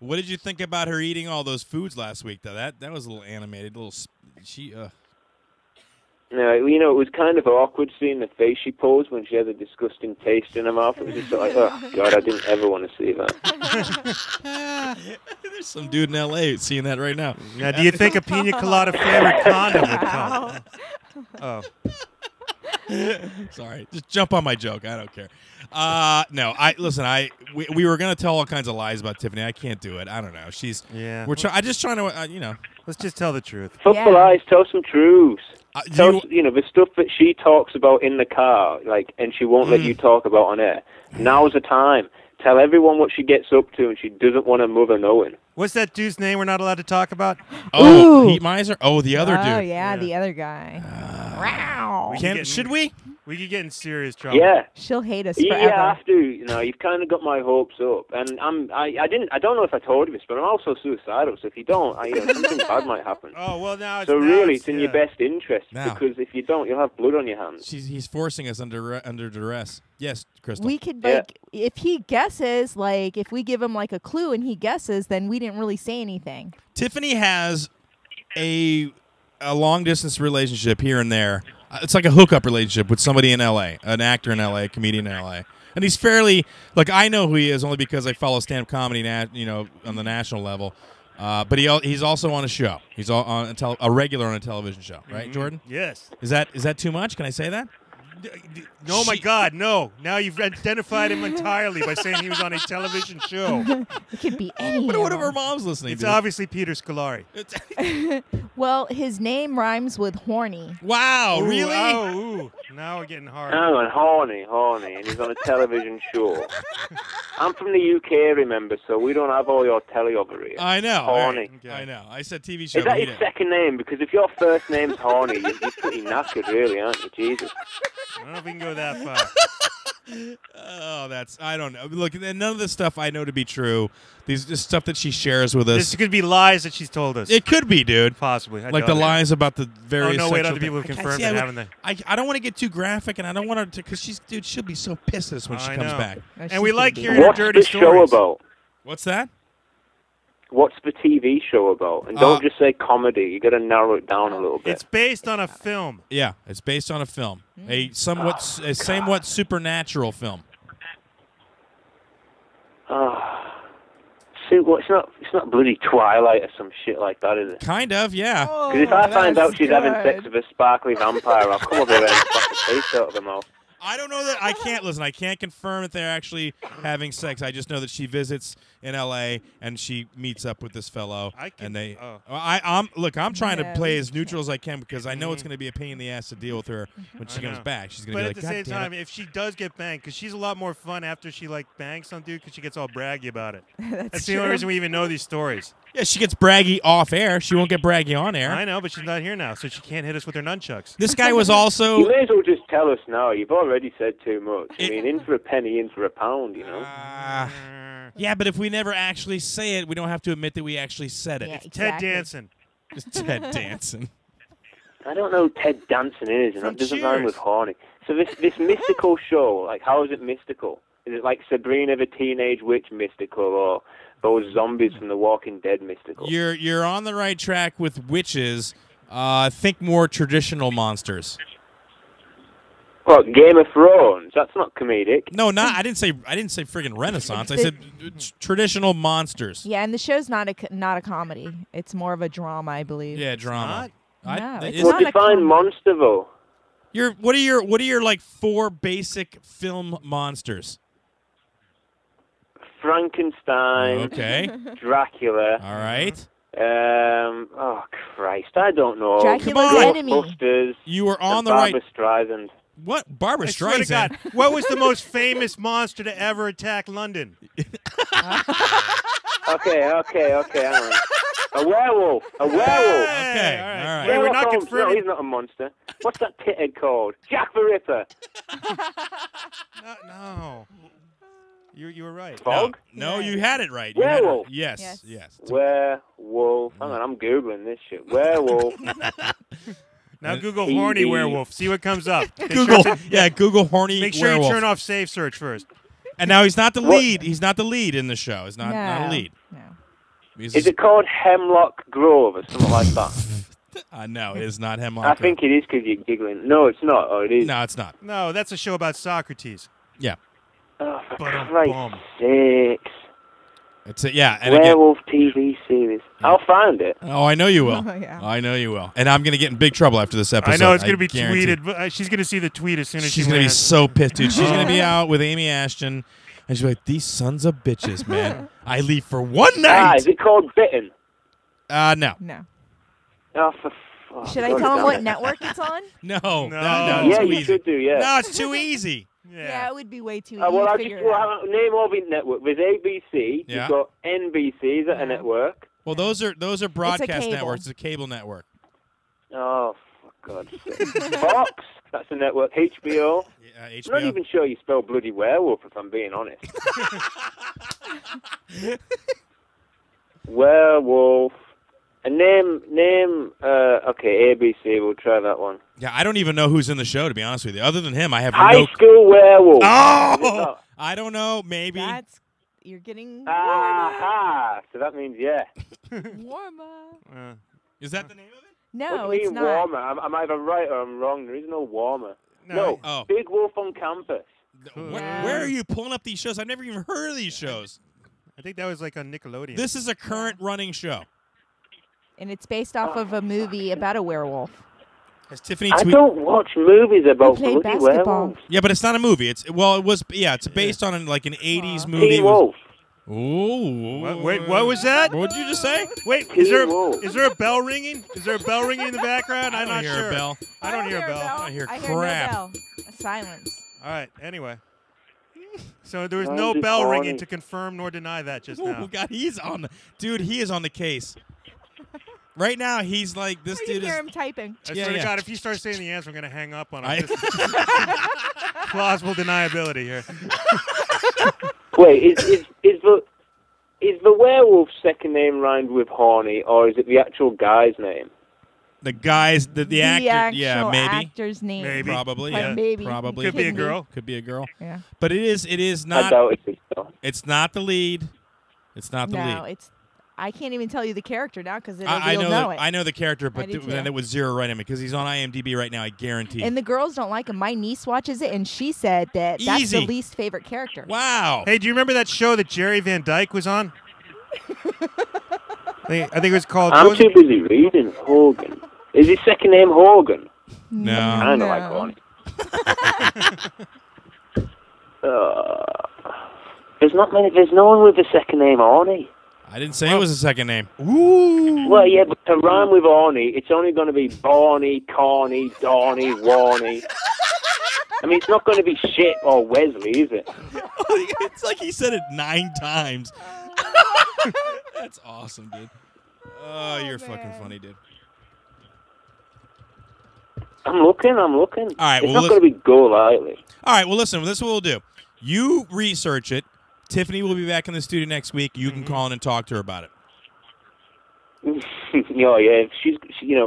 What did you think about her eating all those foods last week, though? That was a little animated. No, it was kind of awkward seeing the face she posed when she had a disgusting taste in her mouth. It was just like, oh, God, I didn't ever want to see that. There's some dude in L.A. seeing that right now. Now, do you think a pina colada flavored condom would come? Oh. Sorry, just jump on my joke. I don't care. No, we were gonna tell all kinds of lies about Tiffany. I can't do it. I don't know. Yeah. I'm just trying to, Let's just tell the truth. Fuck the lies. Tell some truths. you- The stuff that she talks about in the car, and she won't let you talk about on air. Now's the time. Tell everyone what she gets up to, and she doesn't want her mother knowing. What's that dude's name we're not allowed to talk about? Oh, Ooh. Heat Miser. Oh, the other Oh, dude. yeah, the other guy. Wow. Should we? We could get in serious trouble. Yeah. She'll hate us You forever. have to. You've kind of got my hopes up, and I don't know if I told you this, but I'm also suicidal. So if you don't, something bad might happen. Oh well, now it's So really, it's in your best interest Now. because if you don't, you'll have blood on your hands. He's forcing us under duress. Yes, Crystal. We could Yeah. if he guesses, if we give him a clue and he guesses, then we didn't really say anything. Tiffany has a long distance relationship here and there. It's like a hookup relationship with somebody in L.A., an actor in L.A., a comedian in L.A. And he's fairly I know who he is only because I follow stand-up comedy, on the national level. But he's also on a show. He's on a regular on a television show, right, Jordan? Yes. Is that too much? Can I say that? Oh my God, no! Now you've identified him entirely by saying he was on a television show. It could be any. What if her mom's listening? It's dude? obviously Peter Scolari. Well, his name rhymes with horny. Wow, Ooh, really? Oh, ooh. Now we're getting hard. Hang on, horny, and he's on a television show. I'm from the UK, remember, so we don't have all your telly over here. I know. Horny. Okay. I know. I said TV show. Is that but he your didn't. second name? Because if your first name's Horny, you're pretty knackered, really, aren't you? Jesus. I don't know if we can go that far. Oh, I don't know. Look, none of this stuff I know to be true. This stuff that she shares with us. This could be lies that she's told us. It could be, dude. Possibly. I Like the doubt it. lies about the various. Oh, no, wait, sexual other people have things. confirmed See, it, haven't they? I don't want to get too graphic, and I don't want her to, because she'll be so pissed at us when she I comes know. back. And we like hearing her What's dirty the show stories. about? What's that? What's the TV show about? And don't just say comedy. You got to narrow it down a little bit. It's based on a film. Yeah, it's based on a film, a somewhat supernatural film. See, well, it's not bloody Twilight or some shit like that, is it? Kind of, yeah. Because if I find out she's having sex with a sparkly vampire, I'll come over there and fuck the face out of her mouth. I don't know that. I can't confirm that they're actually having sex. I just know that she visits in L.A. and she meets up with this fellow. I'm trying to play as neutral as I can because I know it's going to be a pain in the ass to deal with her when she comes back. She's going to be like, But at the same time, if she does get banged, because she's a lot more fun after she bangs some dude, because she gets all braggy about it. That's the only reason we even know these stories. Yeah, she gets braggy off air. She won't get braggy on air. I know, but she's not here now, so she can't hit us with her nunchucks. This guy was also. You may as well just tell us now. You've already said too much. I mean, in for a penny, in for a pound, you know? Yeah, but if we never actually say it, we don't have to admit that we actually said it. Yeah, It's Ted Danson. It's Ted Danson. I don't know who Ted Danson is, and From that doesn't rhyme Cheers. with horny. So this mystical show, how is it mystical? Is it like Sabrina the Teenage Witch mystical, or those zombies from The Walking Dead mystical? You're on the right track with witches. Think more traditional monsters. Well, Game of Thrones. That's not comedic. No, I didn't say friggin' Renaissance. I said traditional monsters. Yeah, and the show's not a comedy. It's more of a drama, I believe. Yeah, drama. No, it's Well, not a define comedy. monster though. What are your 4 basic film monsters? Frankenstein. Okay. Dracula. All right. Oh Christ, I don't know. Dracula's Come on. enemy. Ghostbusters. You were on and the right. Barbra Streisand. What? Barbara I swear to Streisand. God, what was the most famous monster to ever attack London? Okay, hang on. A werewolf. Okay. All right. Hey, we're not Sherlock Holmes. No, confirming. he's not a monster. What's that pithead called? Jack the Ripper. No. You were right. Fog? No, you had it right. Werewolf. Yes. Werewolf. Hang on, I'm Googling this shit. Werewolf. Now Google TV. horny werewolf. See what comes up. Make Google. sure Google horny Make sure werewolf. you turn off safe search first. And now he's not the lead. He's not the lead in the show. He's not a No. lead. No. Is it called Hemlock Grove or something like that? No, it is not Hemlock. I think it is because you're giggling. No, it's not. Oh, it is. No, it's not. No, that's a show about Socrates. Yeah. Oh, for Ba-dum-bum. Christ's sakes. It's a, yeah. And Werewolf TV series. I'll find it. Oh, I know you will. Oh, yeah. I know you will. And I'm going to get in big trouble after this episode. I know it's going to be guarantee. tweeted. But she's going to see the tweet as soon as She's going to be lands. so pissed, dude. She's going to be out with Amy Ashton, and she's like, "These sons of bitches, man. I leave for one night." Is it called Bitten? No. No. Oh, for fuck. Should I tell him what network it's on? No. No. Yeah, too you easy. should do, yeah. No, it's too easy. Yeah, it would be way too easy Well, to I'll figure just it out. name all the network. There's ABC. Yeah. You've got NBC. Is that a network? Well, those are broadcast cable. networks. It's a cable network. Oh, for God's sake. Fox. That's a network. HBO. Yeah, HBO. I'm not even sure you spell bloody werewolf, if I'm being honest. Werewolf. And name. Okay, ABC. We'll try that one. Yeah, I don't even know who's in the show, to be honest with you. Other than him, I have High no. School Werewolf. Oh, I don't know. Maybe. You're getting Aha! So that means yeah. warmer. Is that the name of it? No, What do you it's mean not. warmer? I'm either right or I'm wrong. There is no warmer. No. Oh. Big Wolf on Campus. Where are you pulling up these shows? I've never even heard of these shows. I think that was like on Nickelodeon. This is a current running show. And it's based off of a movie about a werewolf. Has Tiffany I don't watch movies about played bloody basketball. werewolves. Yeah, but it's not a movie. It's it's based on like an '80s movie. Teen Wolf. Ooh. Wait, what was that? What did you just say? Wait, Teen Wolf. is there a bell ringing? Is there a bell ringing in the background? I'm I don't not hear sure. a bell. I don't hear a bell. I hear I crap. hear no bell. A silence. All right. Anyway, so there was I'm no just bell horny. ringing to confirm nor deny that just Oh now. God, he's on the dude. He is on the case. Right now, he's like this I can dude is. hear him typing. I Yeah, swear to yeah. God, if you start saying the answer, I'm going to hang up on him. I- This is plausible deniability here. Wait, is the werewolf's second name rhymed with horny, or is it the actual guy's name? The guys, the actor, actual yeah, maybe, actor's name. Maybe. probably, Like yeah, maybe. probably. Could be a Could be. girl. Could be a girl. Yeah. But it is I not. doubt it. So. It's not the lead. It's not the No, lead. it's. I can't even tell you the character now because I you'll know know it. I know the character, but do too. then it was zero right in because he's on IMDb right now. I guarantee. And the girls don't like him. My niece watches it, and she said that that's Easy. the least favorite character. Wow. Hey, do you remember that show that Jerry Van Dyke was on? I think it was called. what I'm was too it? busy reading Hogan. Is his second name Hogan? No. I know, like No. horny. There's not many. There's no one with the second name Orny. I didn't say it was a second name. Ooh. Well, yeah, but to rhyme with Orny, it's only going to be Borny, Corny, Dorny, Warny. I mean, it's not going to be Shit or Wesley, is it? It's like he said it 9 times. That's awesome, dude. Oh, you're fucking funny, dude. I'm looking. All right, It's well, not going to be Go Lightly. All right, well, listen, this is what we'll do. You research it. Tiffany will be back in the studio next week. You can call in and talk to her about it. Oh, yeah,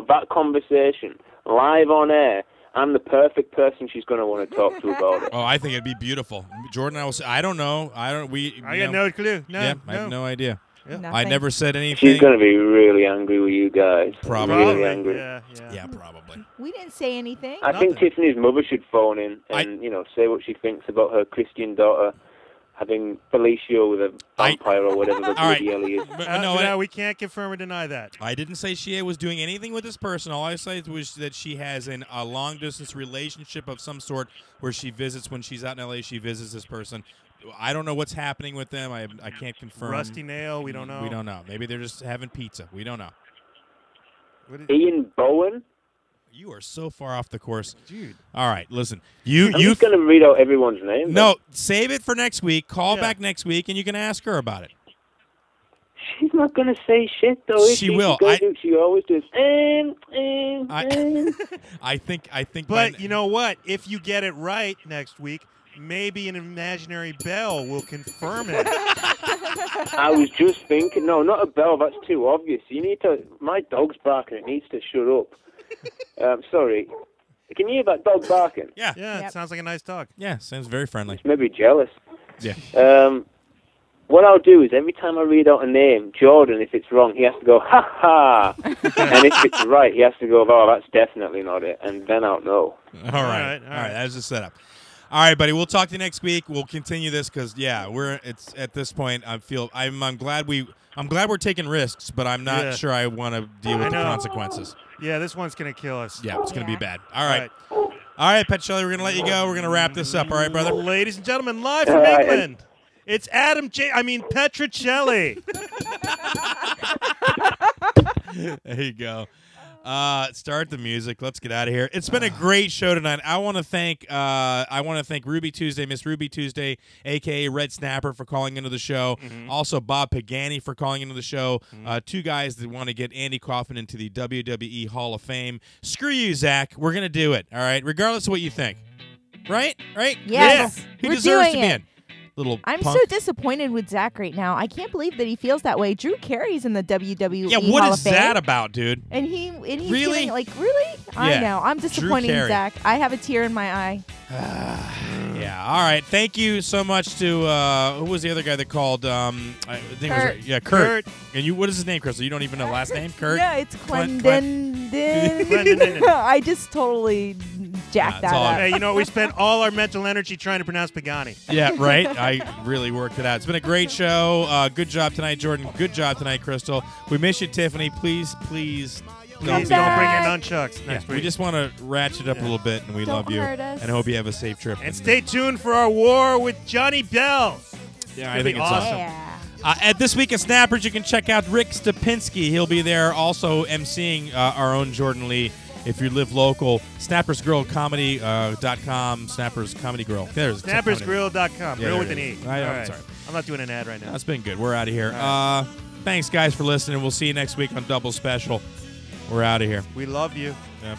that conversation, live on air, I'm the perfect person she's going to want to talk to about it. Oh, I think it'd be beautiful. Jordan and I will say, I don't know. I got no clue. No, Yeah, no. I have no idea. Nothing. I never said anything. She's going to be really angry with you guys. Probably. Really angry. Yeah, probably. We didn't say anything. I think Tiffany's mother should phone in and, say what she thinks about her Christian daughter having Felicio with a vampire or whatever the All right. bloody hell he is. No, we can't confirm or deny that. I didn't say she was doing anything with this person. All I said was that she has a long-distance relationship of some sort where she visits when she's out in L.A., she visits this person. I don't know what's happening with them. I can't confirm. Rusty Nail, we don't know. We don't know. Maybe they're just having pizza. We don't know. Ian Bowen? You are so far off the course. Dude. All right, listen. I'm just going to read out everyone's name. No, save it for next week. Call back next week, and you can ask her about it. She's not going to say shit, though, is she? She will. She always does. I think. But you know what? If you get it right next week, maybe an imaginary bell will confirm it. I was just thinking, no, not a bell. That's too obvious. You need to. My dog's barking. It needs to shut up. Sorry. Can you hear that dog barking? Yeah. Yeah, it sounds like a nice dog. Yeah, sounds very friendly. It's maybe jealous. Yeah. What I'll do is every time I read out a name, Jordan, if it's wrong, he has to go, ha ha. And if it's right, he has to go, oh, that's definitely not it. And then I'll know. All right. That's the setup. All right, buddy. We'll talk to you next week. We'll continue this because it's at this point. I'm glad we're taking risks, but I'm not sure I want to deal with the consequences. Yeah, this one's gonna kill us. Yeah, it's gonna be bad. All right, Petchra Chelli, we're gonna let you go. We're gonna wrap this up. All right, brother. Ladies and gentlemen, live from England, it's Petchra Chelli. There you go. Start the music. Let's get out of here. It's been a great show tonight. I want to thank Ruby Tuesday, Miss Ruby Tuesday, aka Red Snapper, for calling into the show. Also Bob Pagani for calling into the show. Two guys that want to get Andy Kaufman into the WWE Hall of Fame. Screw you, Zach. We're gonna do it. All right, regardless of what you think. Right? Yes. He We're deserves doing to be it. in. Little I'm punk. so disappointed with Zach right now. I can't believe that he feels that way. Drew Carey's in the WWE Yeah, what Hall is of Fame. that about, dude? And he's Really? getting, really? I Yeah. know. I'm disappointing Carey. Zach. I have a tear in my eye. Yeah. All right. Thank you so much to who was the other guy that called? I think Kurt. it was Kurt. And you, what is his name, Crystal? You don't even know last name, Kurt? Yeah, it's Clendennon. I just totally jacked that up. Hey, you know, we spent all our mental energy trying to pronounce Pagani. Yeah, right? I really worked it out. It's been a great show. Good job tonight, Jordan. Good job tonight, Crystal. We miss you, Tiffany. Please Please don't bring your nunchucks next week. We just want to ratchet up a little bit, and we Don't love you. hurt us. And I hope you have a safe trip. And stay tuned for our war with Johnny Bell. Yeah, It's I think gonna it's be awesome. Yeah. At This Week of Snappers, you can check out Rick Stapinski. He'll be there also emceeing our own Jordan Lee. If you live local, snappersgrillcomedy.com, Snappers Comedy Grill. There's Snappersgrill.com. Yeah, Grill with there an it E. is. All I'm right. sorry. I'm not doing an ad right now. That's been good. We're out of here. All Thanks, guys, for listening. We'll see you next week on Double Special. We're out of here. We love you. Yep.